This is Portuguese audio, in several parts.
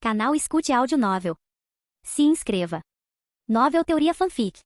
Canal Escute Áudio Novel. Se inscreva. Novel Teoria Fanfic.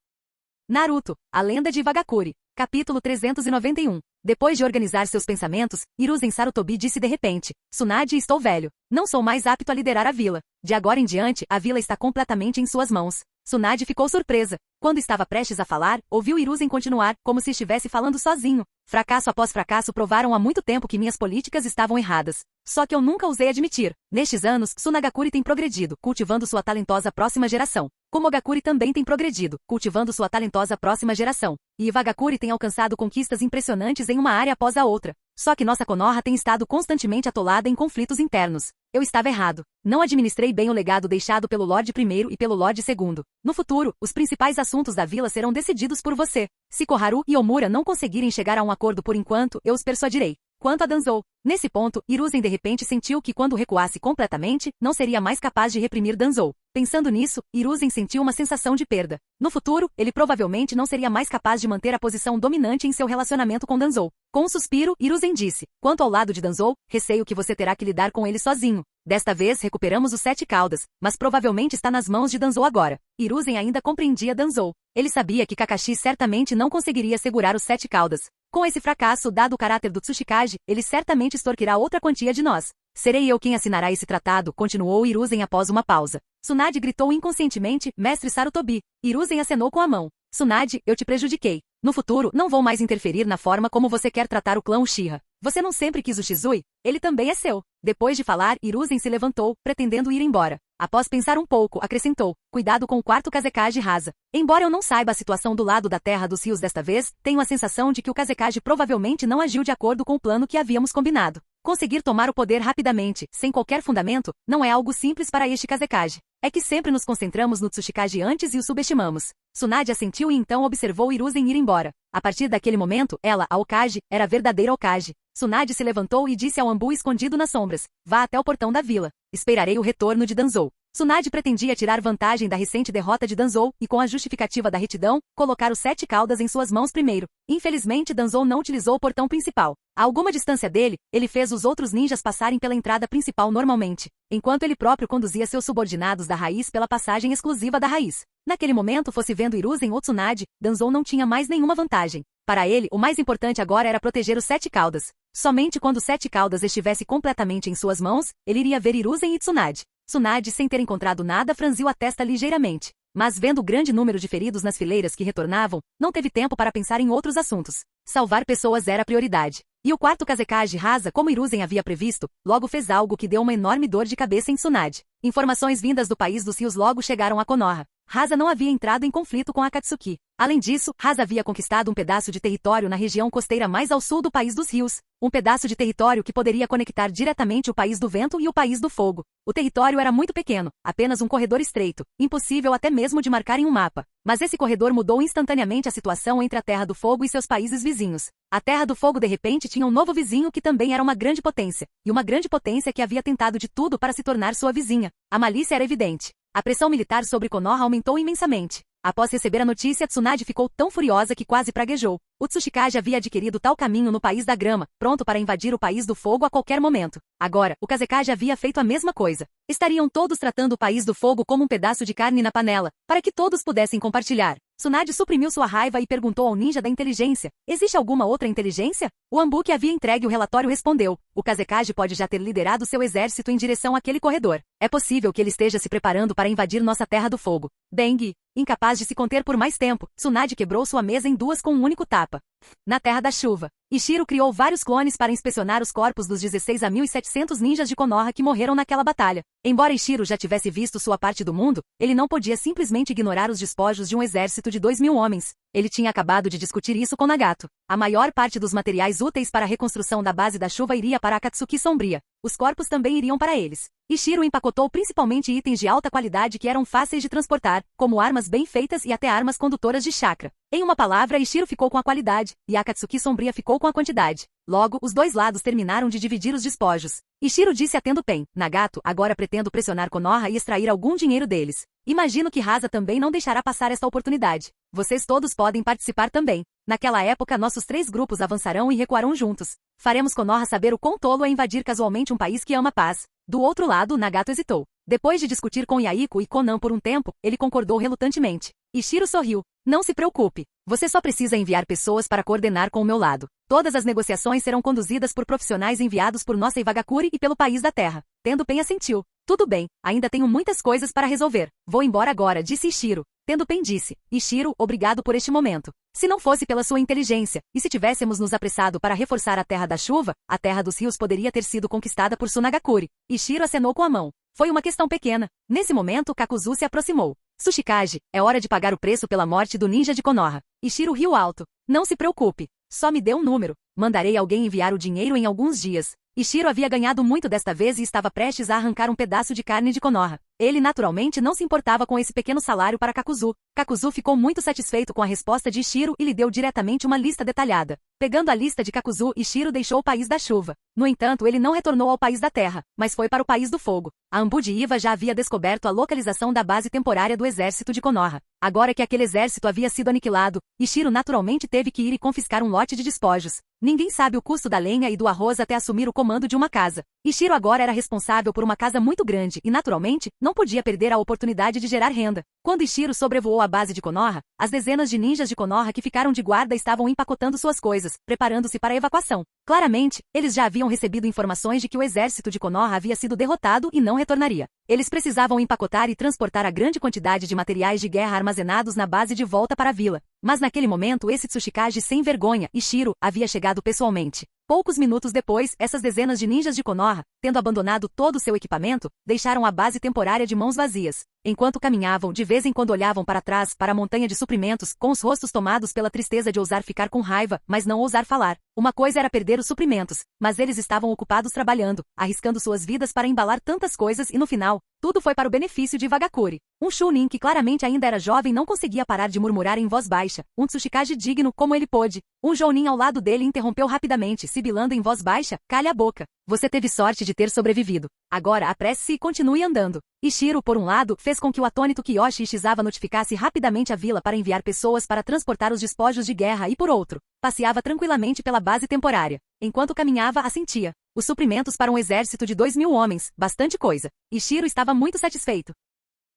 Naruto, a lenda de Vagakuri. Capítulo 391. Depois de organizar seus pensamentos, Hiruzen Sarutobi disse de repente: Tsunade, estou velho. Não sou mais apto a liderar a vila. De agora em diante, a vila está completamente em suas mãos. Tsunade ficou surpresa. Quando estava prestes a falar, ouviu Hiruzen continuar, como se estivesse falando sozinho. Fracasso após fracasso provaram há muito tempo que minhas políticas estavam erradas. Só que eu nunca ousei admitir. Nestes anos, Tsunagakuri tem progredido, cultivando sua talentosa próxima geração. Komogakuri também tem progredido, cultivando sua talentosa próxima geração. E Vagakuri tem alcançado conquistas impressionantes em uma área após a outra. Só que nossa Konoha tem estado constantemente atolada em conflitos internos. Eu estava errado. Não administrei bem o legado deixado pelo Lorde I e pelo Lorde II. No futuro, os principais assuntos da vila serão decididos por você. Se Koharu e Omura não conseguirem chegar a um acordo por enquanto, eu os persuadirei. Quanto a Danzou, nesse ponto, Hiruzen de repente sentiu que quando recuasse completamente, não seria mais capaz de reprimir Danzou. Pensando nisso, Hiruzen sentiu uma sensação de perda. No futuro, ele provavelmente não seria mais capaz de manter a posição dominante em seu relacionamento com Danzou. Com um suspiro, Hiruzen disse: Quanto ao lado de Danzou, receio que você terá que lidar com ele sozinho. Desta vez recuperamos os 7 caudas, mas provavelmente está nas mãos de Danzou agora. Hiruzen ainda compreendia Danzou. Ele sabia que Kakashi certamente não conseguiria segurar os 7 caudas. Com esse fracasso, dado o caráter do Tsuchikage, ele certamente extorquirá outra quantia de nós. Serei eu quem assinará esse tratado, continuou Hiruzen após uma pausa. Tsunade gritou inconscientemente: Mestre Sarutobi. Hiruzen acenou com a mão. Tsunade, eu te prejudiquei. No futuro, não vou mais interferir na forma como você quer tratar o clã Uchiha. Você não sempre quis o Shizui? Ele também é seu. Depois de falar, Hiruzen se levantou, pretendendo ir embora. Após pensar um pouco, acrescentou: Cuidado com o quarto Kazekage Rasa. Embora eu não saiba a situação do lado da Terra dos Rios desta vez, tenho a sensação de que o Kazekage provavelmente não agiu de acordo com o plano que havíamos combinado. Conseguir tomar o poder rapidamente, sem qualquer fundamento, não é algo simples para este Kazekage. É que sempre nos concentramos no Tsuchikage antes e o subestimamos. Tsunade assentiu e então observou Hiruzen ir embora. A partir daquele momento, ela, a Hokage, era a verdadeira Hokage. Tsunade se levantou e disse ao Anbu escondido nas sombras: Vá até o portão da vila. Esperarei o retorno de Danzou. Tsunade pretendia tirar vantagem da recente derrota de Danzou e, com a justificativa da retidão, colocar os 7 caudas em suas mãos primeiro. Infelizmente, Danzou não utilizou o portão principal. A alguma distância dele, ele fez os outros ninjas passarem pela entrada principal normalmente, enquanto ele próprio conduzia seus subordinados da raiz pela passagem exclusiva da raiz. Naquele momento, fosse vendo Hiruzen ou Tsunade, Danzou não tinha mais nenhuma vantagem. Para ele, o mais importante agora era proteger os 7 caudas. Somente quando os 7 caudas estivesse completamente em suas mãos, ele iria ver Hiruzen e Tsunade. Tsunade, sem ter encontrado nada, franziu a testa ligeiramente. Mas vendo o grande número de feridos nas fileiras que retornavam, não teve tempo para pensar em outros assuntos. Salvar pessoas era a prioridade. E o quarto Kazekage Rasa, como Hiruzen havia previsto, logo fez algo que deu uma enorme dor de cabeça em Tsunade. Informações vindas do país dos rios logo chegaram a Konoha. Rasa não havia entrado em conflito com Akatsuki. Além disso, Rasa havia conquistado um pedaço de território na região costeira mais ao sul do País dos Rios. Um pedaço de território que poderia conectar diretamente o País do Vento e o País do Fogo. O território era muito pequeno, apenas um corredor estreito, impossível até mesmo de marcar em um mapa. Mas esse corredor mudou instantaneamente a situação entre a Terra do Fogo e seus países vizinhos. A Terra do Fogo de repente tinha um novo vizinho que também era uma grande potência. E uma grande potência que havia tentado de tudo para se tornar sua vizinha. A malícia era evidente. A pressão militar sobre Konoha aumentou imensamente. Após receber a notícia, Tsunade ficou tão furiosa que quase praguejou. O Tsuchikage havia adquirido tal caminho no País da Grama, pronto para invadir o País do Fogo a qualquer momento. Agora, o Kazekage havia feito a mesma coisa. Estariam todos tratando o País do Fogo como um pedaço de carne na panela, para que todos pudessem compartilhar. Tsunade suprimiu sua raiva e perguntou ao ninja da inteligência: Existe alguma outra inteligência? O Anbu que havia entregue o relatório respondeu: O Kazekage pode já ter liderado seu exército em direção àquele corredor. É possível que ele esteja se preparando para invadir nossa Terra do Fogo. Bang! Incapaz de se conter por mais tempo, Tsunade quebrou sua mesa em duas com um único tapa. Na Terra da Chuva, Ishiro criou vários clones para inspecionar os corpos dos 16 a 1.700 ninjas de Konoha que morreram naquela batalha. Embora Ishiro já tivesse visto sua parte do mundo, ele não podia simplesmente ignorar os despojos de um exército de 2.000 homens. Ele tinha acabado de discutir isso com Nagato. A maior parte dos materiais úteis para a reconstrução da base da chuva iria para Akatsuki Sombria. Os corpos também iriam para eles. Ishiro empacotou principalmente itens de alta qualidade que eram fáceis de transportar, como armas bem feitas e até armas condutoras de chakra. Em uma palavra, Ishiro ficou com a qualidade, e Akatsuki Sombria ficou com a quantidade. Logo, os dois lados terminaram de dividir os despojos. Ishiro disse a Tendu-pen: Nagato, agora pretendo pressionar Konoha e extrair algum dinheiro deles. Imagino que Rasa também não deixará passar esta oportunidade. Vocês todos podem participar também. Naquela época, nossos 3 grupos avançarão e recuarão juntos. Faremos Konoha saber o quão tolo é invadir casualmente um país que ama a paz. Do outro lado, Nagato hesitou. Depois de discutir com Yaiko e Conan por um tempo, ele concordou relutantemente. Ishiro sorriu. Não se preocupe. Você só precisa enviar pessoas para coordenar com o meu lado. Todas as negociações serão conduzidas por profissionais enviados por nossa Iwagakure e pelo país da Terra. Tendo Pen assentiu. Tudo bem, ainda tenho muitas coisas para resolver. Vou embora agora, disse Ishiro. Tendo Pen disse. Ishiro, obrigado por este momento. Se não fosse pela sua inteligência, e se tivéssemos nos apressado para reforçar a Terra da Chuva, a Terra dos Rios poderia ter sido conquistada por Tsunagakure. Ishiro acenou com a mão. Foi uma questão pequena. Nesse momento, Kakuzu se aproximou. Tsuchikage, é hora de pagar o preço pela morte do ninja de Konoha. Ishiro riu alto. Não se preocupe. Só me dê um número. Mandarei alguém enviar o dinheiro em alguns dias. Ishiro havia ganhado muito desta vez e estava prestes a arrancar um pedaço de carne de Konoha. Ele naturalmente não se importava com esse pequeno salário para Kakuzu. Kakuzu ficou muito satisfeito com a resposta de Ishiro e lhe deu diretamente uma lista detalhada. Pegando a lista de Kakuzu, Ishiro deixou o país da chuva. No entanto, ele não retornou ao país da terra, mas foi para o país do fogo. A Ambu de Iva já havia descoberto a localização da base temporária do exército de Konoha. Agora que aquele exército havia sido aniquilado, Ishiro naturalmente teve que ir e confiscar um lote de despojos. Ninguém sabe o custo da lenha e do arroz até assumir o comando de uma casa. Ishiro agora era responsável por uma casa muito grande e, naturalmente, não podia perder a oportunidade de gerar renda. Quando Ishiro sobrevoou a base de Konoha, as dezenas de ninjas de Konoha que ficaram de guarda estavam empacotando suas coisas, preparando-se para a evacuação. Claramente, eles já haviam recebido informações de que o exército de Konoha havia sido derrotado e não retornaria. Eles precisavam empacotar e transportar a grande quantidade de materiais de guerra armazenados na base de volta para a vila. Mas naquele momento esse Tsuchikage sem vergonha, Ishiro, havia chegado pessoalmente. Poucos minutos depois, essas dezenas de ninjas de Konoha, tendo abandonado todo o seu equipamento, deixaram a base temporária de mãos vazias. Enquanto caminhavam, de vez em quando olhavam para trás, para a montanha de suprimentos, com os rostos tomados pela tristeza de ousar ficar com raiva, mas não ousar falar. Uma coisa era perder os suprimentos, mas eles estavam ocupados trabalhando, arriscando suas vidas para embalar tantas coisas e no final, tudo foi para o benefício de Iwagakure. Um Chunin que claramente ainda era jovem não conseguia parar de murmurar em voz baixa, um Tsuchikage digno como ele pôde. Um Jounin ao lado dele interrompeu rapidamente, sibilando em voz baixa, calha a boca. Você teve sorte de ter sobrevivido. Agora apresse-se e continue andando. Ishiro, por um lado, fez com que o atônito Kiyoshi Ishizawa notificasse rapidamente a vila para enviar pessoas para transportar os despojos de guerra e por outro, passeava tranquilamente pela base temporária. Enquanto caminhava, assentia. Os suprimentos para um exército de 2.000 homens, bastante coisa. Ishiro estava muito satisfeito.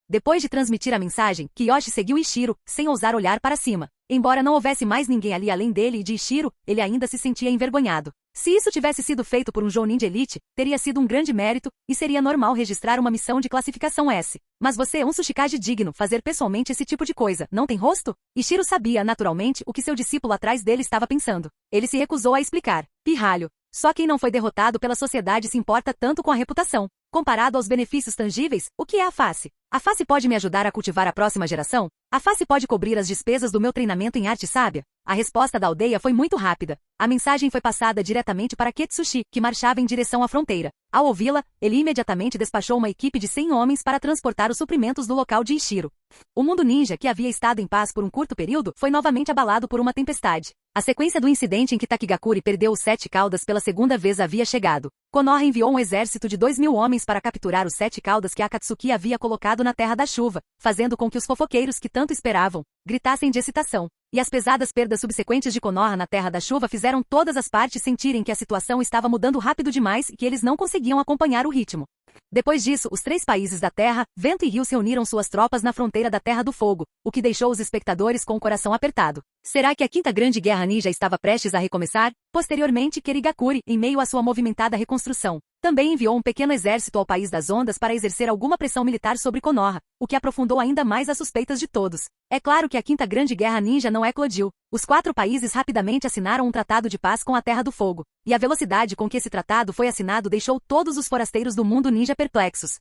Depois de transmitir a mensagem, Kiyoshi seguiu Ishiro, sem ousar olhar para cima. Embora não houvesse mais ninguém ali além dele e de Ishiro, ele ainda se sentia envergonhado. Se isso tivesse sido feito por um Jounin de elite, teria sido um grande mérito, e seria normal registrar uma missão de classificação S. Mas você é um Tsuchikage digno, fazer pessoalmente esse tipo de coisa, não tem rosto? Ishiro sabia, naturalmente, o que seu discípulo atrás dele estava pensando. Ele se recusou a explicar. Pirralho. Só quem não foi derrotado pela sociedade se importa tanto com a reputação. Comparado aos benefícios tangíveis, o que é a face? A face pode me ajudar a cultivar a próxima geração? A face pode cobrir as despesas do meu treinamento em arte sábia? A resposta da aldeia foi muito rápida. A mensagem foi passada diretamente para Ketsushi, que marchava em direção à fronteira. Ao ouvi-la, ele imediatamente despachou uma equipe de 100 homens para transportar os suprimentos do local de Ishiro. O mundo ninja, que havia estado em paz por um curto período, foi novamente abalado por uma tempestade. A sequência do incidente em que Takigakure perdeu os 7 caudas pela segunda vez havia chegado. Konoha enviou um exército de 2.000 homens para capturar os 7 caudas que Akatsuki havia colocado na Terra da Chuva, fazendo com que os fofoqueiros que tanto esperavam, gritassem de excitação. E as pesadas perdas subsequentes de Konoha na Terra da Chuva fizeram todas as partes sentirem que a situação estava mudando rápido demais e que eles não conseguiam acompanhar o ritmo. Depois disso, os 3 países da Terra, Vento e Rio se uniram suas tropas na fronteira da Terra do Fogo, o que deixou os espectadores com o coração apertado. Será que a Quinta Grande Guerra Ninja estava prestes a recomeçar? Posteriormente, Kirigakure, em meio à sua movimentada reconstrução, também enviou um pequeno exército ao País das Ondas para exercer alguma pressão militar sobre Konoha, o que aprofundou ainda mais as suspeitas de todos. É claro que a Quinta Grande Guerra Ninja não eclodiu. Os 4 países rapidamente assinaram um tratado de paz com a Terra do Fogo, e a velocidade com que esse tratado foi assinado deixou todos os forasteiros do mundo ninja perplexos.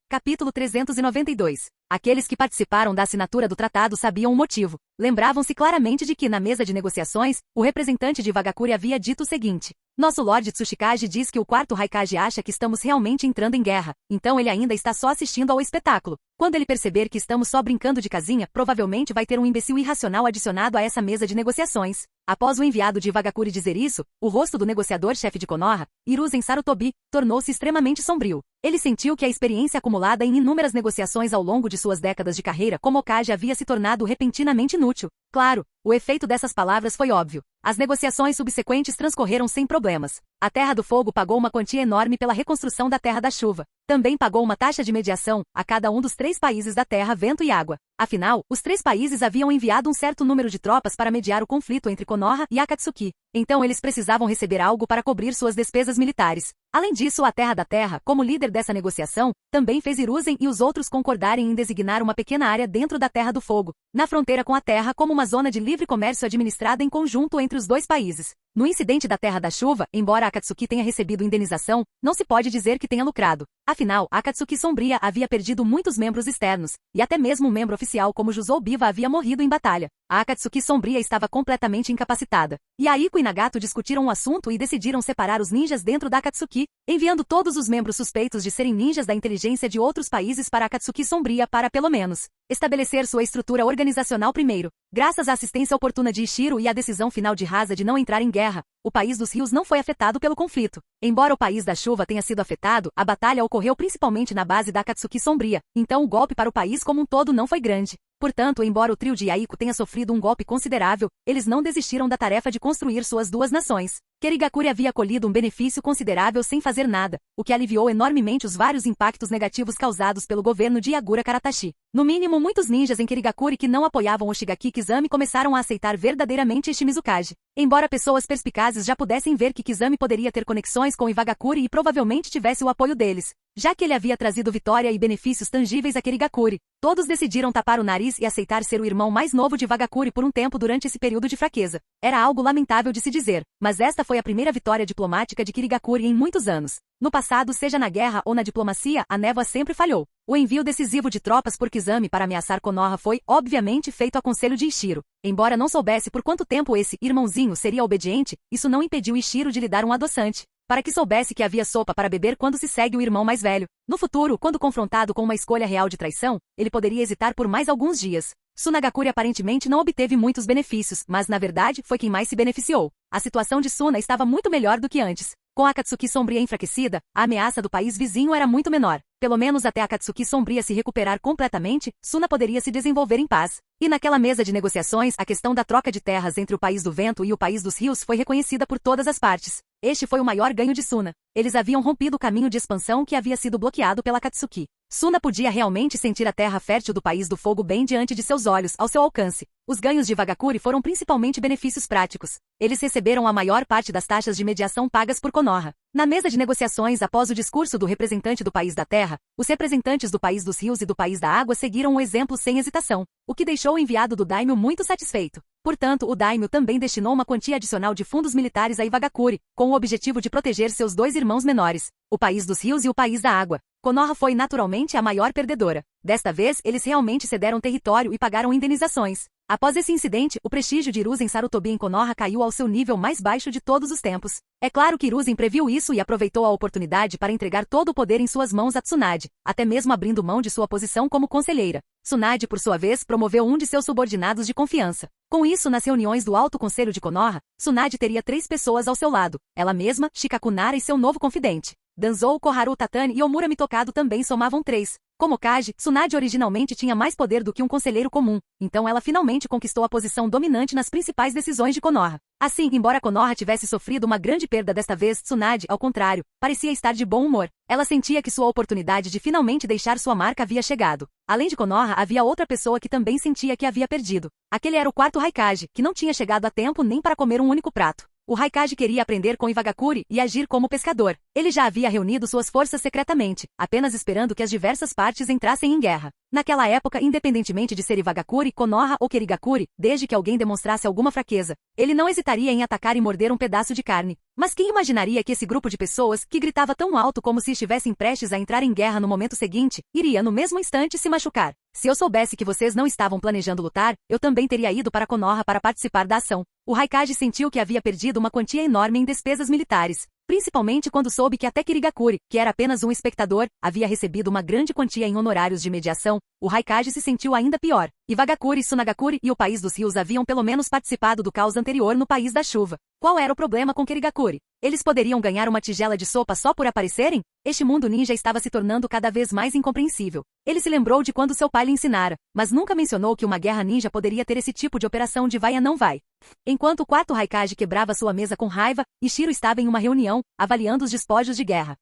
Capítulo 392. Aqueles que participaram da assinatura do tratado sabiam o motivo. Lembravam-se claramente de que, na mesa de negociações, o representante de Iwagakure havia dito o seguinte: nosso Lorde Tsuchikage diz que o 4º Raikage acha que estamos realmente entrando em guerra, então ele ainda está só assistindo ao espetáculo. Quando ele perceber que estamos só brincando de casinha, provavelmente vai ter um imbecil irracional adicionado a essa mesa de negociações. Após o enviado de Iwagakure dizer isso, o rosto do negociador-chefe de Konoha, Hiruzen Sarutobi, tornou-se extremamente sombrio. Ele sentiu que a experiência acumulada em inúmeras negociações ao longo de suas décadas de carreira como Hokage havia se tornado repentinamente inútil. Claro, o efeito dessas palavras foi óbvio. As negociações subsequentes transcorreram sem problemas. A Terra do Fogo pagou uma quantia enorme pela reconstrução da Terra da Chuva. Também pagou uma taxa de mediação a cada um dos 3 países da Terra, Vento e Água. Afinal, os 3 países haviam enviado um certo número de tropas para mediar o conflito entre Konoha e Akatsuki. Então eles precisavam receber algo para cobrir suas despesas militares. Além disso, a Terra da Terra, como líder dessa negociação, também fez Hiruzen e os outros concordarem em designar uma pequena área dentro da Terra do Fogo, na fronteira com a Terra, como uma zona de livre comércio administrada em conjunto entre os 2 países. No incidente da Terra da Chuva, embora Akatsuki tenha recebido indenização, não se pode dizer que tenha lucrado. Afinal, Akatsuki Sombria havia perdido muitos membros externos, e até mesmo um membro oficial como Juzou Biva havia morrido em batalha. A Akatsuki Sombria estava completamente incapacitada. E Aiko e Nagato discutiram o assunto e decidiram separar os ninjas dentro da Akatsuki, enviando todos os membros suspeitos de serem ninjas da inteligência de outros países para a Akatsuki Sombria para, pelo menos, estabelecer sua estrutura organizacional primeiro. Graças à assistência oportuna de Ishiro e à decisão final de Hasa de não entrar em guerra, o país dos rios não foi afetado pelo conflito. Embora o país da chuva tenha sido afetado, a batalha ocorreu principalmente na base da Akatsuki Sombria, então o golpe para o país como um todo não foi grande. Portanto, embora o trio de Aiko tenha sofrido um golpe considerável, eles não desistiram da tarefa de construir suas 2 nações. Kerigakuri havia colhido um benefício considerável sem fazer nada, o que aliviou enormemente os vários impactos negativos causados pelo governo de Yagura Karatashi. No mínimo, muitos ninjas em Kerigakuri que não apoiavam o Shigaki Kizami começaram a aceitar verdadeiramente este Mizukage. Embora pessoas perspicazes já pudessem ver que Kizami poderia ter conexões com Iwagakuri e provavelmente tivesse o apoio deles, já que ele havia trazido vitória e benefícios tangíveis a Kerigakuri, todos decidiram tapar o nariz e aceitar ser o irmão mais novo de Iwagakuri por um tempo durante esse período de fraqueza. Era algo lamentável de se dizer, mas esta foi a primeira vitória diplomática de Kerigakuri em muitos anos. No passado, seja na guerra ou na diplomacia, a névoa sempre falhou. O envio decisivo de tropas por Kizami para ameaçar Konoha foi, obviamente, feito a conselho de Ishiro. Embora não soubesse por quanto tempo esse irmãozinho seria obediente, isso não impediu Ishiro de lhe dar um adoçante, para que soubesse que havia sopa para beber quando se segue o irmão mais velho. No futuro, quando confrontado com uma escolha real de traição, ele poderia hesitar por mais alguns dias. Tsunagakuri aparentemente não obteve muitos benefícios, mas na verdade foi quem mais se beneficiou. A situação de Suna estava muito melhor do que antes. Com a Akatsuki Sombria enfraquecida, a ameaça do país vizinho era muito menor. Pelo menos até a Akatsuki Sombria se recuperar completamente, Suna poderia se desenvolver em paz. E naquela mesa de negociações, a questão da troca de terras entre o país do vento e o país dos rios foi reconhecida por todas as partes. Este foi o maior ganho de Suna. Eles haviam rompido o caminho de expansão que havia sido bloqueado pela Akatsuki. Suna podia realmente sentir a terra fértil do país do fogo bem diante de seus olhos, ao seu alcance. Os ganhos de Iwagakuri foram principalmente benefícios práticos. Eles receberam a maior parte das taxas de mediação pagas por Konoha. Na mesa de negociações após o discurso do representante do país da terra, os representantes do país dos rios e do país da água seguiram o exemplo sem hesitação, o que deixou o enviado do daimyo muito satisfeito. Portanto, o daimyo também destinou uma quantia adicional de fundos militares a Iwagakuri, com o objetivo de proteger seus 2 irmãos menores, o país dos rios e o país da água. Konoha foi naturalmente a maior perdedora. Desta vez, eles realmente cederam território e pagaram indenizações. Após esse incidente, o prestígio de Hiruzen Sarutobi em Konoha caiu ao seu nível mais baixo de todos os tempos. É claro que Hiruzen previu isso e aproveitou a oportunidade para entregar todo o poder em suas mãos a Tsunade, até mesmo abrindo mão de sua posição como conselheira. Tsunade, por sua vez, promoveu um de seus subordinados de confiança. Com isso, nas reuniões do Alto Conselho de Konoha, Tsunade teria 3 pessoas ao seu lado, ela mesma, Shikaku Nara e seu novo confidente. Danzou, Koharu Tatani e Omura Mitokado também somavam 3. Como Kage, Tsunade originalmente tinha mais poder do que um conselheiro comum, então ela finalmente conquistou a posição dominante nas principais decisões de Konoha. Assim, embora Konoha tivesse sofrido uma grande perda desta vez, Tsunade, ao contrário, parecia estar de bom humor. Ela sentia que sua oportunidade de finalmente deixar sua marca havia chegado. Além de Konoha, havia outra pessoa que também sentia que havia perdido. Aquele era o 4º Haikage, que não tinha chegado a tempo nem para comer um único prato. O Haikage queria aprender com Iwagakuri e agir como pescador. Ele já havia reunido suas forças secretamente, apenas esperando que as diversas partes entrassem em guerra. Naquela época, independentemente de ser Iwagakuri, Konoha ou Kerigakuri, desde que alguém demonstrasse alguma fraqueza, ele não hesitaria em atacar e morder um pedaço de carne. Mas quem imaginaria que esse grupo de pessoas, que gritava tão alto como se estivessem prestes a entrar em guerra no momento seguinte, iria no mesmo instante se machucar? Se eu soubesse que vocês não estavam planejando lutar, eu também teria ido para Konoha para participar da ação. O Haikage sentiu que havia perdido uma quantia enorme em despesas militares, principalmente quando soube que até Kerigakuri, que era apenas um espectador, havia recebido uma grande quantia em honorários de mediação. O Haikage se sentiu ainda pior. Iwagakuri, Tsunagakuri e o país dos rios haviam pelo menos participado do caos anterior no país da chuva. Qual era o problema com Kerigakuri? Eles poderiam ganhar uma tigela de sopa só por aparecerem? Este mundo ninja estava se tornando cada vez mais incompreensível. Ele se lembrou de quando seu pai lhe ensinara, mas nunca mencionou que uma guerra ninja poderia ter esse tipo de operação de vai a não vai. Enquanto o quarto Raikage quebrava sua mesa com raiva, Ishiro estava em uma reunião, avaliando os despojos de guerra.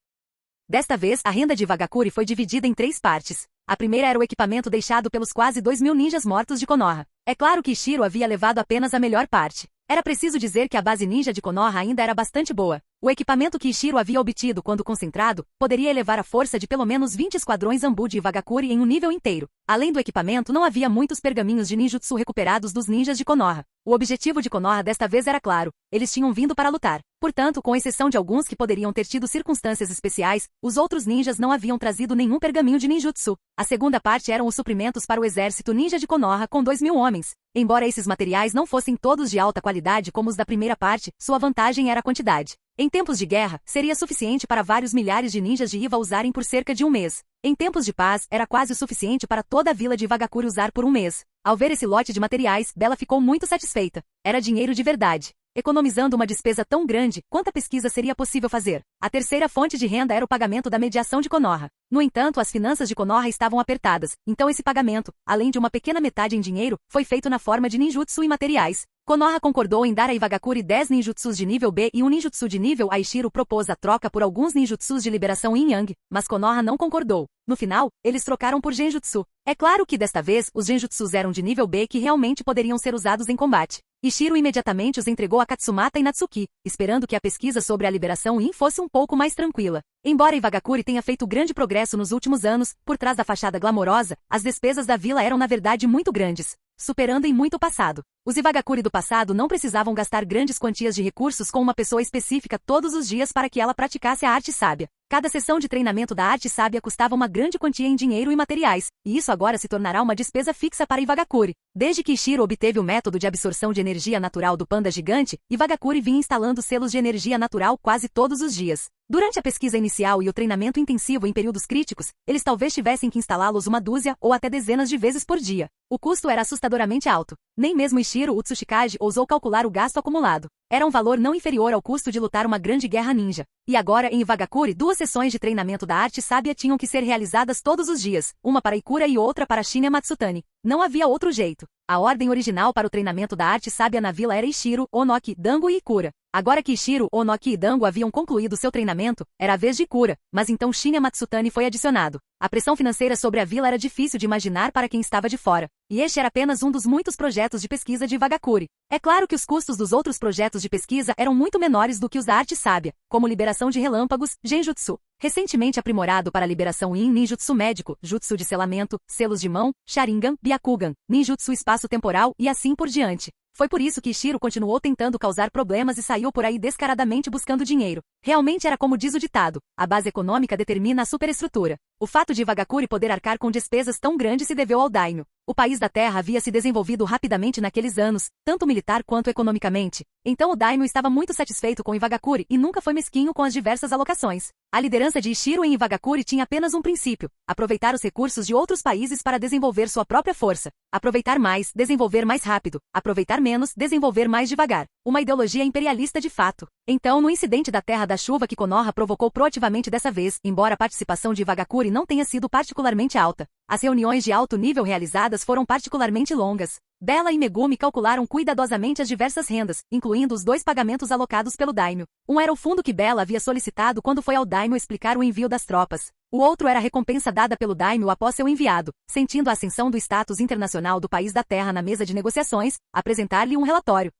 Desta vez, a renda de Wagakure foi dividida em 3 partes. A primeira era o equipamento deixado pelos quase 2.000 ninjas mortos de Konoha. É claro que Ishiro havia levado apenas a melhor parte. Era preciso dizer que a base ninja de Konoha ainda era bastante boa. O equipamento que Ishiro havia obtido quando concentrado, poderia elevar a força de pelo menos 20 esquadrões Anbu de Wagakure em um nível inteiro. Além do equipamento, não havia muitos pergaminhos de ninjutsu recuperados dos ninjas de Konoha. O objetivo de Konoha desta vez era claro, eles tinham vindo para lutar. Portanto, com exceção de alguns que poderiam ter tido circunstâncias especiais, os outros ninjas não haviam trazido nenhum pergaminho de ninjutsu. A segunda parte eram os suprimentos para o exército ninja de Konoha com 2.000 homens. Embora esses materiais não fossem todos de alta qualidade como os da primeira parte, sua vantagem era a quantidade. Em tempos de guerra, seria suficiente para vários milhares de ninjas de Iva usarem por cerca de um mês. Em tempos de paz, era quase o suficiente para toda a vila de Wagakure usar por um mês. Ao ver esse lote de materiais, Bella ficou muito satisfeita. Era dinheiro de verdade. Economizando uma despesa tão grande, quanta pesquisa seria possível fazer? A terceira fonte de renda era o pagamento da mediação de Konoha. No entanto, as finanças de Konoha estavam apertadas, então esse pagamento, além de uma pequena metade em dinheiro, foi feito na forma de ninjutsu e materiais. Konoha concordou em dar a Iwagakure 10 ninjutsus de nível B e um ninjutsu de nível A. Ishiro propôs a troca por alguns ninjutsus de liberação yin-yang, mas Konoha não concordou. No final, eles trocaram por genjutsu. É claro que desta vez, os genjutsus eram de nível B que realmente poderiam ser usados em combate. Ishiro imediatamente os entregou a Katsumata e Natsuki, esperando que a pesquisa sobre a liberação yin fosse um pouco mais tranquila. Embora Iwagakure tenha feito grande progresso nos últimos anos, por trás da fachada glamourosa, as despesas da vila eram na verdade muito grandes, superando em muito o passado. Os Iwagakure do passado não precisavam gastar grandes quantias de recursos com uma pessoa específica todos os dias para que ela praticasse a arte sábia. Cada sessão de treinamento da arte sábia custava uma grande quantia em dinheiro e materiais, e isso agora se tornará uma despesa fixa para Iwagakure. Desde que Ishiro obteve o método de absorção de energia natural do panda gigante, Iwagakure vinha instalando selos de energia natural quase todos os dias. Durante a pesquisa inicial e o treinamento intensivo em períodos críticos, eles talvez tivessem que instalá-los uma dúzia ou até dezenas de vezes por dia. O custo era assustadoramente alto. Nem mesmo Ishiro Utsushikage ousou calcular o gasto acumulado. Era um valor não inferior ao custo de lutar uma grande guerra ninja. E agora, em Iwagakure, 2 sessões de treinamento da arte sábia tinham que ser realizadas todos os dias, uma para Ikura e outra para Shinya Matsutani. Não havia outro jeito. A ordem original para o treinamento da arte sábia na vila era Ishiro, Onoki, Dango e Ikura. Agora que Ishiro, Onoki e Dango haviam concluído seu treinamento, era a vez de Ikura, mas então Shinya Matsutani foi adicionado. A pressão financeira sobre a vila era difícil de imaginar para quem estava de fora. E este era apenas um dos muitos projetos de pesquisa de Iwagakure. É claro que os custos dos outros projetos de pesquisa eram muito menores do que os da arte sábia, como liberação de relâmpagos, genjutsu. Recentemente aprimorado para a liberação yin, ninjutsu médico, jutsu de selamento, selos de mão, sharingan, byakugan, ninjutsu espaço-temporal e assim por diante. Foi por isso que Ishiro continuou tentando causar problemas e saiu por aí descaradamente buscando dinheiro. Realmente era como diz o ditado, a base econômica determina a superestrutura. O fato de Iwagakure poder arcar com despesas tão grandes se deveu ao daimyo. O país da terra havia se desenvolvido rapidamente naqueles anos, tanto militar quanto economicamente. Então o daimyo estava muito satisfeito com Iwagakure e nunca foi mesquinho com as diversas alocações. A liderança de Ishiro em Iwagakure tinha apenas um princípio: aproveitar os recursos de outros países para desenvolver sua própria força. Aproveitar mais, desenvolver mais rápido. Aproveitar menos, desenvolver mais devagar. Uma ideologia imperialista de fato. Então, no incidente da Terra da Chuva que Konoha provocou proativamente dessa vez, embora a participação de Iwagakure não tenha sido particularmente alta, as reuniões de alto nível realizadas foram particularmente longas. Bella e Megumi calcularam cuidadosamente as diversas rendas, incluindo os 2 pagamentos alocados pelo daimyo. Um era o fundo que Bella havia solicitado quando foi ao daimyo explicar o envio das tropas. O outro era a recompensa dada pelo daimyo após seu enviado, sentindo a ascensão do status internacional do país da Terra na mesa de negociações, apresentar-lhe um relatório.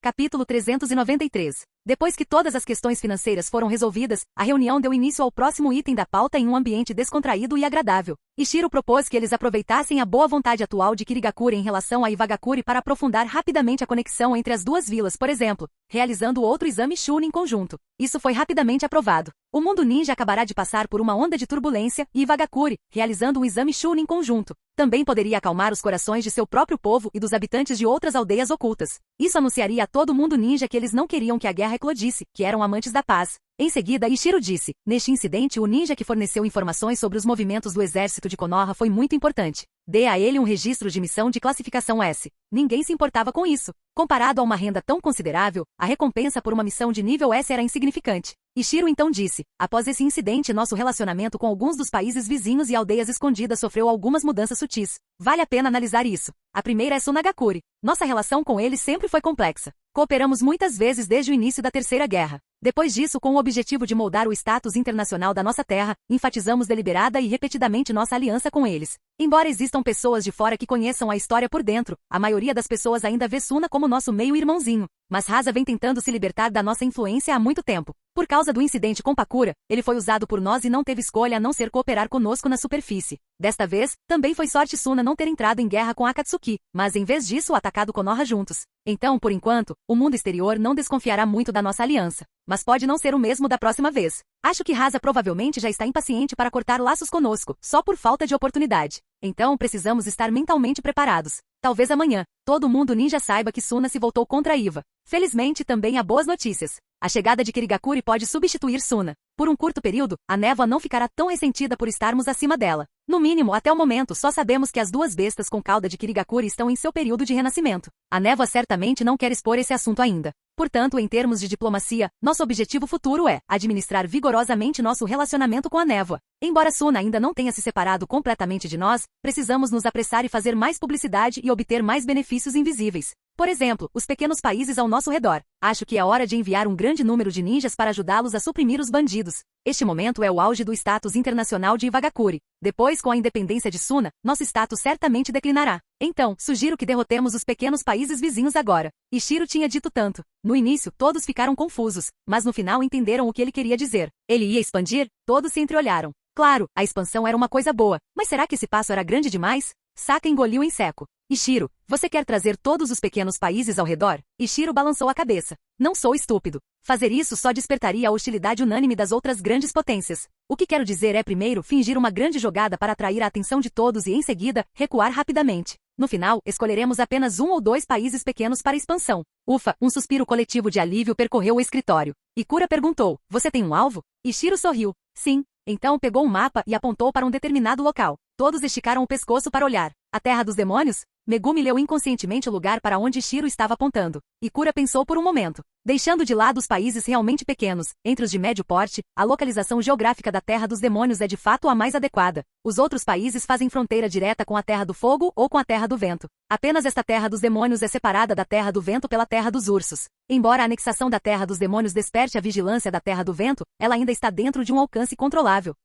Capítulo 393. Depois que todas as questões financeiras foram resolvidas, a reunião deu início ao próximo item da pauta em um ambiente descontraído e agradável. Ishiro propôs que eles aproveitassem a boa vontade atual de Kirigakure em relação a Iwagakure para aprofundar rapidamente a conexão entre as 2 vilas, por exemplo, realizando outro exame Chunin em conjunto. Isso foi rapidamente aprovado. O mundo ninja acabará de passar por uma onda de turbulência e Iwagakure, realizando um exame Chunin em conjunto, também poderia acalmar os corações de seu próprio povo e dos habitantes de outras aldeias ocultas. Isso anunciaria a todo mundo ninja que eles não queriam que a guerra guerra e Klo disse que eram amantes da paz. Em seguida, Ishiro disse, neste incidente o ninja que forneceu informações sobre os movimentos do exército de Konoha foi muito importante. Dê a ele um registro de missão de classificação S. Ninguém se importava com isso. Comparado a uma renda tão considerável, a recompensa por uma missão de nível S era insignificante. Ishiro então disse, após esse incidente nosso relacionamento com alguns dos países vizinhos e aldeias escondidas sofreu algumas mudanças sutis. Vale a pena analisar isso. A primeira é Sunagakure. Nossa relação com ele sempre foi complexa. Cooperamos muitas vezes desde o início da Terceira Guerra. Depois disso, com o objetivo de moldar o status internacional da nossa terra, enfatizamos deliberada e repetidamente nossa aliança com eles. Embora existam pessoas de fora que conheçam a história por dentro, a maioria das pessoas ainda vê Suna como nosso meio-irmãozinho. Mas Rasa vem tentando se libertar da nossa influência há muito tempo. Por causa do incidente com Pakura, ele foi usado por nós e não teve escolha a não ser cooperar conosco na superfície. Desta vez, também foi sorte Suna não ter entrado em guerra com Akatsuki, mas em vez disso atacado Konoha juntos. Então, por enquanto, o mundo exterior não desconfiará muito da nossa aliança. Mas pode não ser o mesmo da próxima vez. Acho que Rasa provavelmente já está impaciente para cortar laços conosco, só por falta de oportunidade. Então precisamos estar mentalmente preparados. Talvez amanhã, todo mundo ninja saiba que Suna se voltou contra Iva. Felizmente também há boas notícias. A chegada de Kirigakure pode substituir Suna. Por um curto período, a névoa não ficará tão ressentida por estarmos acima dela. No mínimo, até o momento, só sabemos que as duas bestas com cauda de Kirigakure estão em seu período de renascimento. A névoa certamente não quer expor esse assunto ainda. Portanto, em termos de diplomacia, nosso objetivo futuro é administrar vigorosamente nosso relacionamento com a névoa. Embora Suna ainda não tenha se separado completamente de nós, precisamos nos apressar e fazer mais publicidade e obter mais benefícios invisíveis. Por exemplo, os pequenos países ao nosso redor. Acho que é hora de enviar um grande número de ninjas para ajudá-los a suprimir os bandidos. Este momento é o auge do status internacional de Iwagakure. Depois, com a independência de Suna, nosso status certamente declinará. Então, sugiro que derrotemos os pequenos países vizinhos agora. Ishiro tinha dito tanto. No início, todos ficaram confusos, mas no final entenderam o que ele queria dizer. Ele ia expandir? Todos se entreolharam. Claro, a expansão era uma coisa boa, mas será que esse passo era grande demais? Saka engoliu em seco. Ishiro, você quer trazer todos os pequenos países ao redor? Ishiro balançou a cabeça. Não sou estúpido. Fazer isso só despertaria a hostilidade unânime das outras grandes potências. O que quero dizer é primeiro fingir uma grande jogada para atrair a atenção de todos e em seguida, recuar rapidamente. No final, escolheremos apenas 1 ou 2 países pequenos para expansão. Ufa, um suspiro coletivo de alívio percorreu o escritório. Ikura perguntou, você tem um alvo? Ishiro sorriu. Sim. Então pegou um mapa e apontou para um determinado local. Todos esticaram o pescoço para olhar. A Terra dos Demônios? Megumi leu inconscientemente o lugar para onde Ishiro estava apontando. Ikura pensou por um momento. Deixando de lado os países realmente pequenos, entre os de médio porte, a localização geográfica da Terra dos Demônios é de fato a mais adequada. Os outros países fazem fronteira direta com a Terra do Fogo ou com a Terra do Vento. Apenas esta Terra dos Demônios é separada da Terra do Vento pela Terra dos Ursos. Embora a anexação da Terra dos Demônios desperte a vigilância da Terra do Vento, ela ainda está dentro de um alcance controlável.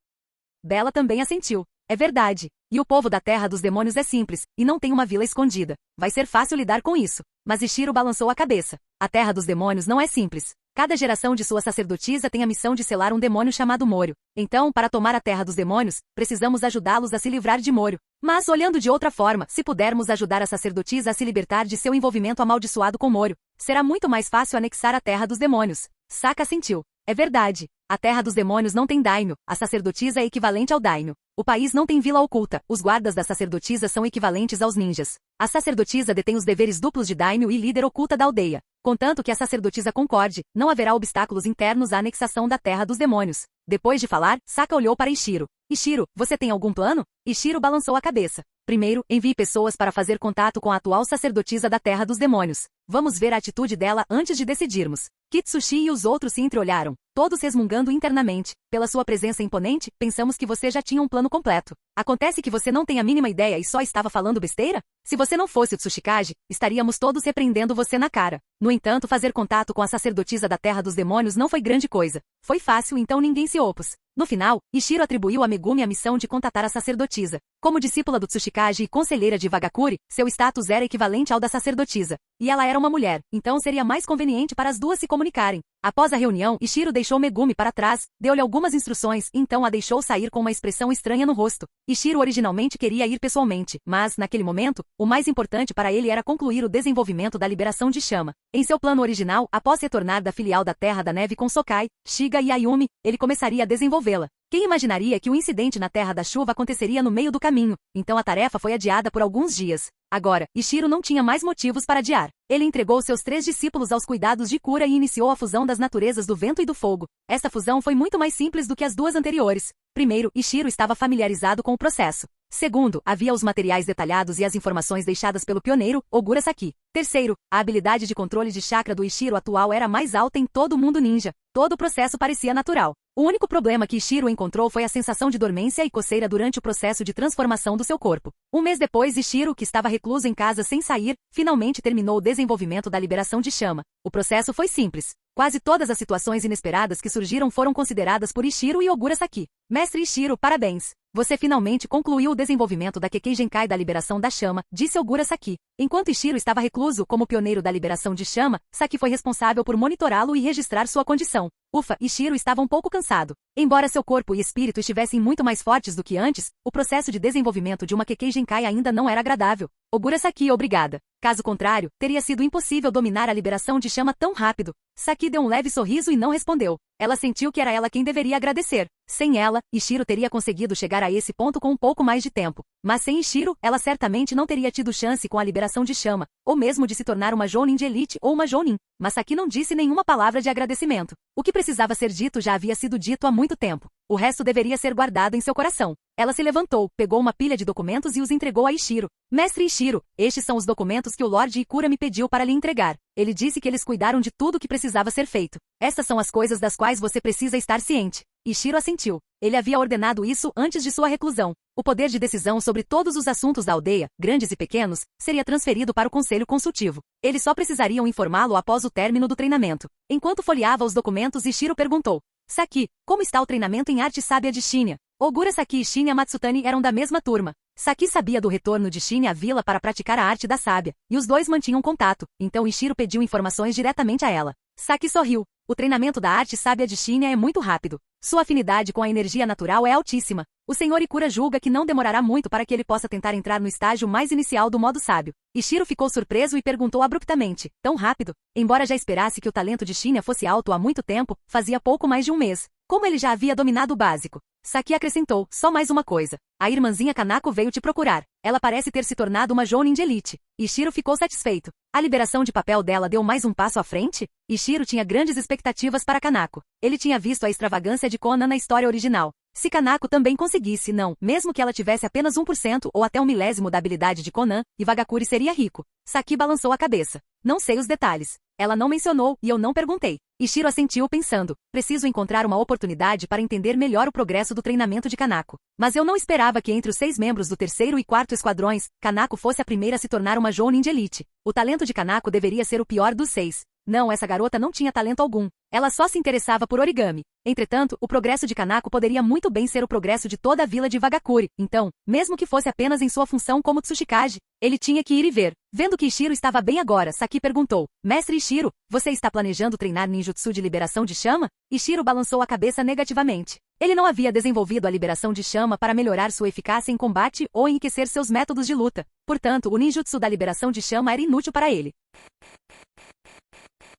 Bella também assentiu. É verdade. E o povo da Terra dos Demônios é simples, e não tem uma vila escondida. Vai ser fácil lidar com isso. Mas Ishiro balançou a cabeça. A Terra dos Demônios não é simples. Cada geração de sua sacerdotisa tem a missão de selar um demônio chamado Morio. Então, para tomar a Terra dos Demônios, precisamos ajudá-los a se livrar de Morio. Mas, olhando de outra forma, se pudermos ajudar a sacerdotisa a se libertar de seu envolvimento amaldiçoado com Morio, será muito mais fácil anexar a Terra dos Demônios. Saka assentiu. É verdade. A Terra dos Demônios não tem daimyo, a sacerdotisa é equivalente ao daimyo. O país não tem vila oculta, os guardas da sacerdotisa são equivalentes aos ninjas. A sacerdotisa detém os deveres duplos de daimyo e líder oculta da aldeia. Contanto que a sacerdotisa concorde, não haverá obstáculos internos à anexação da Terra dos Demônios. Depois de falar, Saka olhou para Ishiro. Ishiro, você tem algum plano? Ishiro balançou a cabeça. Primeiro, envie pessoas para fazer contato com a atual sacerdotisa da Terra dos Demônios. Vamos ver a atitude dela antes de decidirmos. Kitsushi e os outros se entreolharam, todos resmungando internamente. Pela sua presença imponente, pensamos que você já tinha um plano completo. Acontece que você não tem a mínima ideia e só estava falando besteira? Se você não fosse o Tsuchikage, estaríamos todos repreendendo você na cara. No entanto, fazer contato com a sacerdotisa da Terra dos Demônios não foi grande coisa. Foi fácil, então ninguém se opôs. No final, Ishiro atribuiu a Megumi a missão de contatar a sacerdotisa. Como discípula do Tsuchikage e conselheira de Iwagakure, seu status era equivalente ao da sacerdotisa. E ela era uma mulher, então seria mais conveniente para as duas se comunicarem. Após a reunião, Ishiro deixou Megumi para trás, deu-lhe algumas instruções, então a deixou sair com uma expressão estranha no rosto. Ishiro originalmente queria ir pessoalmente, mas, naquele momento, o mais importante para ele era concluir o desenvolvimento da liberação de chama. Em seu plano original, após retornar da filial da Terra da Neve com Sokai, Shiga e Ayumi, ele começaria a desenvolvê-la. Quem imaginaria que o incidente na Terra da Chuva aconteceria no meio do caminho? Então a tarefa foi adiada por alguns dias. Agora, Ishiro não tinha mais motivos para adiar. Ele entregou seus 3 discípulos aos cuidados de Kura e iniciou a fusão das as naturezas do vento e do fogo. Esta fusão foi muito mais simples do que as duas anteriores. Primeiro, Ishiro estava familiarizado com o processo. Segundo, havia os materiais detalhados e as informações deixadas pelo pioneiro, Ogura Saki. Terceiro, a habilidade de controle de chakra do Ishiro atual era mais alta em todo o mundo ninja. Todo o processo parecia natural. O único problema que Ishiro encontrou foi a sensação de dormência e coceira durante o processo de transformação do seu corpo. Um mês depois, Ishiro, que estava recluso em casa sem sair, finalmente terminou o desenvolvimento da liberação de chama. O processo foi simples. Quase todas as situações inesperadas que surgiram foram consideradas por Ishiro e Ogura Saki. Mestre Ishiro, parabéns! Você finalmente concluiu o desenvolvimento da Kekkei Genkai da liberação da chama, disse Ogura Saki. Enquanto Ishiro estava recluso como pioneiro da liberação de chama, Saki foi responsável por monitorá-lo e registrar sua condição. Ufa, Ishiro estava um pouco cansado. Embora seu corpo e espírito estivessem muito mais fortes do que antes, o processo de desenvolvimento de uma Kekkei Genkai ainda não era agradável. Ogura Saki, obrigada. Caso contrário, teria sido impossível dominar a liberação de chama tão rápido. Saki deu um leve sorriso e não respondeu. Ela sentiu que era ela quem deveria agradecer. Sem ela, Ishiro teria conseguido chegar a esse ponto com um pouco mais de tempo. Mas sem Ishiro, ela certamente não teria tido chance com a liberação de chama, ou mesmo de se tornar uma Jounin de elite ou uma Jounin. Mas Saki não disse nenhuma palavra de agradecimento. O que precisava ser dito já havia sido dito há muito tempo. O resto deveria ser guardado em seu coração. Ela se levantou, pegou uma pilha de documentos e os entregou a Ishiro. Mestre Ishiro, estes são os documentos que o Lorde Ikura me pediu para lhe entregar. Ele disse que eles cuidaram de tudo o que precisava ser feito. Estas são as coisas das quais você precisa estar ciente. Ishiro assentiu. Ele havia ordenado isso antes de sua reclusão. O poder de decisão sobre todos os assuntos da aldeia, grandes e pequenos, seria transferido para o Conselho Consultivo. Eles só precisariam informá-lo após o término do treinamento. Enquanto folheava os documentos, Ishiro perguntou: Saki, como está o treinamento em arte sábia de Shinya? Ogura Saki e Shinya Matsutani eram da mesma turma. Saki sabia do retorno de Shinya à vila para praticar a arte da sábia, e os dois mantinham contato, então Ishiro pediu informações diretamente a ela. Saki sorriu. O treinamento da arte sábia de Shinya é muito rápido. Sua afinidade com a energia natural é altíssima. O Sr. Ikura julga que não demorará muito para que ele possa tentar entrar no estágio mais inicial do modo sábio. Ishiro ficou surpreso e perguntou abruptamente: tão rápido? Embora já esperasse que o talento de Shinya fosse alto há muito tempo, fazia pouco mais de um mês. Como ele já havia dominado o básico? Saki acrescentou: só mais uma coisa. A irmãzinha Kanako veio te procurar. Ela parece ter se tornado uma Jounin de elite. Ishiro ficou satisfeito. A liberação de papel dela deu mais um passo à frente? Ishiro tinha grandes expectativas para Kanako. Ele tinha visto a extravagância de Konan na história original. Se Kanako também conseguisse, não, mesmo que ela tivesse apenas 1% ou até 1/1000 da habilidade de Konan, Iwagakuri seria rico. Saki balançou a cabeça. Não sei os detalhes. Ela não mencionou e eu não perguntei. Ishiro assentiu pensando: preciso encontrar uma oportunidade para entender melhor o progresso do treinamento de Kanako. Mas eu não esperava que entre os 6 membros do 3º e 4º esquadrões, Kanako fosse a primeira a se tornar uma Jounin de elite. O talento de Kanako deveria ser o pior dos 6. Não, essa garota não tinha talento algum. Ela só se interessava por origami. Entretanto, o progresso de Kanako poderia muito bem ser o progresso de toda a vila de Iwagakuri. Então, mesmo que fosse apenas em sua função como Tsuchikage, ele tinha que ir e ver. Vendo que Ishiro estava bem agora, Saki perguntou: Mestre Ishiro, você está planejando treinar ninjutsu de liberação de chama? Ishiro balançou a cabeça negativamente. Ele não havia desenvolvido a liberação de chama para melhorar sua eficácia em combate ou enriquecer seus métodos de luta. Portanto, o ninjutsu da liberação de chama era inútil para ele.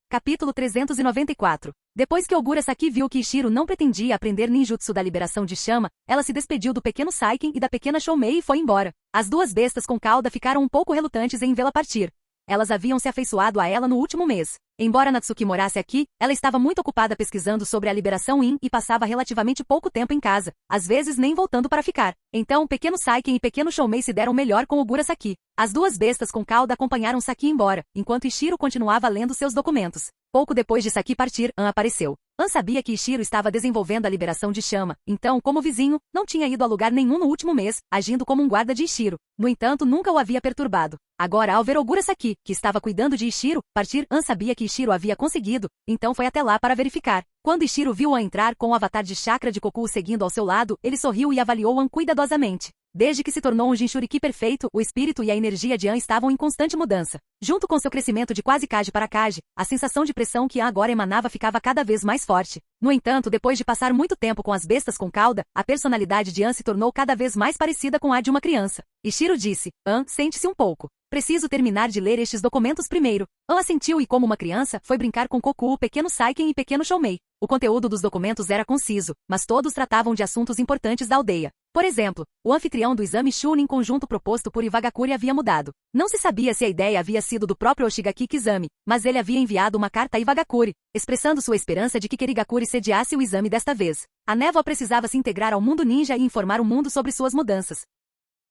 Capítulo 394. Depois que Ogura Saki viu que Ishiro não pretendia aprender ninjutsu da liberação de chama, ela se despediu do pequeno Saiken e da pequena Shoumei e foi embora. As duas bestas com cauda ficaram um pouco relutantes em vê-la partir. Elas haviam se afeiçoado a ela no último mês. Embora Natsuki morasse aqui, ela estava muito ocupada pesquisando sobre a liberação Yin e passava relativamente pouco tempo em casa, às vezes nem voltando para ficar. Então, pequeno Saiken e pequeno Shoumei se deram melhor com Ogura Saki. As duas bestas com cauda acompanharam Saki embora, enquanto Ishiro continuava lendo seus documentos. Pouco depois de Saki partir, An apareceu. An sabia que Ishiro estava desenvolvendo a liberação de chama, então, como vizinho, não tinha ido a lugar nenhum no último mês, agindo como um guarda de Ishiro. No entanto, nunca o havia perturbado. Agora, ao ver Ogura Saki, que estava cuidando de Ishiro, partir, An sabia que Ishiro havia conseguido, então foi até lá para verificar. Quando Ishiro viu An entrar com o avatar de chakra de Koku seguindo ao seu lado, ele sorriu e avaliou An cuidadosamente. Desde que se tornou um Jinchuriki perfeito, o espírito e a energia de An estavam em constante mudança. Junto com seu crescimento de quase Kage para Kage, a sensação de pressão que An agora emanava ficava cada vez mais forte. No entanto, depois de passar muito tempo com as bestas com cauda, a personalidade de An se tornou cada vez mais parecida com a de uma criança. Ishiro disse: An, sente-se um pouco. Preciso terminar de ler estes documentos primeiro. An assentiu e, como uma criança, foi brincar com Koku, pequeno Saiken e pequeno Shoumei. O conteúdo dos documentos era conciso, mas todos tratavam de assuntos importantes da aldeia. Por exemplo, o anfitrião do exame Chunin conjunto proposto por Iwagakure havia mudado. Não se sabia se a ideia havia sido do próprio Oshigaki Kizami, mas ele havia enviado uma carta a Iwagakure, expressando sua esperança de que Kirigakure sediasse o exame desta vez. A névoa precisava se integrar ao mundo ninja e informar o mundo sobre suas mudanças.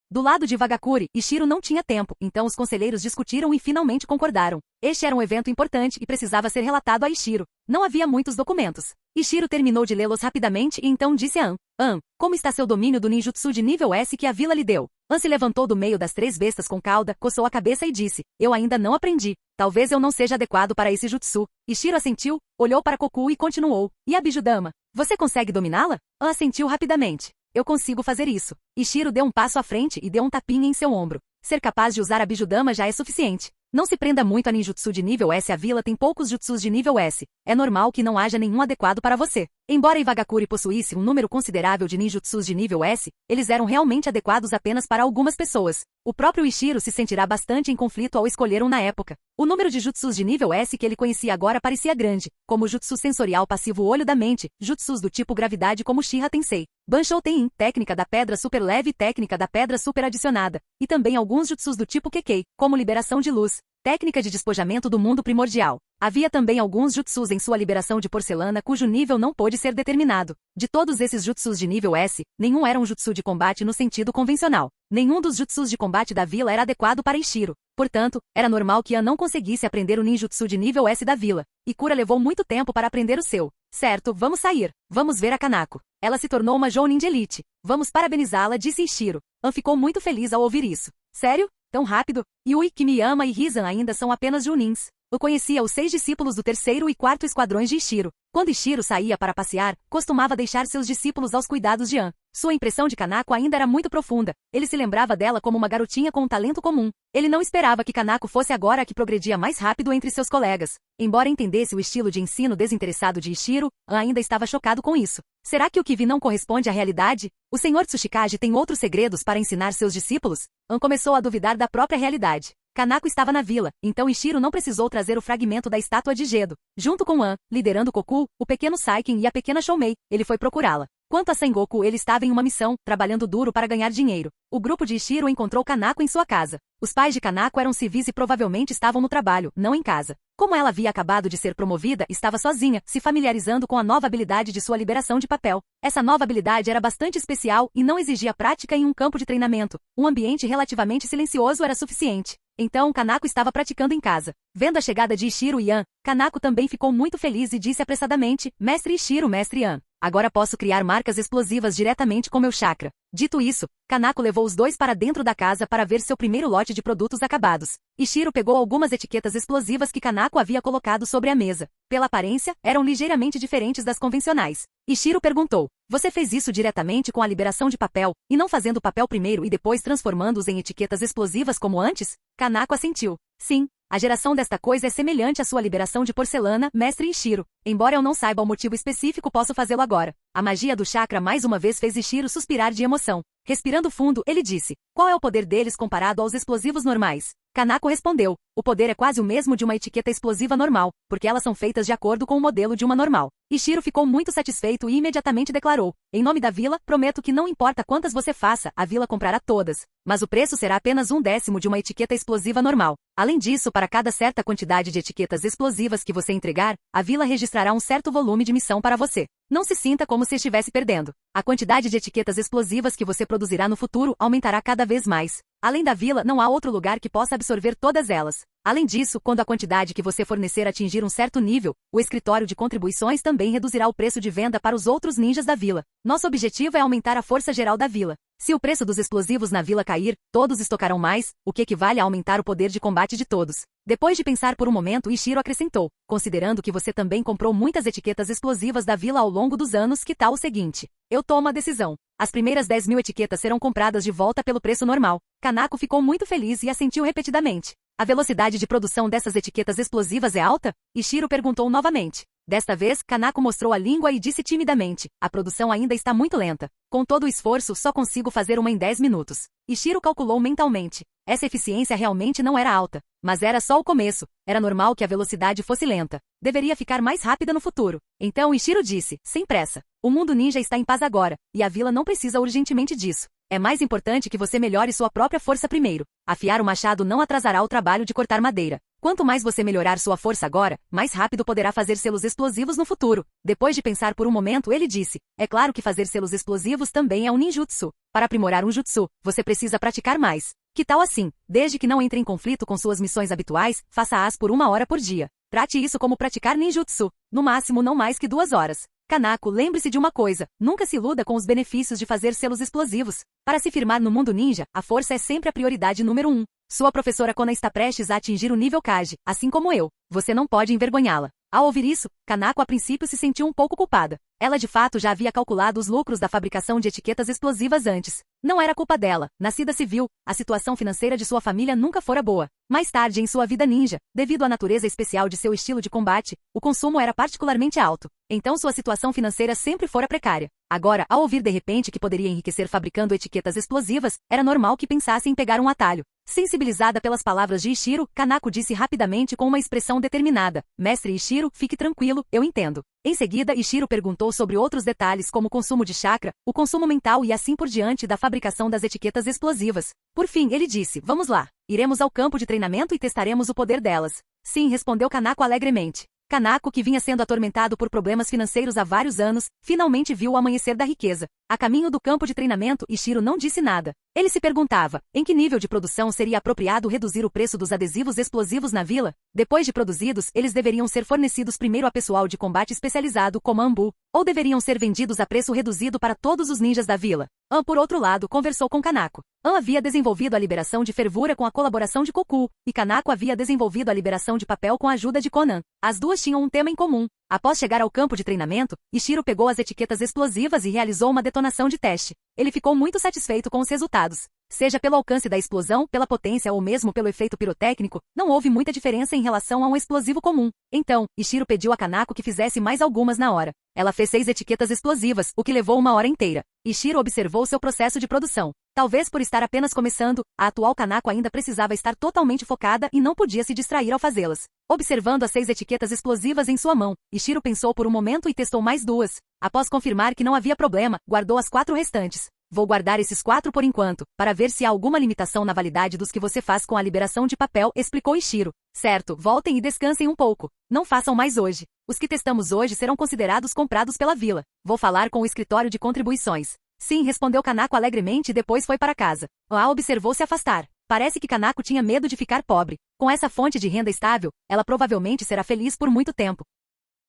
Do lado de Iwagakure, Ishiro não tinha tempo, então os conselheiros discutiram e finalmente concordaram. Este era um evento importante e precisava ser relatado a Ishiro. Não havia muitos documentos. Ishiro terminou de lê-los rapidamente e então disse a An, como está seu domínio do ninjutsu de nível S que a vila lhe deu? An se levantou do meio das 3 bestas com cauda, coçou a cabeça e disse, eu ainda não aprendi. Talvez eu não seja adequado para esse jutsu. Ishiro assentiu, olhou para Koku e continuou. E a Bijudama? Você consegue dominá-la? An assentiu rapidamente. Eu consigo fazer isso. Ishiro deu um passo à frente e deu um tapinha em seu ombro. Ser capaz de usar a Bijudama já é suficiente. Não se prenda muito a ninjutsu de nível S. A vila tem poucos jutsus de nível S. É normal que não haja nenhum adequado para você. Embora Iwagakure possuísse um número considerável de ninjutsus de nível S, eles eram realmente adequados apenas para algumas pessoas. O próprio Ishiro se sentirá bastante em conflito ao escolher um na época. O número de jutsus de nível S que ele conhecia agora parecia grande, como o jutsu sensorial passivo Olho da Mente, jutsus do tipo gravidade como Shiha Tensei, Banshou Tenin, técnica da pedra super leve e técnica da pedra super adicionada, e também alguns jutsus do tipo Kekei, como liberação de luz, técnica de despojamento do mundo primordial. Havia também alguns jutsus em sua liberação de porcelana cujo nível não pôde ser determinado. De todos esses jutsus de nível S, nenhum era um jutsu de combate no sentido convencional. Nenhum dos jutsus de combate da vila era adequado para Ishiro. Portanto, era normal que An não conseguisse aprender o ninjutsu de nível S da vila. Ikura levou muito tempo para aprender o seu. Certo, vamos sair. Vamos ver a Kanako. Ela se tornou uma Jounin de elite. Vamos parabenizá-la, disse Ishiro. An ficou muito feliz ao ouvir isso. Sério? Tão rápido? Yui, Kimiyama e Rizan ainda são apenas Jounins. Eu conhecia os 6 discípulos do 3º e 4º esquadrões de Ishiro. Quando Ishiro saía para passear, costumava deixar seus discípulos aos cuidados de An. Sua impressão de Kanako ainda era muito profunda. Ele se lembrava dela como uma garotinha com um talento comum. Ele não esperava que Kanako fosse agora a que progredia mais rápido entre seus colegas. Embora entendesse o estilo de ensino desinteressado de Ishiro, An ainda estava chocado com isso. Será que o que vi não corresponde à realidade? O Sr. Tsuchikage tem outros segredos para ensinar seus discípulos? An começou a duvidar da própria realidade. Kanako estava na vila, então Ishiro não precisou trazer o fragmento da estátua de Gedo. Junto com An, liderando Koku, o pequeno Saiken e a pequena Shoumei, ele foi procurá-la. Quanto a Sengoku, ele estava em uma missão, trabalhando duro para ganhar dinheiro. O grupo de Ishiro encontrou Kanako em sua casa. Os pais de Kanako eram civis e provavelmente estavam no trabalho, não em casa. Como ela havia acabado de ser promovida, estava sozinha, se familiarizando com a nova habilidade de sua liberação de papel. Essa nova habilidade era bastante especial e não exigia prática em um campo de treinamento. Um ambiente relativamente silencioso era suficiente. Então, Kanako estava praticando em casa. Vendo a chegada de Ishiro e An, Kanako também ficou muito feliz e disse apressadamente, Mestre Ishiro, Mestre An. Agora posso criar marcas explosivas diretamente com meu chakra. Dito isso, Kanako levou os dois para dentro da casa para ver seu primeiro lote de produtos acabados. Ishiro pegou algumas etiquetas explosivas que Kanako havia colocado sobre a mesa. Pela aparência, eram ligeiramente diferentes das convencionais. Ishiro perguntou, você fez isso diretamente com a liberação de papel, e não fazendo o papel primeiro e depois transformando-os em etiquetas explosivas como antes? Kanako assentiu. Sim. A geração desta coisa é semelhante à sua liberação de porcelana, Mestre Ishiro. Embora eu não saiba o motivo específico, posso fazê-lo agora. A magia do chakra mais uma vez fez Ishiro suspirar de emoção. Respirando fundo, ele disse, qual é o poder deles comparado aos explosivos normais? Kanako respondeu, o poder é quase o mesmo de uma etiqueta explosiva normal, porque elas são feitas de acordo com o modelo de uma normal. Ishiro ficou muito satisfeito e imediatamente declarou, em nome da vila, prometo que não importa quantas você faça, a vila comprará todas. Mas o preço será apenas 1/10 de uma etiqueta explosiva normal. Além disso, para cada certa quantidade de etiquetas explosivas que você entregar, a vila registrará um certo volume de missão para você. Não se sinta como se estivesse perdendo. A quantidade de etiquetas explosivas que você produzirá no futuro aumentará cada vez mais. Além da vila, não há outro lugar que possa absorver todas elas. Além disso, quando a quantidade que você fornecer atingir um certo nível, o escritório de contribuições também reduzirá o preço de venda para os outros ninjas da vila. Nosso objetivo é aumentar a força geral da vila. Se o preço dos explosivos na vila cair, todos estocarão mais, o que equivale a aumentar o poder de combate de todos. Depois de pensar por um momento, Ishiro acrescentou, considerando que você também comprou muitas etiquetas explosivas da vila ao longo dos anos, que tal o seguinte? Eu tomo a decisão. As primeiras 10.000 etiquetas serão compradas de volta pelo preço normal. Kanako ficou muito feliz e assentiu repetidamente. A velocidade de produção dessas etiquetas explosivas é alta? Ishiro perguntou novamente. Desta vez, Kanako mostrou a língua e disse timidamente, a produção ainda está muito lenta. Com todo o esforço, só consigo fazer uma em 10 minutos. Ishiro calculou mentalmente. Essa eficiência realmente não era alta, mas era só o começo. Era normal que a velocidade fosse lenta. Deveria ficar mais rápida no futuro. Então Ishiro disse, sem pressa. O mundo ninja está em paz agora, e a vila não precisa urgentemente disso. É mais importante que você melhore sua própria força primeiro. Afiar o machado não atrasará o trabalho de cortar madeira. Quanto mais você melhorar sua força agora, mais rápido poderá fazer selos explosivos no futuro. Depois de pensar por um momento, ele disse, é claro que fazer selos explosivos também é um ninjutsu. Para aprimorar um jutsu, você precisa praticar mais. Que tal assim? Desde que não entre em conflito com suas missões habituais, faça-as por 1 hora por dia. Trate isso como praticar ninjutsu. No máximo não mais que 2 horas. Kanako, lembre-se de uma coisa, nunca se iluda com os benefícios de fazer selos explosivos. Para se firmar no mundo ninja, a força é sempre a prioridade número 1. Sua professora Kona está prestes a atingir o nível Kage, assim como eu. Você não pode envergonhá-la. Ao ouvir isso, Kanako a princípio se sentiu um pouco culpada. Ela de fato já havia calculado os lucros da fabricação de etiquetas explosivas antes. Não era culpa dela. Nascida civil, a situação financeira de sua família nunca fora boa. Mais tarde em sua vida ninja, devido à natureza especial de seu estilo de combate, o consumo era particularmente alto. Então sua situação financeira sempre fora precária. Agora, ao ouvir de repente que poderia enriquecer fabricando etiquetas explosivas, era normal que pensasse em pegar um atalho. Sensibilizada pelas palavras de Ishiro, Kanako disse rapidamente com uma expressão determinada, Mestre Ishiro, fique tranquilo, eu entendo. Em seguida, Ishiro perguntou sobre outros detalhes como o consumo de chakra, o consumo mental e assim por diante da fabricação das etiquetas explosivas. Por fim, ele disse, vamos lá. Iremos ao campo de treinamento e testaremos o poder delas. Sim, respondeu Kanako alegremente. Kanako, que vinha sendo atormentado por problemas financeiros há vários anos, finalmente viu o amanhecer da riqueza. A caminho do campo de treinamento, Ishiro não disse nada. Ele se perguntava, em que nível de produção seria apropriado reduzir o preço dos adesivos explosivos na vila? Depois de produzidos, eles deveriam ser fornecidos primeiro a pessoal de combate especializado como Anbu, ou deveriam ser vendidos a preço reduzido para todos os ninjas da vila. An, por outro lado, conversou com Kanako. An havia desenvolvido a liberação de fervura com a colaboração de Koku, e Kanako havia desenvolvido a liberação de papel com a ajuda de Conan. As duas tinham um tema em comum. Após chegar ao campo de treinamento, Ishiro pegou as etiquetas explosivas e realizou uma detonação de teste. Ele ficou muito satisfeito com os resultados. Seja pelo alcance da explosão, pela potência ou mesmo pelo efeito pirotécnico, não houve muita diferença em relação a um explosivo comum. Então, Ishiro pediu a Kanako que fizesse mais algumas na hora. Ela fez 6 etiquetas explosivas, o que levou 1 hora inteira. Ishiro observou seu processo de produção. Talvez por estar apenas começando, a atual Kanako ainda precisava estar totalmente focada e não podia se distrair ao fazê-las. Observando as 6 etiquetas explosivas em sua mão, Ishiro pensou por um momento e testou mais 2. Após confirmar que não havia problema, guardou as 4 restantes. Vou guardar esses 4 por enquanto, para ver se há alguma limitação na validade dos que você faz com a liberação de papel, explicou Ishiro. Certo, voltem e descansem um pouco. Não façam mais hoje. Os que testamos hoje serão considerados comprados pela vila. Vou falar com o escritório de contribuições. Sim, respondeu Kanako alegremente e depois foi para casa. A observou se afastar. Parece que Kanako tinha medo de ficar pobre. Com essa fonte de renda estável, ela provavelmente será feliz por muito tempo.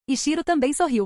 Ishiro também sorriu.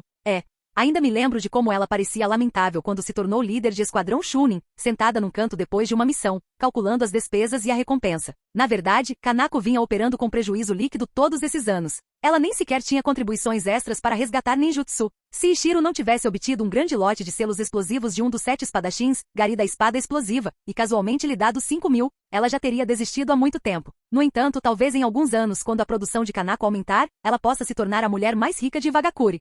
Ainda me lembro de como ela parecia lamentável quando se tornou líder de esquadrão Chunin, sentada num canto depois de uma missão, calculando as despesas e a recompensa. Na verdade, Kanako vinha operando com prejuízo líquido todos esses anos. Ela nem sequer tinha contribuições extras para resgatar ninjutsu. Se Ishiro não tivesse obtido um grande lote de selos explosivos de um dos 7 espadachins, Gari da espada explosiva, e casualmente lhe dado 5.000, ela já teria desistido há muito tempo. No entanto, talvez em alguns anos, quando a produção de Kanako aumentar, ela possa se tornar a mulher mais rica de Wagakure.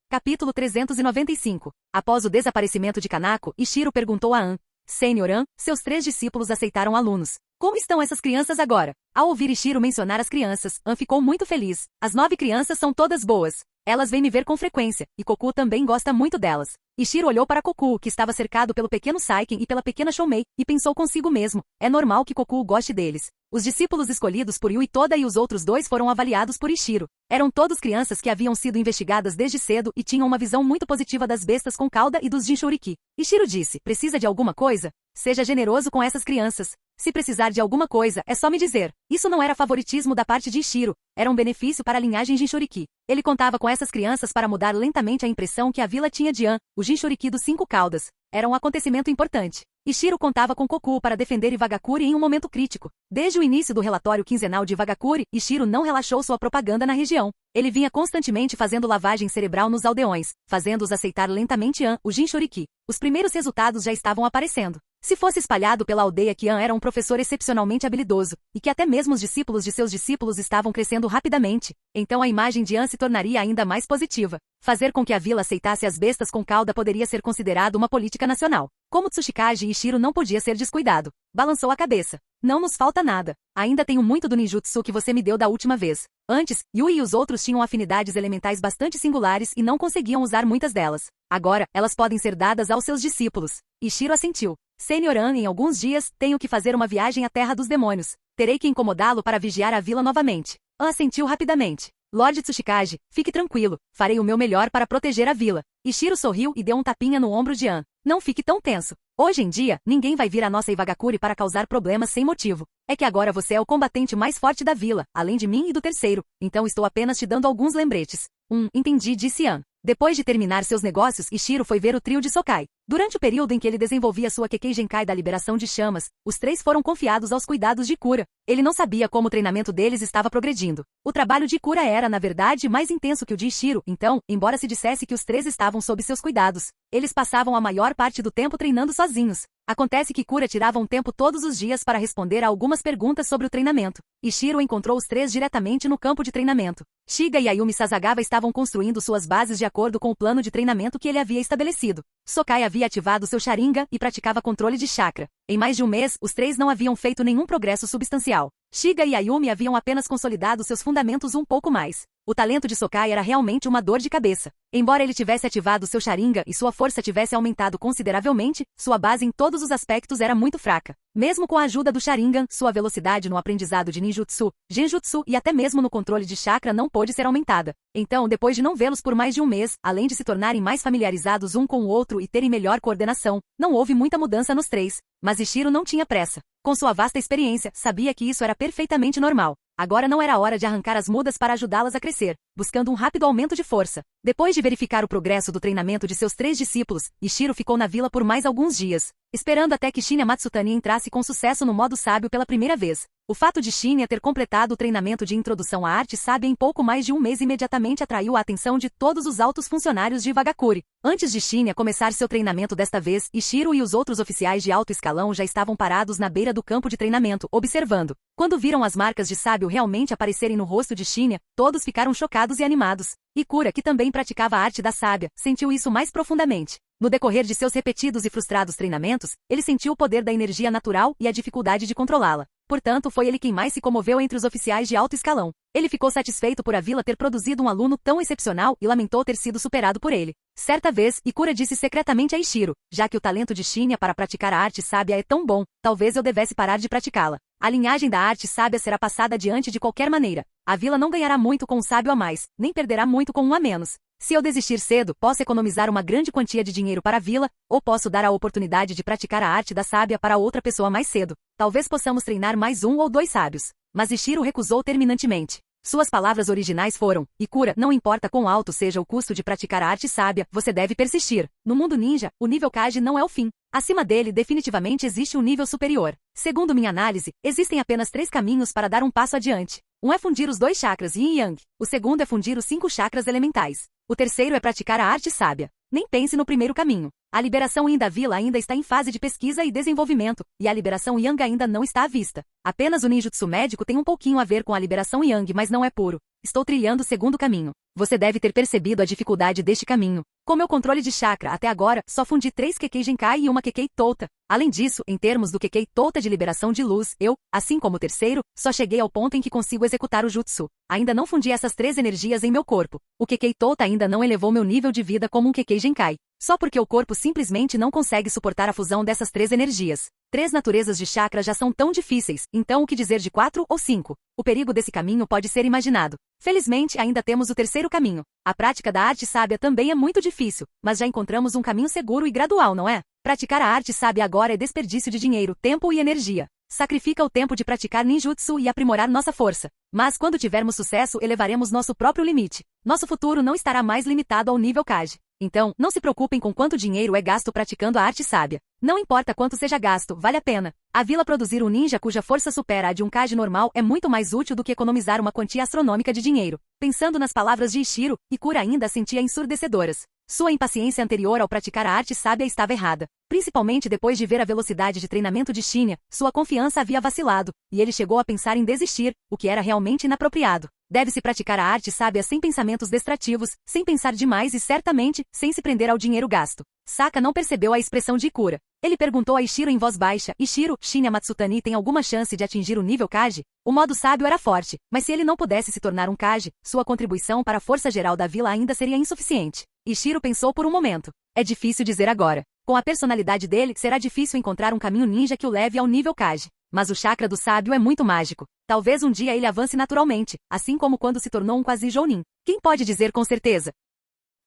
Capítulo 395. Após o desaparecimento de Kanako, Ishiro perguntou a An. Senhor An, seus 3 discípulos aceitaram alunos. Como estão essas crianças agora? Ao ouvir Ishiro mencionar as crianças, An ficou muito feliz. As 9 crianças são todas boas. Elas vêm me ver com frequência, e Koku também gosta muito delas. Ishiro olhou para Koku, que estava cercado pelo pequeno Saiken e pela pequena Shoumei, e pensou consigo mesmo, é normal que Koku goste deles. Os discípulos escolhidos por Yui Toda e os outros 2 foram avaliados por Ishiro. Eram todos crianças que haviam sido investigadas desde cedo e tinham uma visão muito positiva das bestas com cauda e dos Jinchuriki. Ishiro disse, precisa de alguma coisa? Seja generoso com essas crianças. Se precisar de alguma coisa, é só me dizer. Isso não era favoritismo da parte de Ishiro, era um benefício para a linhagem Jinchuriki. Ele contava com essas crianças para mudar lentamente a impressão que a vila tinha de An, o Jinchuriki dos 5 caudas. Era um acontecimento importante. Ishiro contava com Koku para defender Iwagakure em um momento crítico. Desde o início do relatório quinzenal de Iwagakure, Ishiro não relaxou sua propaganda na região. Ele vinha constantemente fazendo lavagem cerebral nos aldeões, fazendo-os aceitar lentamente An, o Jinchuriki. Os primeiros resultados já estavam aparecendo. Se fosse espalhado pela aldeia que An era um professor excepcionalmente habilidoso, e que até mesmo os discípulos de seus discípulos estavam crescendo rapidamente, então a imagem de An se tornaria ainda mais positiva. Fazer com que a vila aceitasse as bestas com cauda poderia ser considerado uma política nacional. Como Tsuchikage Ishiro não podia ser descuidado, balançou a cabeça. Não nos falta nada. Ainda tenho muito do ninjutsu que você me deu da última vez. Antes, Yui e os outros tinham afinidades elementais bastante singulares e não conseguiam usar muitas delas. Agora, elas podem ser dadas aos seus discípulos. Ishiro assentiu. Senhor An, em alguns dias, tenho que fazer uma viagem à Terra dos Demônios. Terei que incomodá-lo para vigiar a vila novamente. An assentiu rapidamente. Lorde Tsuchikage, fique tranquilo. Farei o meu melhor para proteger a vila. Ishiro sorriu e deu um tapinha no ombro de An. Não fique tão tenso. Hoje em dia, ninguém vai vir à nossa Iwagakure para causar problemas sem motivo. É que agora você é o combatente mais forte da vila, além de mim e do terceiro, então estou apenas te dando alguns lembretes. Entendi, disse An. Depois de terminar seus negócios, Ishiro foi ver o trio de Sokai. Durante o período em que ele desenvolvia sua Kekkei Genkai da liberação de chamas, os três foram confiados aos cuidados de Kura. Ele não sabia como o treinamento deles estava progredindo. O trabalho de Kura era, na verdade, mais intenso que o de Ishiro, então, embora se dissesse que os três estavam sob seus cuidados, eles passavam a maior parte do tempo treinando sozinhos. Acontece que Kura tirava um tempo todos os dias para responder a algumas perguntas sobre o treinamento. Ishiro encontrou os três diretamente no campo de treinamento. Shiga e Ayumi Sasagawa estavam construindo suas bases de acordo com o plano de treinamento que ele havia estabelecido. Sokai havia ativado seu Sharingan e praticava controle de chakra. Em mais de um mês, os três não haviam feito nenhum progresso substancial. Shiga e Ayumi haviam apenas consolidado seus fundamentos um pouco mais. O talento de Sokai era realmente uma dor de cabeça. Embora ele tivesse ativado seu Sharingan e sua força tivesse aumentado consideravelmente, sua base em todos os aspectos era muito fraca. Mesmo com a ajuda do Sharingan, sua velocidade no aprendizado de ninjutsu, genjutsu e até mesmo no controle de chakra não pôde ser aumentada. Então, depois de não vê-los por mais de um mês, além de se tornarem mais familiarizados um com o outro e terem melhor coordenação, não houve muita mudança nos três. Mas Ishiro não tinha pressa. Com sua vasta experiência, sabia que isso era perfeitamente normal. Agora não era a hora de arrancar as mudas para ajudá-las a crescer, buscando um rápido aumento de força. Depois de verificar o progresso do treinamento de seus três discípulos, Ishiro ficou na vila por mais alguns dias, esperando até que Shinya Matsutani entrasse com sucesso no modo sábio pela primeira vez. O fato de Shinya ter completado o treinamento de introdução à arte sábia em pouco mais de um mês imediatamente atraiu a atenção de todos os altos funcionários de Iwagakure. Antes de Shinya começar seu treinamento desta vez, Ishiro e os outros oficiais de alto escalão já estavam parados na beira do campo de treinamento, observando. Quando viram as marcas de sábio realmente aparecerem no rosto de Shinya, todos ficaram chocados e animados. E Kura, que também praticava a arte da sábia, sentiu isso mais profundamente. No decorrer de seus repetidos e frustrados treinamentos, ele sentiu o poder da energia natural e a dificuldade de controlá-la. Portanto, foi ele quem mais se comoveu entre os oficiais de alto escalão. Ele ficou satisfeito por a vila ter produzido um aluno tão excepcional e lamentou ter sido superado por ele. Certa vez, Ikura disse secretamente a Ishiro, já que o talento de Shinya para praticar a arte sábia é tão bom, talvez eu devesse parar de praticá-la. A linhagem da arte sábia será passada adiante de qualquer maneira. A vila não ganhará muito com um sábio a mais, nem perderá muito com um a menos. Se eu desistir cedo, posso economizar uma grande quantia de dinheiro para a vila, ou posso dar a oportunidade de praticar a arte da sábia para outra pessoa mais cedo. Talvez possamos treinar mais um ou dois sábios. Mas Ishiro recusou terminantemente. Suas palavras originais foram: Ikura, não importa quão alto seja o custo de praticar a arte sábia, você deve persistir. No mundo ninja, o nível Kage não é o fim. Acima dele definitivamente existe um nível superior. Segundo minha análise, existem apenas 3 caminhos para dar um passo adiante. Um é fundir os 2 chakras Yin e Yang. O segundo é fundir os 5 chakras elementais. O terceiro é praticar a arte sábia. Nem pense no primeiro caminho. A liberação Yin da vila ainda está em fase de pesquisa e desenvolvimento, e a liberação Yang ainda não está à vista. Apenas o ninjutsu médico tem um pouquinho a ver com a liberação Yang, mas não é puro. Estou trilhando o segundo caminho. Você deve ter percebido a dificuldade deste caminho. Com meu controle de chakra até agora, só fundi 3 Kekkei Genkai e uma Kekkei Touta. Além disso, em termos do Kekkei Touta de liberação de luz, eu, assim como o terceiro, só cheguei ao ponto em que consigo executar o jutsu. Ainda não fundi essas 3 energias em meu corpo. O Kekkei Touta ainda não elevou meu nível de vida como um Kekkei Genkai. Só porque o corpo simplesmente não consegue suportar a fusão dessas 3 energias. 3 naturezas de chakra já são tão difíceis, então o que dizer de 4 ou 5? O perigo desse caminho pode ser imaginado. Felizmente, ainda temos o terceiro caminho. A prática da arte sábia também é muito difícil, mas já encontramos um caminho seguro e gradual, não é? Praticar a arte sábia agora é desperdício de dinheiro, tempo e energia. Sacrifica o tempo de praticar ninjutsu e aprimorar nossa força. Mas quando tivermos sucesso, elevaremos nosso próprio limite. Nosso futuro não estará mais limitado ao nível Kage. Então, não se preocupem com quanto dinheiro é gasto praticando a arte sábia. Não importa quanto seja gasto, vale a pena. A vila produzir um ninja cuja força supera a de um Kage normal é muito mais útil do que economizar uma quantia astronômica de dinheiro. Pensando nas palavras de Ishiro, Ikura ainda sentia ensurdecedoras. Sua impaciência anterior ao praticar a arte sábia estava errada. Principalmente depois de ver a velocidade de treinamento de Shinya, sua confiança havia vacilado, e ele chegou a pensar em desistir, o que era realmente inapropriado. Deve-se praticar a arte sábia sem pensamentos distrativos, sem pensar demais e certamente, sem se prender ao dinheiro gasto. Saka não percebeu a expressão de Ikura. Ele perguntou a Ishiro em voz baixa, Ishiro, Shinya Matsutani tem alguma chance de atingir o nível Kage? O modo sábio era forte, mas se ele não pudesse se tornar um Kage, sua contribuição para a força geral da vila ainda seria insuficiente. Ishiro pensou por um momento. É difícil dizer agora. Com a personalidade dele, será difícil encontrar um caminho ninja que o leve ao nível Kage. Mas o chakra do sábio é muito mágico. Talvez um dia ele avance naturalmente, assim como quando se tornou um quasi Jounin. Quem pode dizer com certeza?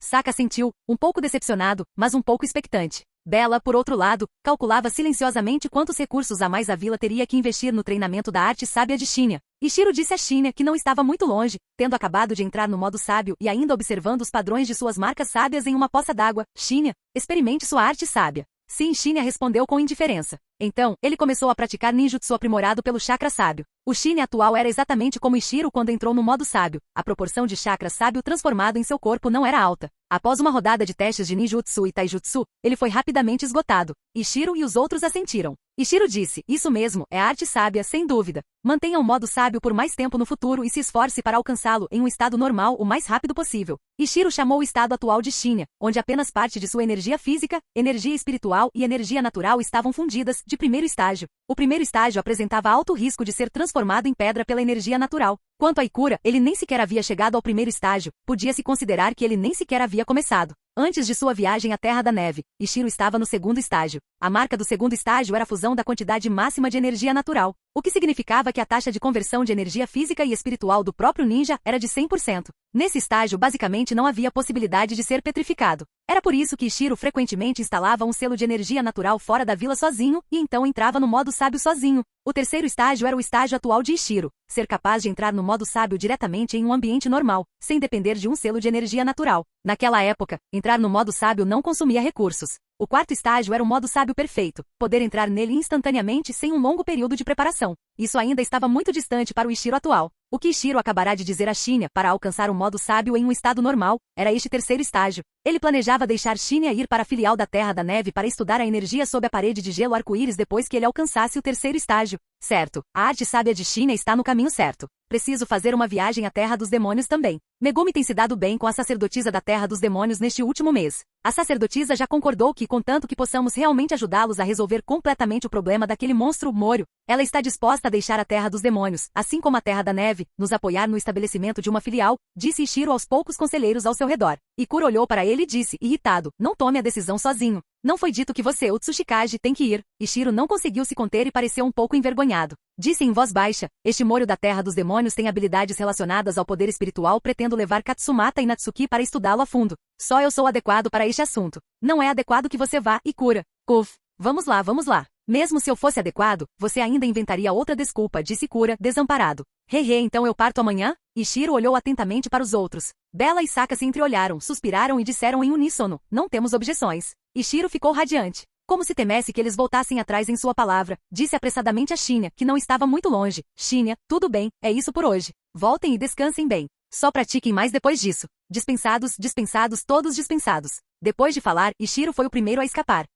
Saka sentiu, um pouco decepcionado, mas um pouco expectante. Bella, por outro lado, calculava silenciosamente quantos recursos a mais a vila teria que investir no treinamento da arte sábia de Shinya. Ishiro disse a Shinya que não estava muito longe, tendo acabado de entrar no modo sábio e ainda observando os padrões de suas marcas sábias em uma poça d'água. Shinya, experimente sua arte sábia. Sim, Shinya respondeu com indiferença. Então, ele começou a praticar ninjutsu aprimorado pelo chakra sábio. O Shinya atual era exatamente como Ishiro quando entrou no modo sábio. A proporção de chakra sábio transformado em seu corpo não era alta. Após uma rodada de testes de ninjutsu e taijutsu, ele foi rapidamente esgotado. Ishiro e os outros assentiram. Ishiro disse, isso mesmo, é arte sábia, sem dúvida. Mantenha o modo sábio por mais tempo no futuro e se esforce para alcançá-lo em um estado normal o mais rápido possível. Ishiro chamou o estado atual de Shinya, onde apenas parte de sua energia física, energia espiritual e energia natural estavam fundidas, de primeiro estágio. O primeiro estágio apresentava alto risco de ser transformado em pedra pela energia natural. Quanto a Ikura, ele nem sequer havia chegado ao primeiro estágio, podia-se considerar que ele nem sequer havia começado. Antes de sua viagem à Terra da Neve, Ishiro estava no segundo estágio. A marca do segundo estágio era a fusão da quantidade máxima de energia natural, o que significava que a taxa de conversão de energia física e espiritual do próprio ninja era de 100%. Nesse estágio, basicamente não havia possibilidade de ser petrificado. Era por isso que Ishiro frequentemente instalava um selo de energia natural fora da vila sozinho, e então entrava no modo sábio sozinho. O terceiro estágio era o estágio atual de Ishiro, ser capaz de entrar no modo sábio diretamente em um ambiente normal, sem depender de um selo de energia natural. Naquela época, entrar no modo sábio não consumia recursos. O quarto estágio era o modo sábio perfeito, poder entrar nele instantaneamente sem um longo período de preparação. Isso ainda estava muito distante para o Ishiro atual. O que Ishiro acabará de dizer a Shinya para alcançar o modo sábio em um estado normal, era este terceiro estágio. Ele planejava deixar Shinya ir para a filial da Terra da Neve para estudar a energia sob a parede de gelo arco-íris depois que ele alcançasse o terceiro estágio. Certo, a arte sábia de Shinya está no caminho certo. Preciso fazer uma viagem à Terra dos Demônios também. Megumi tem se dado bem com a sacerdotisa da Terra dos Demônios neste último mês. A sacerdotisa já concordou que, contanto que possamos realmente ajudá-los a resolver completamente o problema daquele monstro Moro, ela está disposta a deixar a Terra dos Demônios, assim como a Terra da Neve, nos apoiar no estabelecimento de uma filial, disse Ishiro aos poucos conselheiros ao seu redor. Ikura olhou para ele e disse, irritado, não tome a decisão sozinho. Não foi dito que você, o Tsushikage, tem que ir. Ishiro não conseguiu se conter e pareceu um pouco envergonhado. Disse em voz baixa, este Moro da Terra dos Demônios tem habilidades relacionadas ao poder espiritual, pretendo levar Katsumata e Natsuki para estudá-lo a fundo. Só eu sou adequado para este assunto. Não é adequado que você vá, Ikura. Uf. Vamos lá, vamos lá. Mesmo se eu fosse adequado, você ainda inventaria outra desculpa, disse Ikura, desamparado. Hehe, então eu parto amanhã? Ishiro olhou atentamente para os outros. Bella e Saka se entreolharam, suspiraram e disseram em uníssono, não temos objeções. Ishiro ficou radiante. Como se temesse que eles voltassem atrás em sua palavra, disse apressadamente a Shinya, que não estava muito longe. Shinya, tudo bem, é isso por hoje. Voltem e descansem bem. Só pratiquem mais depois disso. Dispensados, dispensados, todos dispensados. Depois de falar, Ishiro foi o primeiro a escapar.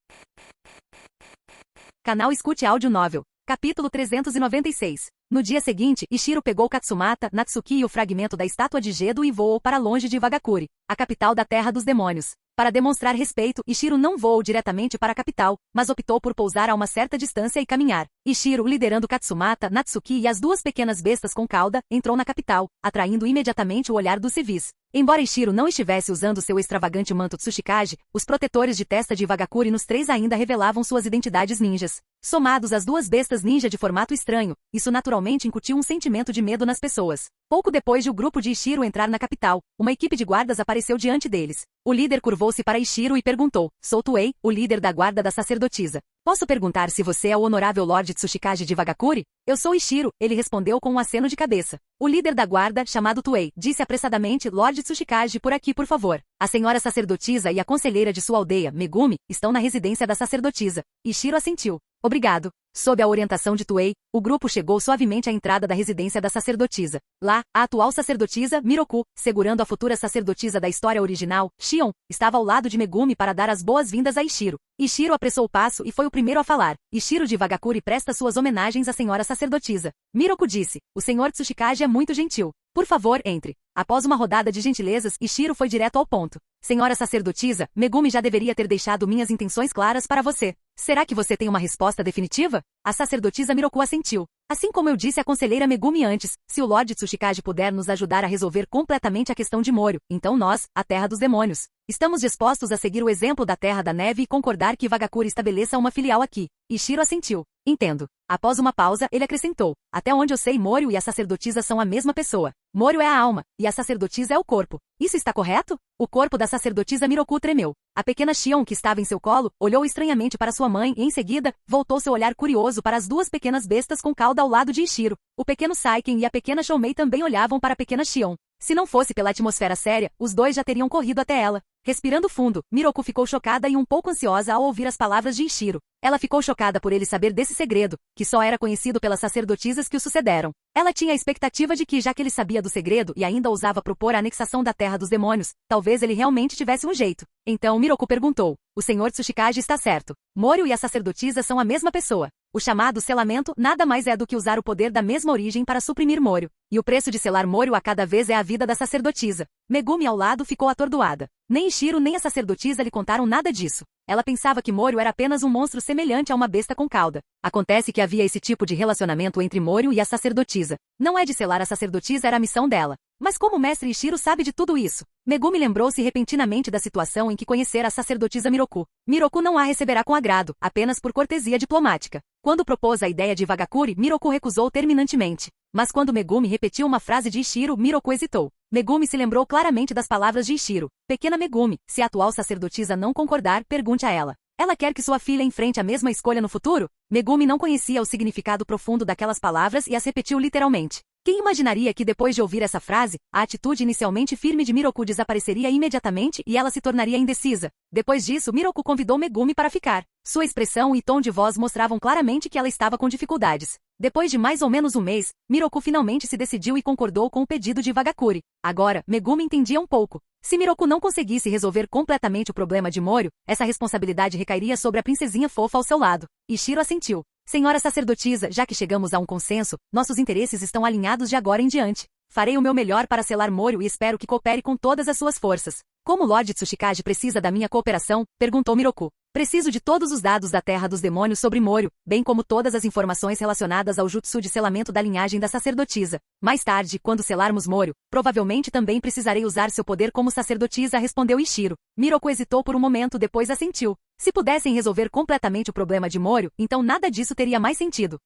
Canal Escute Áudio Novel. Capítulo 396. No dia seguinte, Ishiro pegou Katsumata, Natsuki e o fragmento da estátua de Gedo e voou para longe de Wagakure, a capital da Terra dos Demônios. Para demonstrar respeito, Ishiro não voou diretamente para a capital, mas optou por pousar a uma certa distância e caminhar. Ishiro, liderando Katsumata, Natsuki e as duas pequenas bestas com cauda, entrou na capital, atraindo imediatamente o olhar dos civis. Embora Ishiro não estivesse usando seu extravagante manto Tsushikage, os protetores de testa de Wagakure nos três ainda revelavam suas identidades ninjas. Somados às duas bestas ninja de formato estranho, isso naturalmente incutiu um sentimento de medo nas pessoas. Pouco depois de o grupo de Ishiro entrar na capital, uma equipe de guardas apareceu diante deles. O líder curvou-se para Ishiro e perguntou, sou Tuei, o líder da guarda da sacerdotisa. Posso perguntar se você é o honorável Lorde Tsushikage de Wagakure? Eu sou Ishiro, ele respondeu com um aceno de cabeça. O líder da guarda, chamado Tuei, disse apressadamente, Lorde Tsushikage, por aqui por favor. A senhora sacerdotisa e a conselheira de sua aldeia, Megumi, estão na residência da sacerdotisa. Ishiro assentiu. Obrigado. Sob a orientação de Tuei, o grupo chegou suavemente à entrada da residência da sacerdotisa. Lá, a atual sacerdotisa, Miroku, segurando a futura sacerdotisa da história original, Shion, estava ao lado de Megumi para dar as boas-vindas a Ishiro. Ishiro apressou o passo e foi o primeiro a falar. Ishiro de Vagakuri presta suas homenagens à senhora sacerdotisa. Miroku disse, o senhor Tsuchikage é muito gentil. Por favor, entre. Após uma rodada de gentilezas, Ishiro foi direto ao ponto. Senhora sacerdotisa, Megumi já deveria ter deixado minhas intenções claras para você. Será que você tem uma resposta definitiva? A sacerdotisa Miroku assentiu. Assim como eu disse à conselheira Megumi antes, se o Lorde Tsuchikage puder nos ajudar a resolver completamente a questão de Moryo, então nós, a Terra dos Demônios, estamos dispostos a seguir o exemplo da Terra da Neve e concordar que Vagakuri estabeleça uma filial aqui. Ishiro assentiu. Entendo. Após uma pausa, ele acrescentou. Até onde eu sei, Moryo e a sacerdotisa são a mesma pessoa. Moryo é a alma, e a sacerdotisa é o corpo. Isso está correto? O corpo da sacerdotisa Miroku tremeu. A pequena Shion, que estava em seu colo, olhou estranhamente para sua mãe e, em seguida, voltou seu olhar curioso para as duas pequenas bestas com cauda ao lado de Ishiro. O pequeno Saiken e a pequena Shoumei também olhavam para a pequena Shion. Se não fosse pela atmosfera séria, os dois já teriam corrido até ela. Respirando fundo, Miroku ficou chocada e um pouco ansiosa ao ouvir as palavras de Ishiro. Ela ficou chocada por ele saber desse segredo, que só era conhecido pelas sacerdotisas que o sucederam. Ela tinha a expectativa de que, já que ele sabia do segredo e ainda ousava propor a anexação da Terra dos Demônios, talvez ele realmente tivesse um jeito. Então Miroku perguntou. O senhor Tsuchikage está certo. Moryo e a sacerdotisa são a mesma pessoa. O chamado selamento nada mais é do que usar o poder da mesma origem para suprimir Moryo. E o preço de selar Moryo a cada vez é a vida da sacerdotisa. Megumi ao lado ficou atordoada. Nem Ishiro nem a sacerdotisa lhe contaram nada disso. Ela pensava que Moryo era apenas um monstro semelhante a uma besta com cauda. Acontece que havia esse tipo de relacionamento entre Moryo e a sacerdotisa. Não é de selar a sacerdotisa era a missão dela. Mas como o mestre Ishiro sabe de tudo isso? Megumi lembrou-se repentinamente da situação em que conhecera a sacerdotisa Miroku. Miroku não a receberá com agrado, apenas por cortesia diplomática. Quando propôs a ideia de Vagakuri, Miroku recusou terminantemente. Mas quando Megumi repetiu uma frase de Ishiro, Miroku hesitou. Megumi se lembrou claramente das palavras de Ishiro. Pequena Megumi, se a atual sacerdotisa não concordar, pergunte a ela. Ela quer que sua filha enfrente a mesma escolha no futuro? Megumi não conhecia o significado profundo daquelas palavras e as repetiu literalmente. Quem imaginaria que depois de ouvir essa frase, a atitude inicialmente firme de Miroku desapareceria imediatamente e ela se tornaria indecisa? Depois disso, Miroku convidou Megumi para ficar. Sua expressão e tom de voz mostravam claramente que ela estava com dificuldades. Depois de mais ou menos um mês, Miroku finalmente se decidiu e concordou com o pedido de Vagakuri. Agora, Megumi entendia um pouco. Se Miroku não conseguisse resolver completamente o problema de Moryo, essa responsabilidade recairia sobre a princesinha fofa ao seu lado. Ishiro assentiu. Senhora sacerdotisa, já que chegamos a um consenso, nossos interesses estão alinhados de agora em diante. Farei o meu melhor para selar Moryo e espero que coopere com todas as suas forças. Como o Lorde Tsuchikage precisa da minha cooperação? Perguntou Miroku. Preciso de todos os dados da Terra dos Demônios sobre Moryo, bem como todas as informações relacionadas ao jutsu de selamento da linhagem da sacerdotisa. Mais tarde, quando selarmos Moryo, provavelmente também precisarei usar seu poder como sacerdotisa, respondeu Ishiro. Miroku hesitou por um momento, depois assentiu. Se pudessem resolver completamente o problema de Moryo, então nada disso teria mais sentido.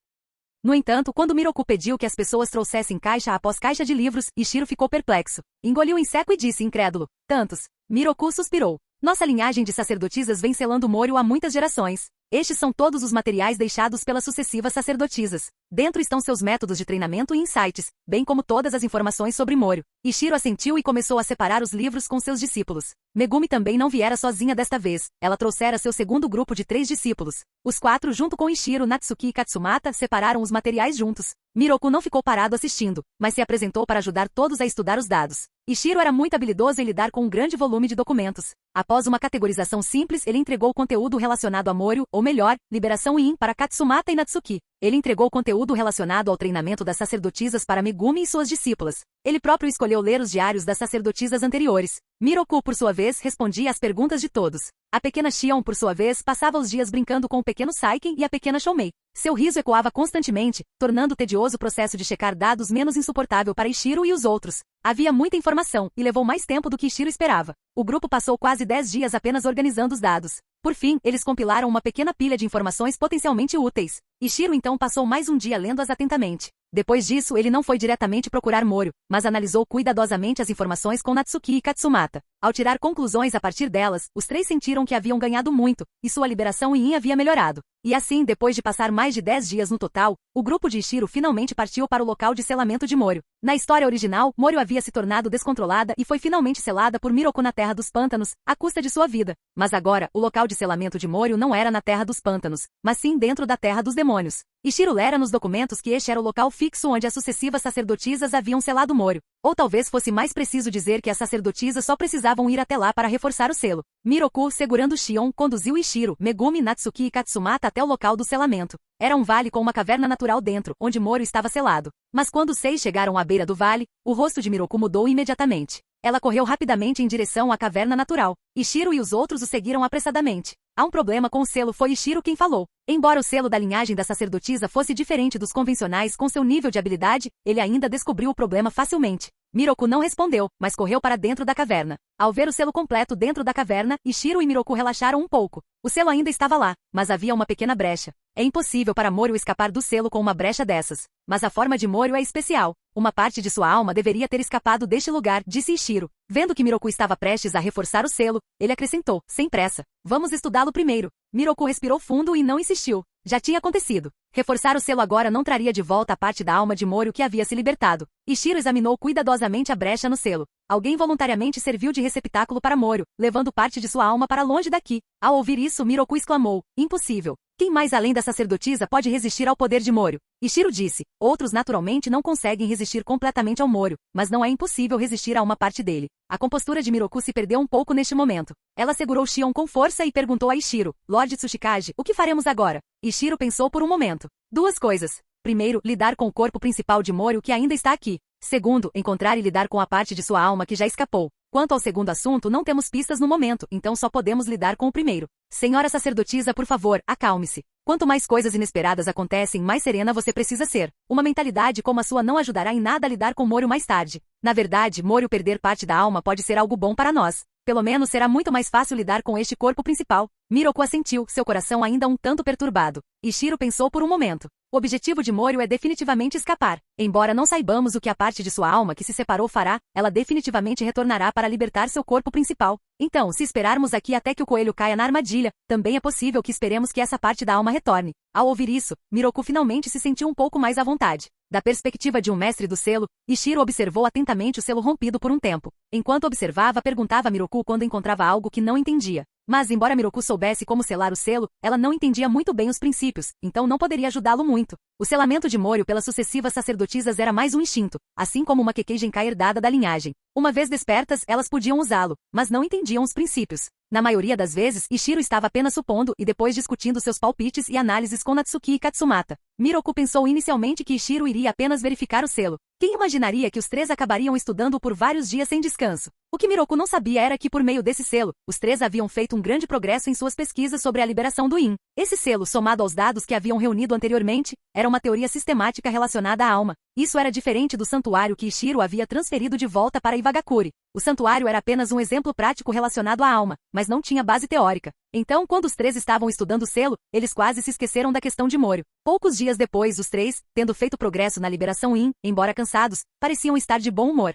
No entanto, quando Miroku pediu que as pessoas trouxessem caixa após caixa de livros, Ishiro ficou perplexo. Engoliu em seco e disse incrédulo. Tantos. Miroku suspirou. Nossa linhagem de sacerdotisas vem selando Moryo há muitas gerações. Estes são todos os materiais deixados pelas sucessivas sacerdotisas. Dentro estão seus métodos de treinamento e insights, bem como todas as informações sobre Moryo. Ishiro assentiu e começou a separar os livros com seus discípulos. Megumi também não viera sozinha desta vez. Ela trouxera seu segundo grupo de 3 discípulos. Os 4, junto com Ishiro, Natsuki e Katsumata, separaram os materiais juntos. Miroku não ficou parado assistindo, mas se apresentou para ajudar todos a estudar os dados. Ishiro era muito habilidoso em lidar com um grande volume de documentos. Após uma categorização simples, ele entregou o conteúdo relacionado a Moryo, ou melhor, Liberação Yin, para Katsumata e Natsuki. Ele entregou conteúdo relacionado ao treinamento das sacerdotisas para Megumi e suas discípulas. Ele próprio escolheu ler os diários das sacerdotisas anteriores. Miroku, por sua vez, respondia às perguntas de todos. A pequena Shion, por sua vez, passava os dias brincando com o pequeno Saiken e a pequena Shoumei. Seu riso ecoava constantemente, tornando o tedioso processo de checar dados menos insuportável para Ishiro e os outros. Havia muita informação, e levou mais tempo do que Ishiro esperava. O grupo passou quase 10 dias apenas organizando os dados. Por fim, eles compilaram uma pequena pilha de informações potencialmente úteis. Ishiro então passou mais um dia lendo-as atentamente. Depois disso ele não foi diretamente procurar Moryu, mas analisou cuidadosamente as informações com Natsuki e Katsumata. Ao tirar conclusões a partir delas, os três sentiram que haviam ganhado muito, e sua liberação em Yin havia melhorado. E assim, depois de passar mais de 10 dias no total, o grupo de Ishiro finalmente partiu para o local de selamento de Moryu. Na história original, Moryu havia se tornado descontrolada e foi finalmente selada por Miroku na Terra dos Pântanos, à custa de sua vida. Mas agora, o local de selamento de Moryu não era na Terra dos Pântanos, mas sim dentro da Terra dos Demônios. Ishiro lera nos documentos que este era o local fixo onde as sucessivas sacerdotisas haviam selado Moryu. Ou talvez fosse mais preciso dizer que as sacerdotisas só precisavam ir até lá para reforçar o selo. Miroku, segurando Shion, conduziu Ishiro, Megumi, Natsuki e Katsumata até o local do selamento. Era um vale com uma caverna natural dentro, onde Moryu estava selado. Mas quando os seis chegaram à beira do vale, o rosto de Miroku mudou imediatamente. Ela correu rapidamente em direção à caverna natural. Ishiro e os outros o seguiram apressadamente. Há um problema com o selo, foi Ishiro quem falou. Embora o selo da linhagem da sacerdotisa fosse diferente dos convencionais com seu nível de habilidade, ele ainda descobriu o problema facilmente. Miroku não respondeu, mas correu para dentro da caverna. Ao ver o selo completo dentro da caverna, Ishiro e Miroku relaxaram um pouco. O selo ainda estava lá, mas havia uma pequena brecha. É impossível para Moryu escapar do selo com uma brecha dessas. Mas a forma de Moryu é especial. Uma parte de sua alma deveria ter escapado deste lugar, disse Ishiro. Vendo que Miroku estava prestes a reforçar o selo, ele acrescentou, sem pressa. Vamos estudá-lo primeiro. Miroku respirou fundo e não insistiu. Já tinha acontecido. Reforçar o selo agora não traria de volta a parte da alma de Moryu que havia se libertado. Ishiro examinou cuidadosamente a brecha no selo. Alguém voluntariamente serviu de receptáculo para Moryu, levando parte de sua alma para longe daqui. Ao ouvir isso, Miroku exclamou, impossível. Quem mais além da sacerdotisa pode resistir ao poder de Moryu? Ishiro disse, outros naturalmente não conseguem resistir completamente ao Moryu, mas não é impossível resistir a uma parte dele. A compostura de Miroku se perdeu um pouco neste momento. Ela segurou Shion com força e perguntou a Ishiro, Lord Tsuchikage, o que faremos agora? Ishiro pensou por um momento. Duas coisas. Primeiro, lidar com o corpo principal de Moryu que ainda está aqui. Segundo, encontrar e lidar com a parte de sua alma que já escapou. Quanto ao segundo assunto, não temos pistas no momento, então só podemos lidar com o primeiro. Senhora sacerdotisa, por favor, acalme-se. Quanto mais coisas inesperadas acontecem, mais serena você precisa ser. Uma mentalidade como a sua não ajudará em nada a lidar com Moryu mais tarde. Na verdade, Moryu perder parte da alma pode ser algo bom para nós. Pelo menos será muito mais fácil lidar com este corpo principal. Miroku assentiu, seu coração ainda um tanto perturbado. Ishiro pensou por um momento. O objetivo de Moryu é definitivamente escapar. Embora não saibamos o que a parte de sua alma que se separou fará, ela definitivamente retornará para libertar seu corpo principal. Então, se esperarmos aqui até que o coelho caia na armadilha, também é possível que esperemos que essa parte da alma retorne. Ao ouvir isso, Miroku finalmente se sentiu um pouco mais à vontade. Da perspectiva de um mestre do selo, Ishiro observou atentamente o selo rompido por um tempo. Enquanto observava, perguntava a Miroku quando encontrava algo que não entendia. Mas embora Miroku soubesse como selar o selo, ela não entendia muito bem os princípios, então não poderia ajudá-lo muito. O selamento de Moryu pelas sucessivas sacerdotisas era mais um instinto, assim como uma Kekkei herdada da linhagem. Uma vez despertas, elas podiam usá-lo, mas não entendiam os princípios. Na maioria das vezes, Ishiro estava apenas supondo e depois discutindo seus palpites e análises com Natsuki e Katsumata. Miroku pensou inicialmente que Ishiro iria apenas verificar o selo. Quem imaginaria que os três acabariam estudando por vários dias sem descanso? O que Miroku não sabia era que por meio desse selo, os três haviam feito um grande progresso em suas pesquisas sobre a liberação do Yin. Esse selo, somado aos dados que haviam reunido anteriormente, era uma teoria sistemática relacionada à alma. Isso era diferente do santuário que Ishiro havia transferido de volta para Iwagakure. O santuário era apenas um exemplo prático relacionado à alma, mas não tinha base teórica. Então, quando os três estavam estudando o selo, eles quase se esqueceram da questão de Moryu. Poucos dias depois, os três, tendo feito progresso na liberação Yin, embora cansados, pareciam estar de bom humor.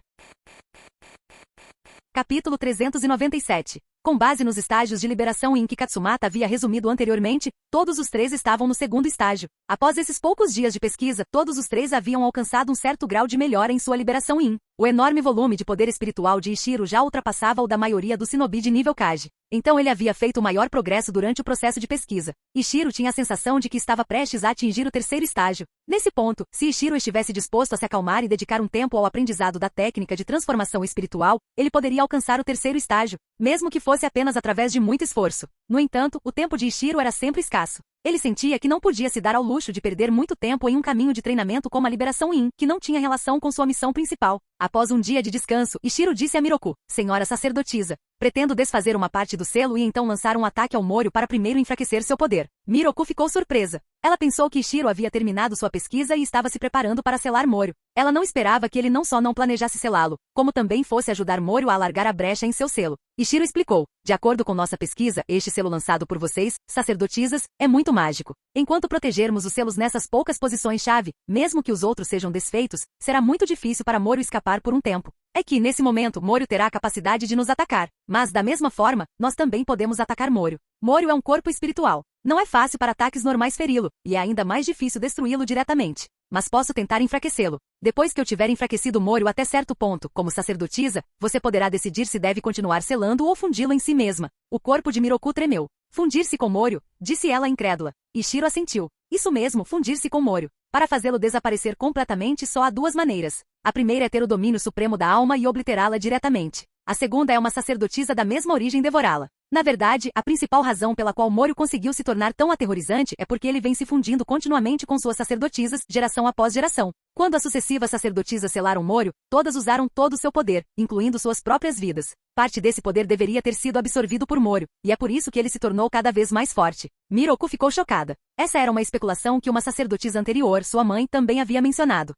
Capítulo 397. Com base nos estágios de liberação em que Katsumata havia resumido anteriormente, todos os três estavam no segundo estágio. Após esses poucos dias de pesquisa, todos os três haviam alcançado um certo grau de melhora em sua liberação Yin. O enorme volume de poder espiritual de Ishiro já ultrapassava o da maioria dos shinobi de nível Kage. Então ele havia feito o maior progresso durante o processo de pesquisa. Ishiro tinha a sensação de que estava prestes a atingir o terceiro estágio. Nesse ponto, se Ishiro estivesse disposto a se acalmar e dedicar um tempo ao aprendizado da técnica de transformação espiritual, ele poderia alcançar o terceiro estágio, mesmo que fosse apenas através de muito esforço. No entanto, o tempo de Ishiro era sempre escasso. Ele sentia que não podia se dar ao luxo de perder muito tempo em um caminho de treinamento como a liberação Yin, que não tinha relação com sua missão principal. Após um dia de descanso, Ishiro disse a Miroku, Senhora sacerdotisa, pretendo desfazer uma parte do selo e então lançar um ataque ao Moryu para primeiro enfraquecer seu poder. Miroku ficou surpresa. Ela pensou que Ishiro havia terminado sua pesquisa e estava se preparando para selar Moryu. Ela não esperava que ele não só não planejasse selá-lo, como também fosse ajudar Morio a alargar a brecha em seu selo. Ishiro explicou: de acordo com nossa pesquisa, este selo lançado por vocês, sacerdotisas, é muito mágico. Enquanto protegermos os selos nessas poucas posições-chave, mesmo que os outros sejam desfeitos, será muito difícil para Morio escapar por um tempo. É que, nesse momento, Morio terá a capacidade de nos atacar, mas, da mesma forma, nós também podemos atacar Morio. Morio é um corpo espiritual. Não é fácil para ataques normais feri-lo, e é ainda mais difícil destruí-lo diretamente. Mas posso tentar enfraquecê-lo. Depois que eu tiver enfraquecido Morio até certo ponto, como sacerdotisa, você poderá decidir se deve continuar selando ou fundi-lo em si mesma. O corpo de Miroku tremeu. Fundir-se com Morio, disse ela incrédula. Ishiro assentiu. Isso mesmo, fundir-se com Morio. Para fazê-lo desaparecer completamente só há duas maneiras. A primeira é ter o domínio supremo da alma e obliterá-la diretamente. A segunda é uma sacerdotisa da mesma origem devorá-la. Na verdade, a principal razão pela qual Morio conseguiu se tornar tão aterrorizante é porque ele vem se fundindo continuamente com suas sacerdotisas, geração após geração. Quando as sucessivas sacerdotisas selaram Morio, todas usaram todo o seu poder, incluindo suas próprias vidas. Parte desse poder deveria ter sido absorvido por Morio, e é por isso que ele se tornou cada vez mais forte. Miroku ficou chocada. Essa era uma especulação que uma sacerdotisa anterior, sua mãe, também havia mencionado.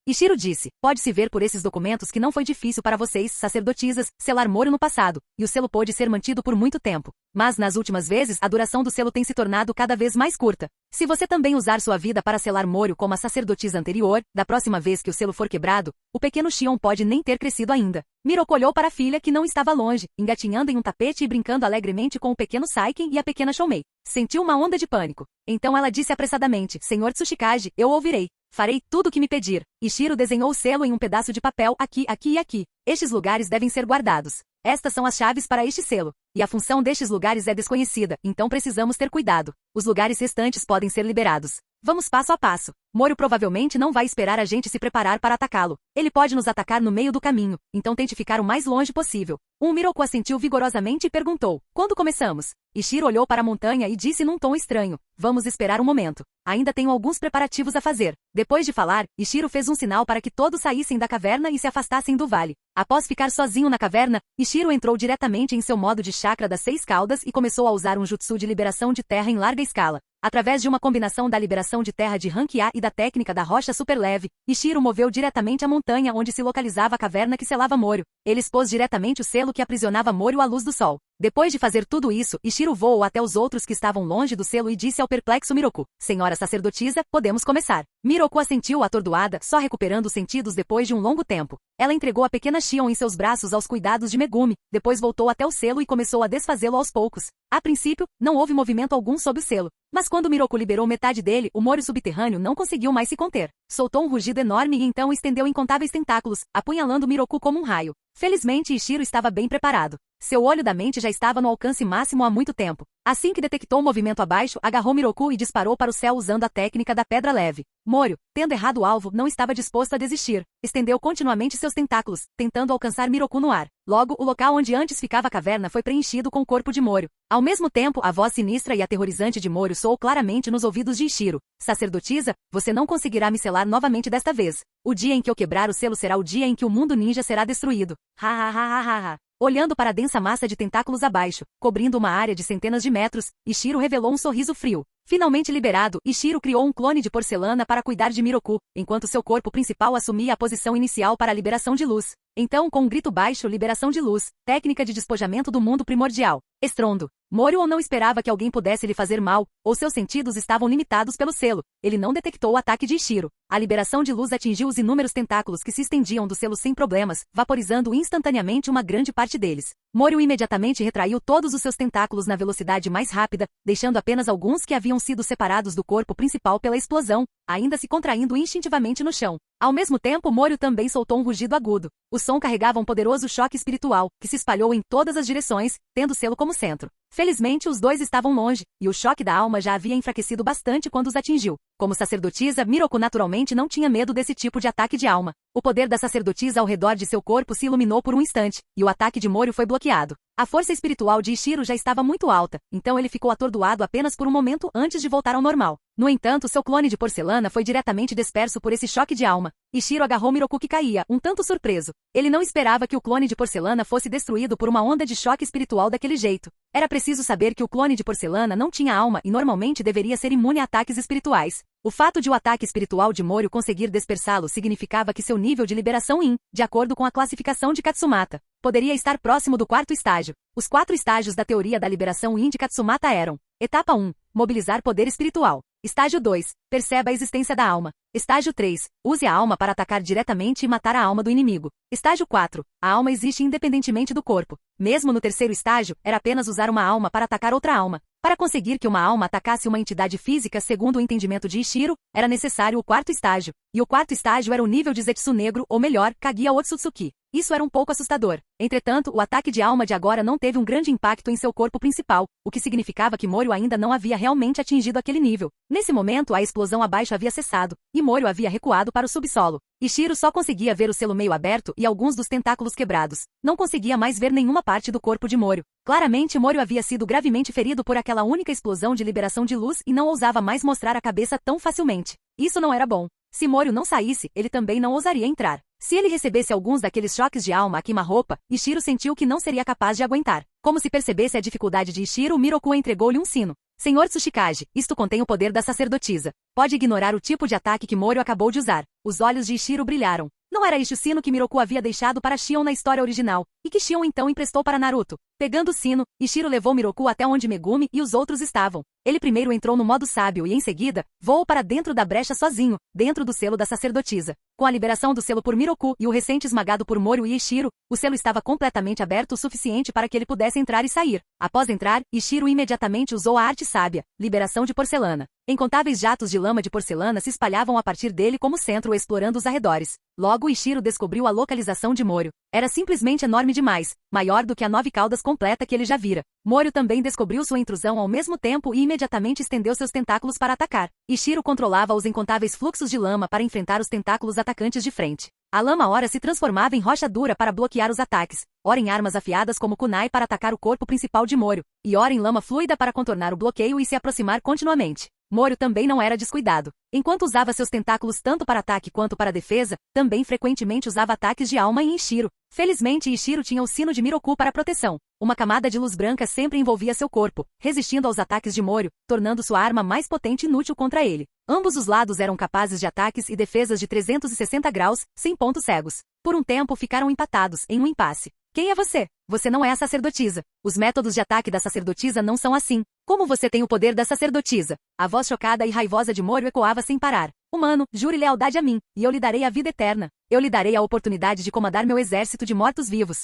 Ishiro disse: pode-se ver por esses documentos que não foi difícil para vocês, sacerdotisas, selar Morio no passado, e o selo pôde ser mantido por muito tempo. Mas nas últimas vezes a duração do selo tem se tornado cada vez mais curta. Se você também usar sua vida para selar Morio como a sacerdotisa anterior, da próxima vez que o selo for quebrado, o pequeno Shion pode nem ter crescido ainda. Miroku olhou para a filha que não estava longe, engatinhando em um tapete e brincando alegremente com o pequeno Saiken e a pequena Shoumei. Sentiu uma onda de pânico. Então ela disse apressadamente: Senhor Tsuchikage, eu ouvirei. Farei tudo o que me pedir. Ishiro desenhou o selo em um pedaço de papel aqui, aqui e aqui. Estes lugares devem ser guardados. Estas são as chaves para este selo. E a função destes lugares é desconhecida, então precisamos ter cuidado. Os lugares restantes podem ser liberados. Vamos passo a passo. Morio provavelmente não vai esperar a gente se preparar para atacá-lo. Ele pode nos atacar no meio do caminho, então tente ficar o mais longe possível. Miroku assentiu vigorosamente e perguntou: quando começamos? Ishiro olhou para a montanha e disse num tom estranho: vamos esperar um momento. Ainda tenho alguns preparativos a fazer. Depois de falar, Ishiro fez um sinal para que todos saíssem da caverna e se afastassem do vale. Após ficar sozinho na caverna, Ishiro entrou diretamente em seu modo de chakra das 6 caudas e começou a usar um jutsu de liberação de terra em larga escala. Através de uma combinação da liberação de terra de Rank A e da técnica da rocha superleve, Ishiro moveu diretamente a montanha onde se localizava a caverna que selava Morio. Ele expôs diretamente o selo que aprisionava Morio à luz do sol. Depois de fazer tudo isso, Ishiro voou até os outros que estavam longe do selo e disse ao perplexo Miroku: Senhora sacerdotisa, podemos começar. Miroku assentiu atordoada, só recuperando os sentidos depois de um longo tempo. Ela entregou a pequena Shion em seus braços aos cuidados de Megumi, depois voltou até o selo e começou a desfazê-lo aos poucos. A princípio, não houve movimento algum sob o selo. Mas quando Miroku liberou metade dele, o Morio subterrâneo não conseguiu mais se conter. Soltou um rugido enorme e então estendeu incontáveis tentáculos, apunhalando Miroku como um raio. Felizmente Ishiro estava bem preparado. Seu olho da mente já estava no alcance máximo há muito tempo. Assim que detectou o movimento abaixo, agarrou Miroku e disparou para o céu usando a técnica da pedra leve. Morio, tendo errado o alvo, não estava disposto a desistir. Estendeu continuamente seus tentáculos, tentando alcançar Miroku no ar. Logo, o local onde antes ficava a caverna foi preenchido com o corpo de Morio. Ao mesmo tempo, a voz sinistra e aterrorizante de Morio soou claramente nos ouvidos de Ishiro. Sacerdotisa, você não conseguirá me selar novamente desta vez. O dia em que eu quebrar o selo será o dia em que o mundo ninja será destruído. Ha ha ha ha ha ha. Olhando para a densa massa de tentáculos abaixo, cobrindo uma área de centenas de metros, Ishiro revelou um sorriso frio. Finalmente liberado, Ishiro criou um clone de porcelana para cuidar de Miroku, enquanto seu corpo principal assumia a posição inicial para a liberação de luz. Então, com um grito baixo, liberação de luz, técnica de despojamento do mundo primordial. Estrondo. Morio não esperava que alguém pudesse lhe fazer mal, ou seus sentidos estavam limitados pelo selo. Ele não detectou o ataque de Ishiro. A liberação de luz atingiu os inúmeros tentáculos que se estendiam do selo sem problemas, vaporizando instantaneamente uma grande parte deles. Morio imediatamente retraiu todos os seus tentáculos na velocidade mais rápida, deixando apenas alguns que haviam sido separados do corpo principal pela explosão, ainda se contraindo instintivamente no chão. Ao mesmo tempo, Morio também soltou um rugido agudo. O som carregava um poderoso choque espiritual, que se espalhou em todas as direções, tendo o selo como centro. Felizmente, os dois estavam longe, e o choque da alma já havia enfraquecido bastante quando os atingiu. Como sacerdotisa, Miroku naturalmente não tinha medo desse tipo de ataque de alma. O poder da sacerdotisa ao redor de seu corpo se iluminou por um instante, e o ataque de Morio foi bloqueado. A força espiritual de Ishiro já estava muito alta, então ele ficou atordoado apenas por um momento antes de voltar ao normal. No entanto, seu clone de porcelana foi diretamente disperso por esse choque de alma. Ishiro agarrou Miroku que caía, um tanto surpreso. Ele não esperava que o clone de porcelana fosse destruído por uma onda de choque espiritual daquele jeito. Era preciso saber que o clone de porcelana não tinha alma e normalmente deveria ser imune a ataques espirituais. O fato de o ataque espiritual de Moryu conseguir dispersá-lo significava que seu nível de liberação Yin, de acordo com a classificação de Katsumata, poderia estar próximo do 4º estágio. Os 4 estágios da teoria da liberação Yin de Katsumata eram: Etapa 1. Mobilizar poder espiritual. Estágio 2. Perceba a existência da alma. Estágio 3. Use a alma para atacar diretamente e matar a alma do inimigo. Estágio 4. A alma existe independentemente do corpo. Mesmo no 3º estágio, era apenas usar uma alma para atacar outra alma. Para conseguir que uma alma atacasse uma entidade física segundo o entendimento de Ishiro, era necessário o 4º estágio. E o 4º estágio era o nível de Zetsu negro, ou melhor, Kaguya Otsutsuki. Isso era um pouco assustador. Entretanto, o ataque de alma de agora não teve um grande impacto em seu corpo principal, o que significava que Moryu ainda não havia realmente atingido aquele nível. Nesse momento, a explosão abaixo havia cessado, e Moryu havia recuado para o subsolo. Ishiro só conseguia ver o selo meio aberto e alguns dos tentáculos quebrados. Não conseguia mais ver nenhuma parte do corpo de Moryu. Claramente, Moryu havia sido gravemente ferido por aquela única explosão de liberação de luz e não ousava mais mostrar a cabeça tão facilmente. Isso não era bom. Se Moryu não saísse, ele também não ousaria entrar. Se ele recebesse alguns daqueles choques de alma a queima-roupa, Ishiro sentiu que não seria capaz de aguentar. Como se percebesse a dificuldade de Ishiro, Miroku entregou-lhe um sino. Senhor Tsuchikage, isto contém o poder da sacerdotisa. Pode ignorar o tipo de ataque que Moryu acabou de usar. Os olhos de Ishiro brilharam. Não era este o sino que Miroku havia deixado para Shion na história original, e que Shion então emprestou para Naruto. Pegando o sino, Ishiro levou Miroku até onde Megumi e os outros estavam. Ele primeiro entrou no modo sábio e em seguida, voou para dentro da brecha sozinho, dentro do selo da sacerdotisa. Com a liberação do selo por Miroku e o recente esmagado por Moryu e Ishiro, o selo estava completamente aberto o suficiente para que ele pudesse entrar e sair. Após entrar, Ishiro imediatamente usou a arte sábia, liberação de porcelana. Incontáveis jatos de lama de porcelana se espalhavam a partir dele como centro explorando os arredores. Logo Ishiro descobriu a localização de Moryu. Era simplesmente enorme demais, maior do que a 9 caudas completa que ele já vira. Moryu também descobriu sua intrusão ao mesmo tempo e imediatamente estendeu seus tentáculos para atacar. Ishiro controlava os incontáveis fluxos de lama para enfrentar os tentáculos atacantes de frente. A lama ora se transformava em rocha dura para bloquear os ataques, ora em armas afiadas como kunai para atacar o corpo principal de Moryu, e ora em lama fluida para contornar o bloqueio e se aproximar continuamente. Moryu também não era descuidado. Enquanto usava seus tentáculos tanto para ataque quanto para defesa, também frequentemente usava ataques de alma em Ishiro. Felizmente Ishiro tinha o sino de Miroku para proteção. Uma camada de luz branca sempre envolvia seu corpo, resistindo aos ataques de Moryu, tornando sua arma mais potente e inútil contra ele. Ambos os lados eram capazes de ataques e defesas de 360 graus, sem pontos cegos. Por um tempo ficaram empatados, em um impasse. Quem é você? Você não é a sacerdotisa. Os métodos de ataque da sacerdotisa não são assim. Como você tem o poder da sacerdotisa? A voz chocada e raivosa de Moryu ecoava sem parar. Humano, jure lealdade a mim, e eu lhe darei a vida eterna. Eu lhe darei a oportunidade de comandar meu exército de mortos-vivos.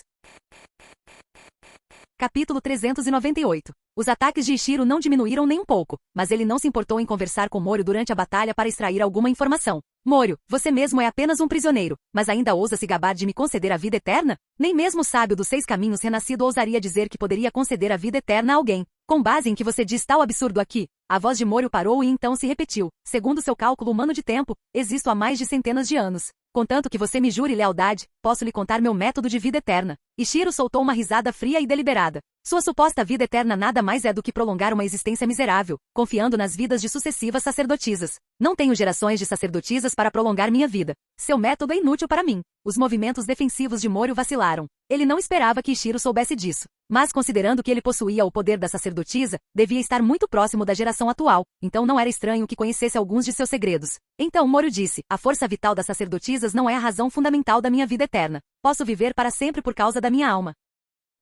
Capítulo 398. Os ataques de Ishiro não diminuíram nem um pouco, mas ele não se importou em conversar com Moryu durante a batalha para extrair alguma informação. Moryu, você mesmo é apenas um prisioneiro, mas ainda ousa se gabar de me conceder a vida eterna? Nem mesmo o sábio dos 6 caminhos renascido ousaria dizer que poderia conceder a vida eterna a alguém. Com base em que você diz tal absurdo aqui? A voz de Moryu parou e então se repetiu. Segundo seu cálculo humano de tempo, existo há mais de centenas de anos. Contanto que você me jure lealdade, posso lhe contar meu método de vida eterna. Ishiro soltou uma risada fria e deliberada. Sua suposta vida eterna nada mais é do que prolongar uma existência miserável, confiando nas vidas de sucessivas sacerdotisas. Não tenho gerações de sacerdotisas para prolongar minha vida. Seu método é inútil para mim. Os movimentos defensivos de Moryu vacilaram. Ele não esperava que Ishiro soubesse disso. Mas considerando que ele possuía o poder da sacerdotisa, devia estar muito próximo da geração atual, então não era estranho que conhecesse alguns de seus segredos. Então Moryu disse, a força vital das sacerdotisas não é a razão fundamental da minha vida eterna. Posso viver para sempre por causa da minha alma.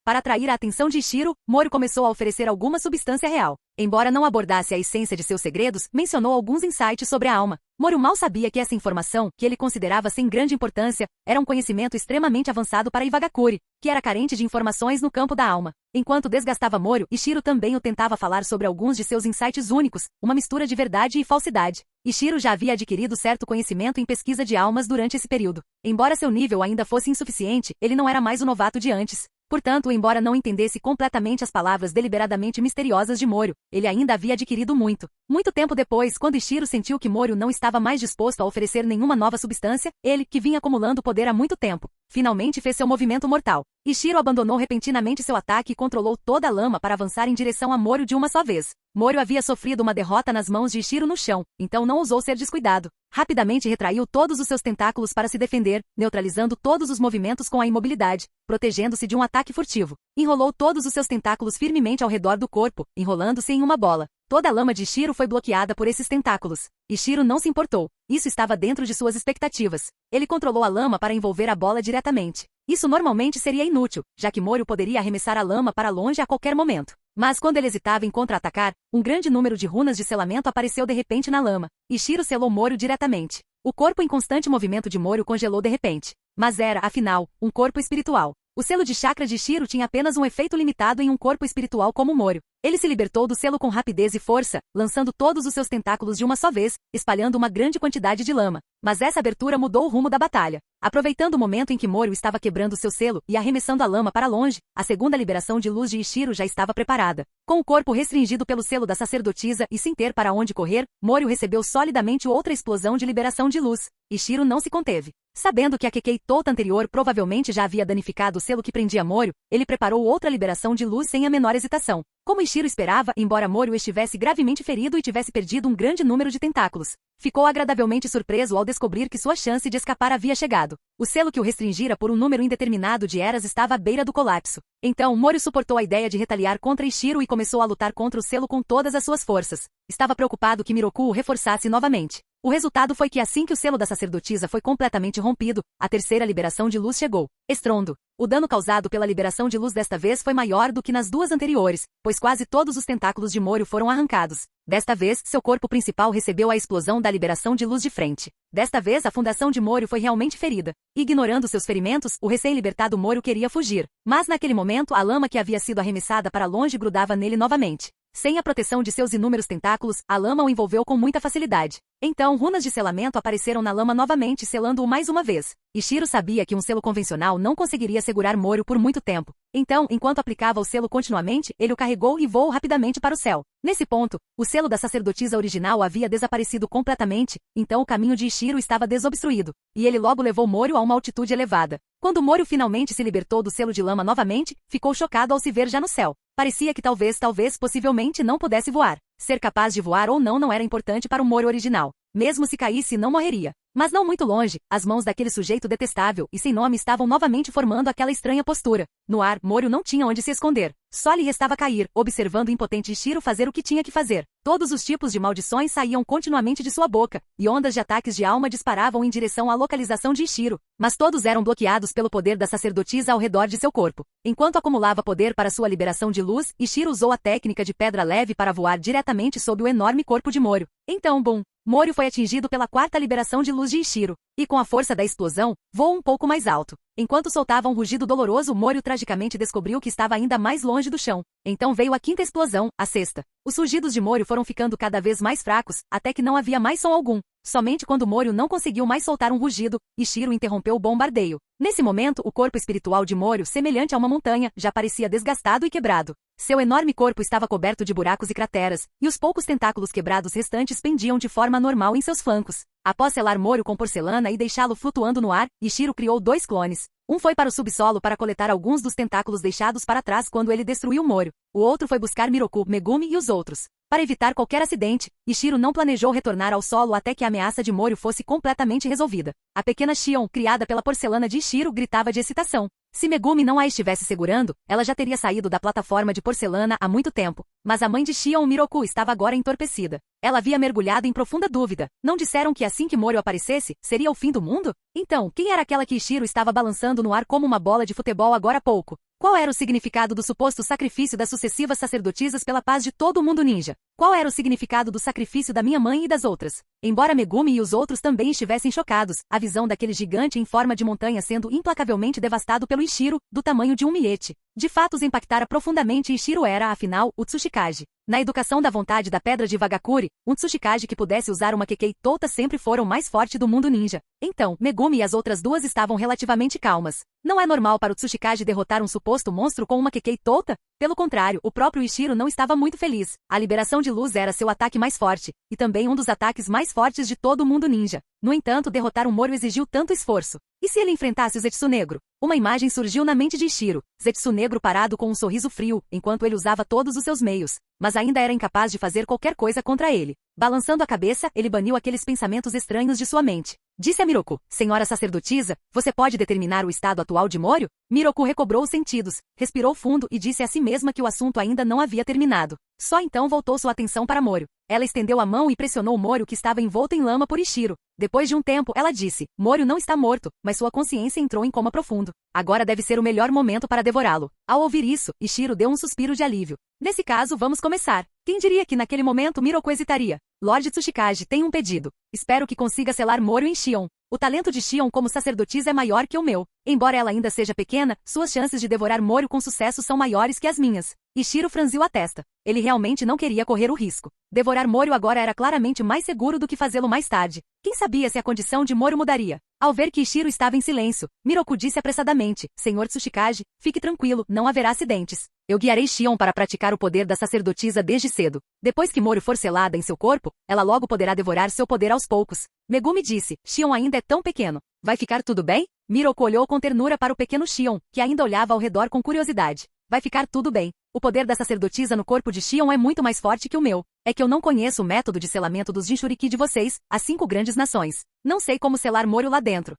Para atrair a atenção de Ishiro, Moryu começou a oferecer alguma substância real. Embora não abordasse a essência de seus segredos, mencionou alguns insights sobre a alma. Moryu mal sabia que essa informação, que ele considerava sem grande importância, era um conhecimento extremamente avançado para Iwagakure, que era carente de informações no campo da alma. Enquanto desgastava Moryu, Ishiro também o tentava falar sobre alguns de seus insights únicos, uma mistura de verdade e falsidade. Ishiro já havia adquirido certo conhecimento em pesquisa de almas durante esse período. Embora seu nível ainda fosse insuficiente, ele não era mais o novato de antes. Portanto, embora não entendesse completamente as palavras deliberadamente misteriosas de Moryu, ele ainda havia adquirido muito. Muito tempo depois, quando Ishiro sentiu que Moryu não estava mais disposto a oferecer nenhuma nova substância, ele, que vinha acumulando poder há muito tempo, finalmente fez seu movimento mortal. Ishiro abandonou repentinamente seu ataque e controlou toda a lama para avançar em direção a Moryu de uma só vez. Moryu havia sofrido uma derrota nas mãos de Ishiro no chão, então não ousou ser descuidado. Rapidamente retraiu todos os seus tentáculos para se defender, neutralizando todos os movimentos com a imobilidade, protegendo-se de um ataque furtivo. Enrolou todos os seus tentáculos firmemente ao redor do corpo, enrolando-se em uma bola. Toda a lama de Ishiro foi bloqueada por esses tentáculos. Ishiro não se importou. Isso estava dentro de suas expectativas. Ele controlou a lama para envolver a bola diretamente. Isso normalmente seria inútil, já que Moryu poderia arremessar a lama para longe a qualquer momento. Mas quando ele hesitava em contra-atacar, um grande número de runas de selamento apareceu de repente na lama. Ishiro selou Moryu diretamente. O corpo em constante movimento de Moryu congelou de repente. Mas era, afinal, um corpo espiritual. O selo de chakra de Ishiro tinha apenas um efeito limitado em um corpo espiritual como Moryu. Ele se libertou do selo com rapidez e força, lançando todos os seus tentáculos de uma só vez, espalhando uma grande quantidade de lama. Mas essa abertura mudou o rumo da batalha. Aproveitando o momento em que Moryu estava quebrando seu selo e arremessando a lama para longe, a segunda liberação de luz de Ishiro já estava preparada. Com o corpo restringido pelo selo da sacerdotisa e sem ter para onde correr, Moryu recebeu solidamente outra explosão de liberação de luz. Ishiro não se conteve. Sabendo que a Kekkei Tota anterior provavelmente já havia danificado o selo que prendia Moryu, ele preparou outra liberação de luz sem a menor hesitação. Como Ishiro esperava, embora Moryu estivesse gravemente ferido e tivesse perdido um grande número de tentáculos, ficou agradavelmente surpreso ao descobrir que sua chance de escapar havia chegado. O selo que o restringira por um número indeterminado de eras estava à beira do colapso. Então, Moryu suportou a ideia de retaliar contra Ishiro e começou a lutar contra o selo com todas as suas forças. Estava preocupado que Miroku o reforçasse novamente. O resultado foi que assim que o selo da sacerdotisa foi completamente rompido, a terceira liberação de luz chegou. Estrondo. O dano causado pela liberação de luz desta vez foi maior do que nas duas anteriores, pois quase todos os tentáculos de Moryu foram arrancados. Desta vez, seu corpo principal recebeu a explosão da liberação de luz de frente. Desta vez, a fundação de Moryu foi realmente ferida. Ignorando seus ferimentos, o recém-libertado Moryu queria fugir. Mas naquele momento, a lama que havia sido arremessada para longe grudava nele novamente. Sem a proteção de seus inúmeros tentáculos, a lama o envolveu com muita facilidade. Então, runas de selamento apareceram na lama novamente, selando-o mais uma vez. Ishiro sabia que um selo convencional não conseguiria segurar Moryu por muito tempo. Então, enquanto aplicava o selo continuamente, ele o carregou e voou rapidamente para o céu. Nesse ponto, o selo da sacerdotisa original havia desaparecido completamente, então o caminho de Ishiro estava desobstruído, e ele logo levou Moryu a uma altitude elevada. Quando Moryu finalmente se libertou do selo de lama novamente, ficou chocado ao se ver já no céu. Parecia que talvez, possivelmente não pudesse voar. Ser capaz de voar ou não era importante para o Moryu original. Mesmo se caísse, não morreria. Mas não muito longe, as mãos daquele sujeito detestável e sem nome estavam novamente formando aquela estranha postura. No ar, Moryu não tinha onde se esconder. Só lhe restava cair, observando o impotente Ishiro fazer o que tinha que fazer. Todos os tipos de maldições saíam continuamente de sua boca, e ondas de ataques de alma disparavam em direção à localização de Ishiro. Mas todos eram bloqueados pelo poder da sacerdotisa ao redor de seu corpo. Enquanto acumulava poder para sua liberação de luz, Ishiro usou a técnica de pedra leve para voar diretamente sob o enorme corpo de Moryu. Então, bum! Moryu foi atingido pela quarta liberação de luz de Ishiro, e com a força da explosão, voou um pouco mais alto. Enquanto soltava um rugido doloroso, Moryu tragicamente descobriu que estava ainda mais longe do chão. Então veio a quinta explosão, a sexta. Os rugidos de Moryu foram ficando cada vez mais fracos, até que não havia mais som algum. Somente quando Moryu não conseguiu mais soltar um rugido, Ishiro interrompeu o bombardeio. Nesse momento, o corpo espiritual de Moryu, semelhante a uma montanha, já parecia desgastado e quebrado. Seu enorme corpo estava coberto de buracos e crateras, e os poucos tentáculos quebrados restantes pendiam de forma anormal em seus flancos. Após selar Moryu com porcelana e deixá-lo flutuando no ar, Ishiro criou 2 clones. Um foi para o subsolo para coletar alguns dos tentáculos deixados para trás quando ele destruiu Moryu. O outro foi buscar Miroku, Megumi e os outros. Para evitar qualquer acidente, Ishiro não planejou retornar ao solo até que a ameaça de Moryu fosse completamente resolvida. A pequena Shion, criada pela porcelana de Ishiro, gritava de excitação. Se Megumi não a estivesse segurando, ela já teria saído da plataforma de porcelana há muito tempo. Mas a mãe de Shion, Miroku, estava agora entorpecida. Ela havia mergulhado em profunda dúvida. Não disseram que assim que Moryu aparecesse, seria o fim do mundo? Então, quem era aquela que Ishiro estava balançando no ar como uma bola de futebol agora há pouco? Qual era o significado do suposto sacrifício das sucessivas sacerdotisas pela paz de todo o mundo ninja? Qual era o significado do sacrifício da minha mãe e das outras? Embora Megumi e os outros também estivessem chocados, a visão daquele gigante em forma de montanha sendo implacavelmente devastado pelo Ishiro, do tamanho de um milhete, de fato os impactara profundamente e Ishiro era, afinal, o Tsuchikage. Na educação da vontade da Pedra de Vagakuri, um Tsuchikage que pudesse usar uma Kekkei Tota sempre fora o mais forte do mundo ninja. Então, Megumi e as outras duas estavam relativamente calmas. Não é normal para o Tsuchikage derrotar um suposto monstro com uma Kekkei Tota? Pelo contrário, o próprio Ishiro não estava muito feliz. A liberação de luz era seu ataque mais forte, e também um dos ataques mais fortes de todo o mundo ninja. No entanto, derrotar um Moryu exigiu tanto esforço. E se ele enfrentasse o Zetsu Negro? Uma imagem surgiu na mente de Ishiro, Zetsu Negro parado com um sorriso frio, enquanto ele usava todos os seus meios, mas ainda era incapaz de fazer qualquer coisa contra ele. Balançando a cabeça, ele baniu aqueles pensamentos estranhos de sua mente. Disse a Miroku, senhora sacerdotisa, você pode determinar o estado atual de Moryu? Miroku recobrou os sentidos, respirou fundo e disse a si mesma que o assunto ainda não havia terminado. Só então voltou sua atenção para Moryu. Ela estendeu a mão e pressionou Moryu que estava envolto em lama por Ishiro. Depois de um tempo, ela disse, Moryu não está morto, mas sua consciência entrou em coma profundo. Agora deve ser o melhor momento para devorá-lo. Ao ouvir isso, Ishiro deu um suspiro de alívio. Nesse caso, vamos começar. Quem diria que naquele momento Miroku hesitaria? Lord Tsuchikage tem um pedido. Espero que consiga selar Moryu em Shion. O talento de Shion como sacerdotisa é maior que o meu. Embora ela ainda seja pequena, suas chances de devorar Moryu com sucesso são maiores que as minhas. Ishiro franziu a testa. Ele realmente não queria correr o risco. Devorar Moryu agora era claramente mais seguro do que fazê-lo mais tarde. Quem sabia se a condição de Moryu mudaria? Ao ver que Ishiro estava em silêncio, Miroku disse apressadamente, Senhor Tsuchikage, fique tranquilo, não haverá acidentes. Eu guiarei Shion para praticar o poder da sacerdotisa desde cedo. Depois que Moryu for selada em seu corpo, ela logo poderá devorar seu poder aos poucos. Megumi disse, Shion ainda é tão pequeno. Vai ficar tudo bem? Miroku olhou com ternura para o pequeno Shion, que ainda olhava ao redor com curiosidade. Vai ficar tudo bem. O poder da sacerdotisa no corpo de Shion é muito mais forte que o meu. É que eu não conheço o método de selamento dos Jinchuriki de vocês, as 5 grandes nações. Não sei como selar Moryu lá dentro.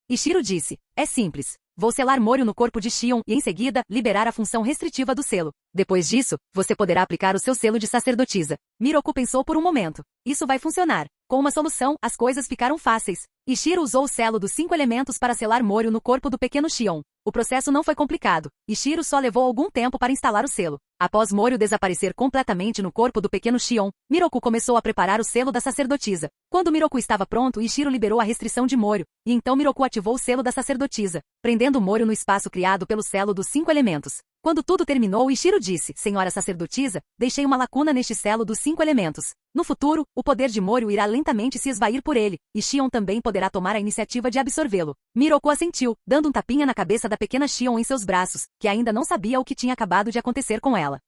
Ishiro disse, é simples. Vou selar Moryu no corpo de Shion e em seguida, liberar a função restritiva do selo. Depois disso, você poderá aplicar o seu selo de sacerdotisa. Miroku pensou por um momento. Isso vai funcionar. Com uma solução, as coisas ficaram fáceis. Ishiro usou o selo dos 5 elementos para selar Moryu no corpo do pequeno Shion. O processo não foi complicado. Ishiro só levou algum tempo para instalar o selo. Após Moryu desaparecer completamente no corpo do pequeno Shion, Miroku começou a preparar o selo da sacerdotisa. Quando Miroku estava pronto, Ishiro liberou a restrição de Moryu, e então Miroku ativou o selo da sacerdotisa, prendendo Moryu no espaço criado pelo selo dos 5 elementos. Quando tudo terminou, Ishiro disse, Senhora sacerdotisa, deixei uma lacuna neste selo dos 5 elementos. No futuro, o poder de Moryu irá lentamente se esvair por ele, e Shion também poderá tomar a iniciativa de absorvê-lo. Miroku assentiu, dando um tapinha na cabeça da pequena Shion em seus braços, que ainda não sabia o que tinha acabado de acontecer com ela.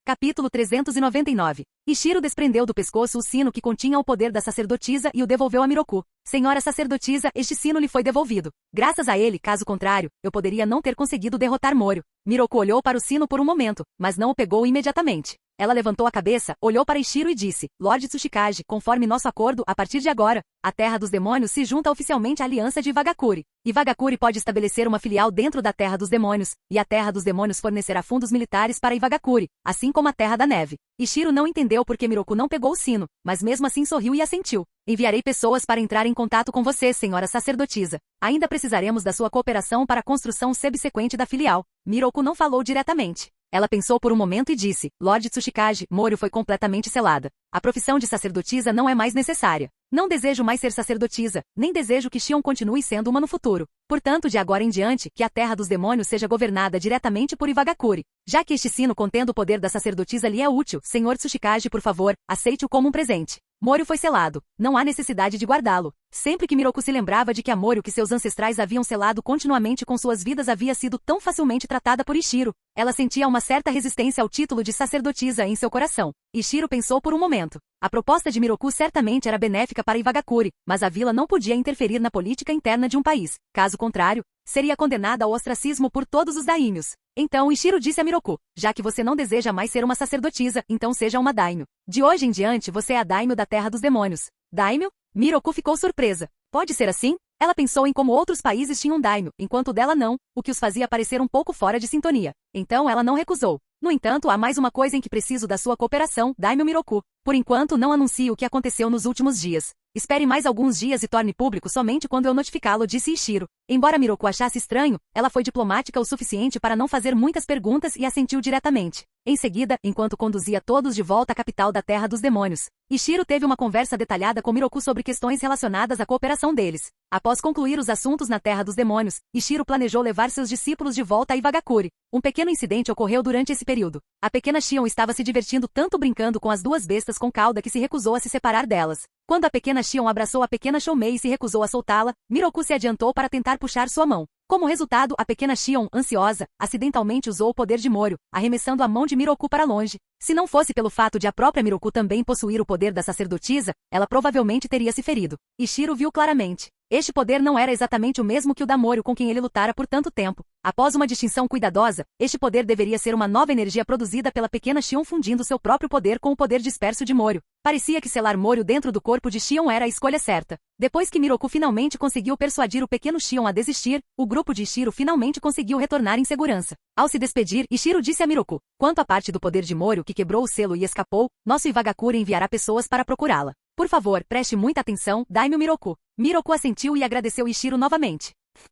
Capítulo 399. Ishiro desprendeu do pescoço o sino que continha o poder da sacerdotisa e o devolveu a Miroku. Senhora sacerdotisa, este sino lhe foi devolvido. Graças a ele, caso contrário, eu poderia não ter conseguido derrotar Moryu. Miroku olhou para o sino por um momento, mas não o pegou imediatamente. Ela levantou a cabeça, olhou para Ishiro e disse, Lord Tsuchikage, conforme nosso acordo, a partir de agora, a Terra dos Demônios se junta oficialmente à Aliança de Ivagakure. Ivagakure pode estabelecer uma filial dentro da Terra dos Demônios, e a Terra dos Demônios fornecerá fundos militares para Ivagakure, assim como a Terra da Neve. Ishiro não entendeu por que Miroku não pegou o sino, mas mesmo assim sorriu e assentiu. Enviarei pessoas para entrar em contato com você, senhora sacerdotisa. Ainda precisaremos da sua cooperação para a construção subsequente da filial. Miroku não falou diretamente. Ela pensou por um momento e disse, Lord Tsuchikage, Moryu foi completamente selada. A profissão de sacerdotisa não é mais necessária. Não desejo mais ser sacerdotisa, nem desejo que Shion continue sendo uma no futuro. Portanto, de agora em diante, que a Terra dos Demônios seja governada diretamente por Ivagakure. Já que este sino contendo o poder da sacerdotisa lhe é útil, Senhor Tsuchikage, por favor, aceite-o como um presente. Moryu foi selado. Não há necessidade de guardá-lo. Sempre que Miroku se lembrava de que a Moryu que seus ancestrais haviam selado continuamente com suas vidas havia sido tão facilmente tratada por Ishiro, ela sentia uma certa resistência ao título de sacerdotisa em seu coração. Ishiro pensou por um momento. A proposta de Miroku certamente era benéfica para Ivagakure, mas a vila não podia interferir na política interna de um país. Caso contrário, seria condenada ao ostracismo por todos os daimyos. Então Ishiro disse a Miroku, já que você não deseja mais ser uma sacerdotisa, então seja uma daimyo. De hoje em diante você é a daimyo da Terra dos Demônios. Daimyo? Miroku ficou surpresa. Pode ser assim? Ela pensou em como outros países tinham daimyo, enquanto o dela não, o que os fazia parecer um pouco fora de sintonia. Então ela não recusou. No entanto, há mais uma coisa em que preciso da sua cooperação, daimyo Miroku. Por enquanto não anuncie o que aconteceu nos últimos dias. Espere mais alguns dias e torne público somente quando eu notificá-lo, disse Ishiro. Embora Miroku achasse estranho, ela foi diplomática o suficiente para não fazer muitas perguntas e assentiu diretamente. Em seguida, enquanto conduzia todos de volta à capital da Terra dos Demônios, Ishiro teve uma conversa detalhada com Miroku sobre questões relacionadas à cooperação deles. Após concluir os assuntos na Terra dos Demônios, Ishiro planejou levar seus discípulos de volta a Ivagakure. Um pequeno incidente ocorreu durante esse período. A pequena Shion estava se divertindo tanto brincando com as 2 bestas com cauda que se recusou a se separar delas. Quando a pequena Shion abraçou a pequena Choumei e se recusou a soltá-la, Miroku se adiantou para tentar puxar sua mão. Como resultado, a pequena Shion, ansiosa, acidentalmente usou o poder de Moryu, arremessando a mão de Miroku para longe. Se não fosse pelo fato de a própria Miroku também possuir o poder da sacerdotisa, ela provavelmente teria se ferido. Ishiro viu claramente. Este poder não era exatamente o mesmo que o da Moryu com quem ele lutara por tanto tempo. Após uma distinção cuidadosa, este poder deveria ser uma nova energia produzida pela pequena Xion fundindo seu próprio poder com o poder disperso de Moryu. Parecia que selar Moryu dentro do corpo de Xion era a escolha certa. Depois que Miroku finalmente conseguiu persuadir o pequeno Xion a desistir, o grupo de Ishiro finalmente conseguiu retornar em segurança. Ao se despedir, Ishiro disse a Miroku: quanto à parte do poder de Moryu que quebrou o selo e escapou, nosso Iwagakure enviará pessoas para procurá-la. Por favor, preste muita atenção, Daimyo Miroku. Miroku assentiu e agradeceu Ishiro novamente.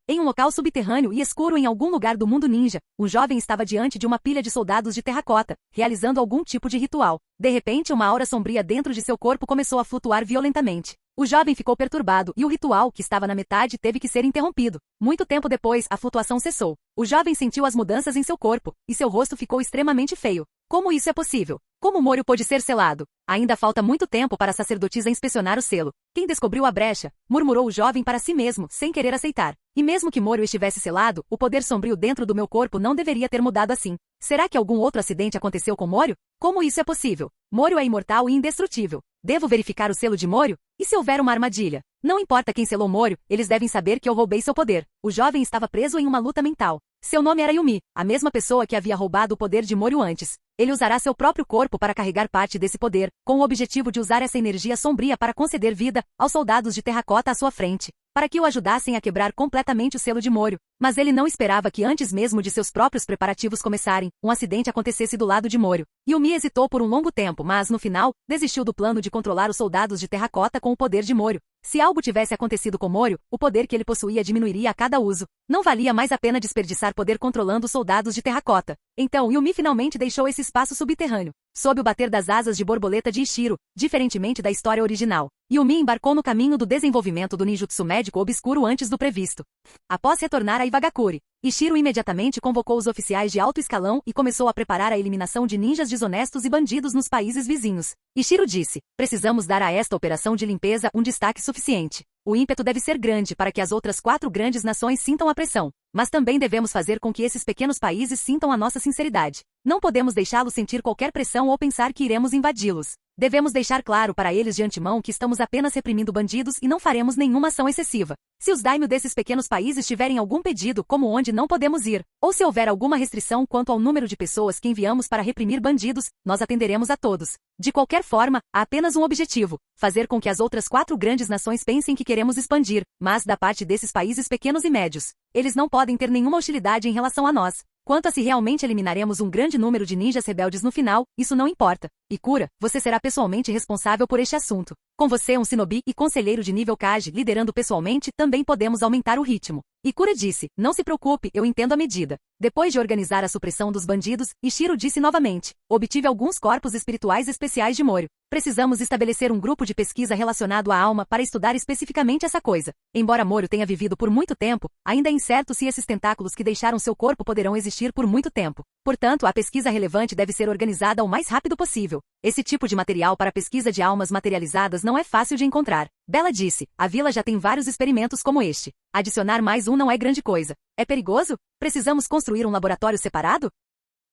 Em um local subterrâneo e escuro em algum lugar do mundo ninja, um jovem estava diante de uma pilha de soldados de terracota, realizando algum tipo de ritual. De repente, uma aura sombria dentro de seu corpo começou a flutuar violentamente. O jovem ficou perturbado e o ritual, que estava na metade, teve que ser interrompido. Muito tempo depois, a flutuação cessou. O jovem sentiu as mudanças em seu corpo, e seu rosto ficou extremamente feio. Como isso é possível? Como Moryu pôde ser selado? Ainda falta muito tempo para a sacerdotisa inspecionar o selo. Quem descobriu a brecha? Murmurou o jovem para si mesmo, sem querer aceitar. E mesmo que Moryu estivesse selado, o poder sombrio dentro do meu corpo não deveria ter mudado assim. Será que algum outro acidente aconteceu com Moryu? Como isso é possível? Moryu é imortal e indestrutível. Devo verificar o selo de Moryu? E se houver uma armadilha? Não importa quem selou Moryu, eles devem saber que eu roubei seu poder. O jovem estava preso em uma luta mental. Seu nome era Yumi, a mesma pessoa que havia roubado o poder de Moryu antes. Ele usará seu próprio corpo para carregar parte desse poder, com o objetivo de usar essa energia sombria para conceder vida aos soldados de terracota à sua frente, para que o ajudassem a quebrar completamente o selo de Moryu. Mas ele não esperava que antes mesmo de seus próprios preparativos começarem, um acidente acontecesse do lado de Moryu. Yumi hesitou por um longo tempo, mas, no final, desistiu do plano de controlar os soldados de terracota com o poder de Moryu. Se algo tivesse acontecido com Moryu, o poder que ele possuía diminuiria a cada uso. Não valia mais a pena desperdiçar poder controlando os soldados de terracota. Então Yumi finalmente deixou esse espaço subterrâneo, sob o bater das asas de borboleta de Ishiro, diferentemente da história original. Yumi embarcou no caminho do desenvolvimento do ninjutsu médico obscuro antes do previsto. Após retornar a Iwagakure, Ishiro imediatamente convocou os oficiais de alto escalão e começou a preparar a eliminação de ninjas desonestos e bandidos nos países vizinhos. Ishiro disse: precisamos dar a esta operação de limpeza um destaque suficiente. O ímpeto deve ser grande para que as outras 4 grandes nações sintam a pressão, mas também devemos fazer com que esses pequenos países sintam a nossa sinceridade. Não podemos deixá-los sentir qualquer pressão ou pensar que iremos invadi-los. Devemos deixar claro para eles de antemão que estamos apenas reprimindo bandidos e não faremos nenhuma ação excessiva. Se os daimyo desses pequenos países tiverem algum pedido como onde não podemos ir, ou se houver alguma restrição quanto ao número de pessoas que enviamos para reprimir bandidos, nós atenderemos a todos. De qualquer forma, há apenas um objetivo: fazer com que as outras 4 grandes nações pensem que queremos expandir, mas da parte desses países pequenos e médios, eles não podem ter nenhuma hostilidade em relação a nós. Quanto a se realmente eliminaremos um grande número de ninjas rebeldes no final, isso não importa. Ikura, você será pessoalmente responsável por este assunto. Com você um shinobi e conselheiro de nível Kage liderando pessoalmente, também podemos aumentar o ritmo. Ikura disse: não se preocupe, eu entendo a medida. Depois de organizar a supressão dos bandidos, Ishiro disse novamente: obtive alguns corpos espirituais especiais de Moryu. Precisamos estabelecer um grupo de pesquisa relacionado à alma para estudar especificamente essa coisa. Embora Moryu tenha vivido por muito tempo, ainda é incerto se esses tentáculos que deixaram seu corpo poderão existir por muito tempo. Portanto, a pesquisa relevante deve ser organizada o mais rápido possível. Esse tipo de material para pesquisa de almas materializadas não é fácil de encontrar. Bella disse: a vila já tem vários experimentos como este. Adicionar mais um não é grande coisa. É perigoso? Precisamos construir um laboratório separado?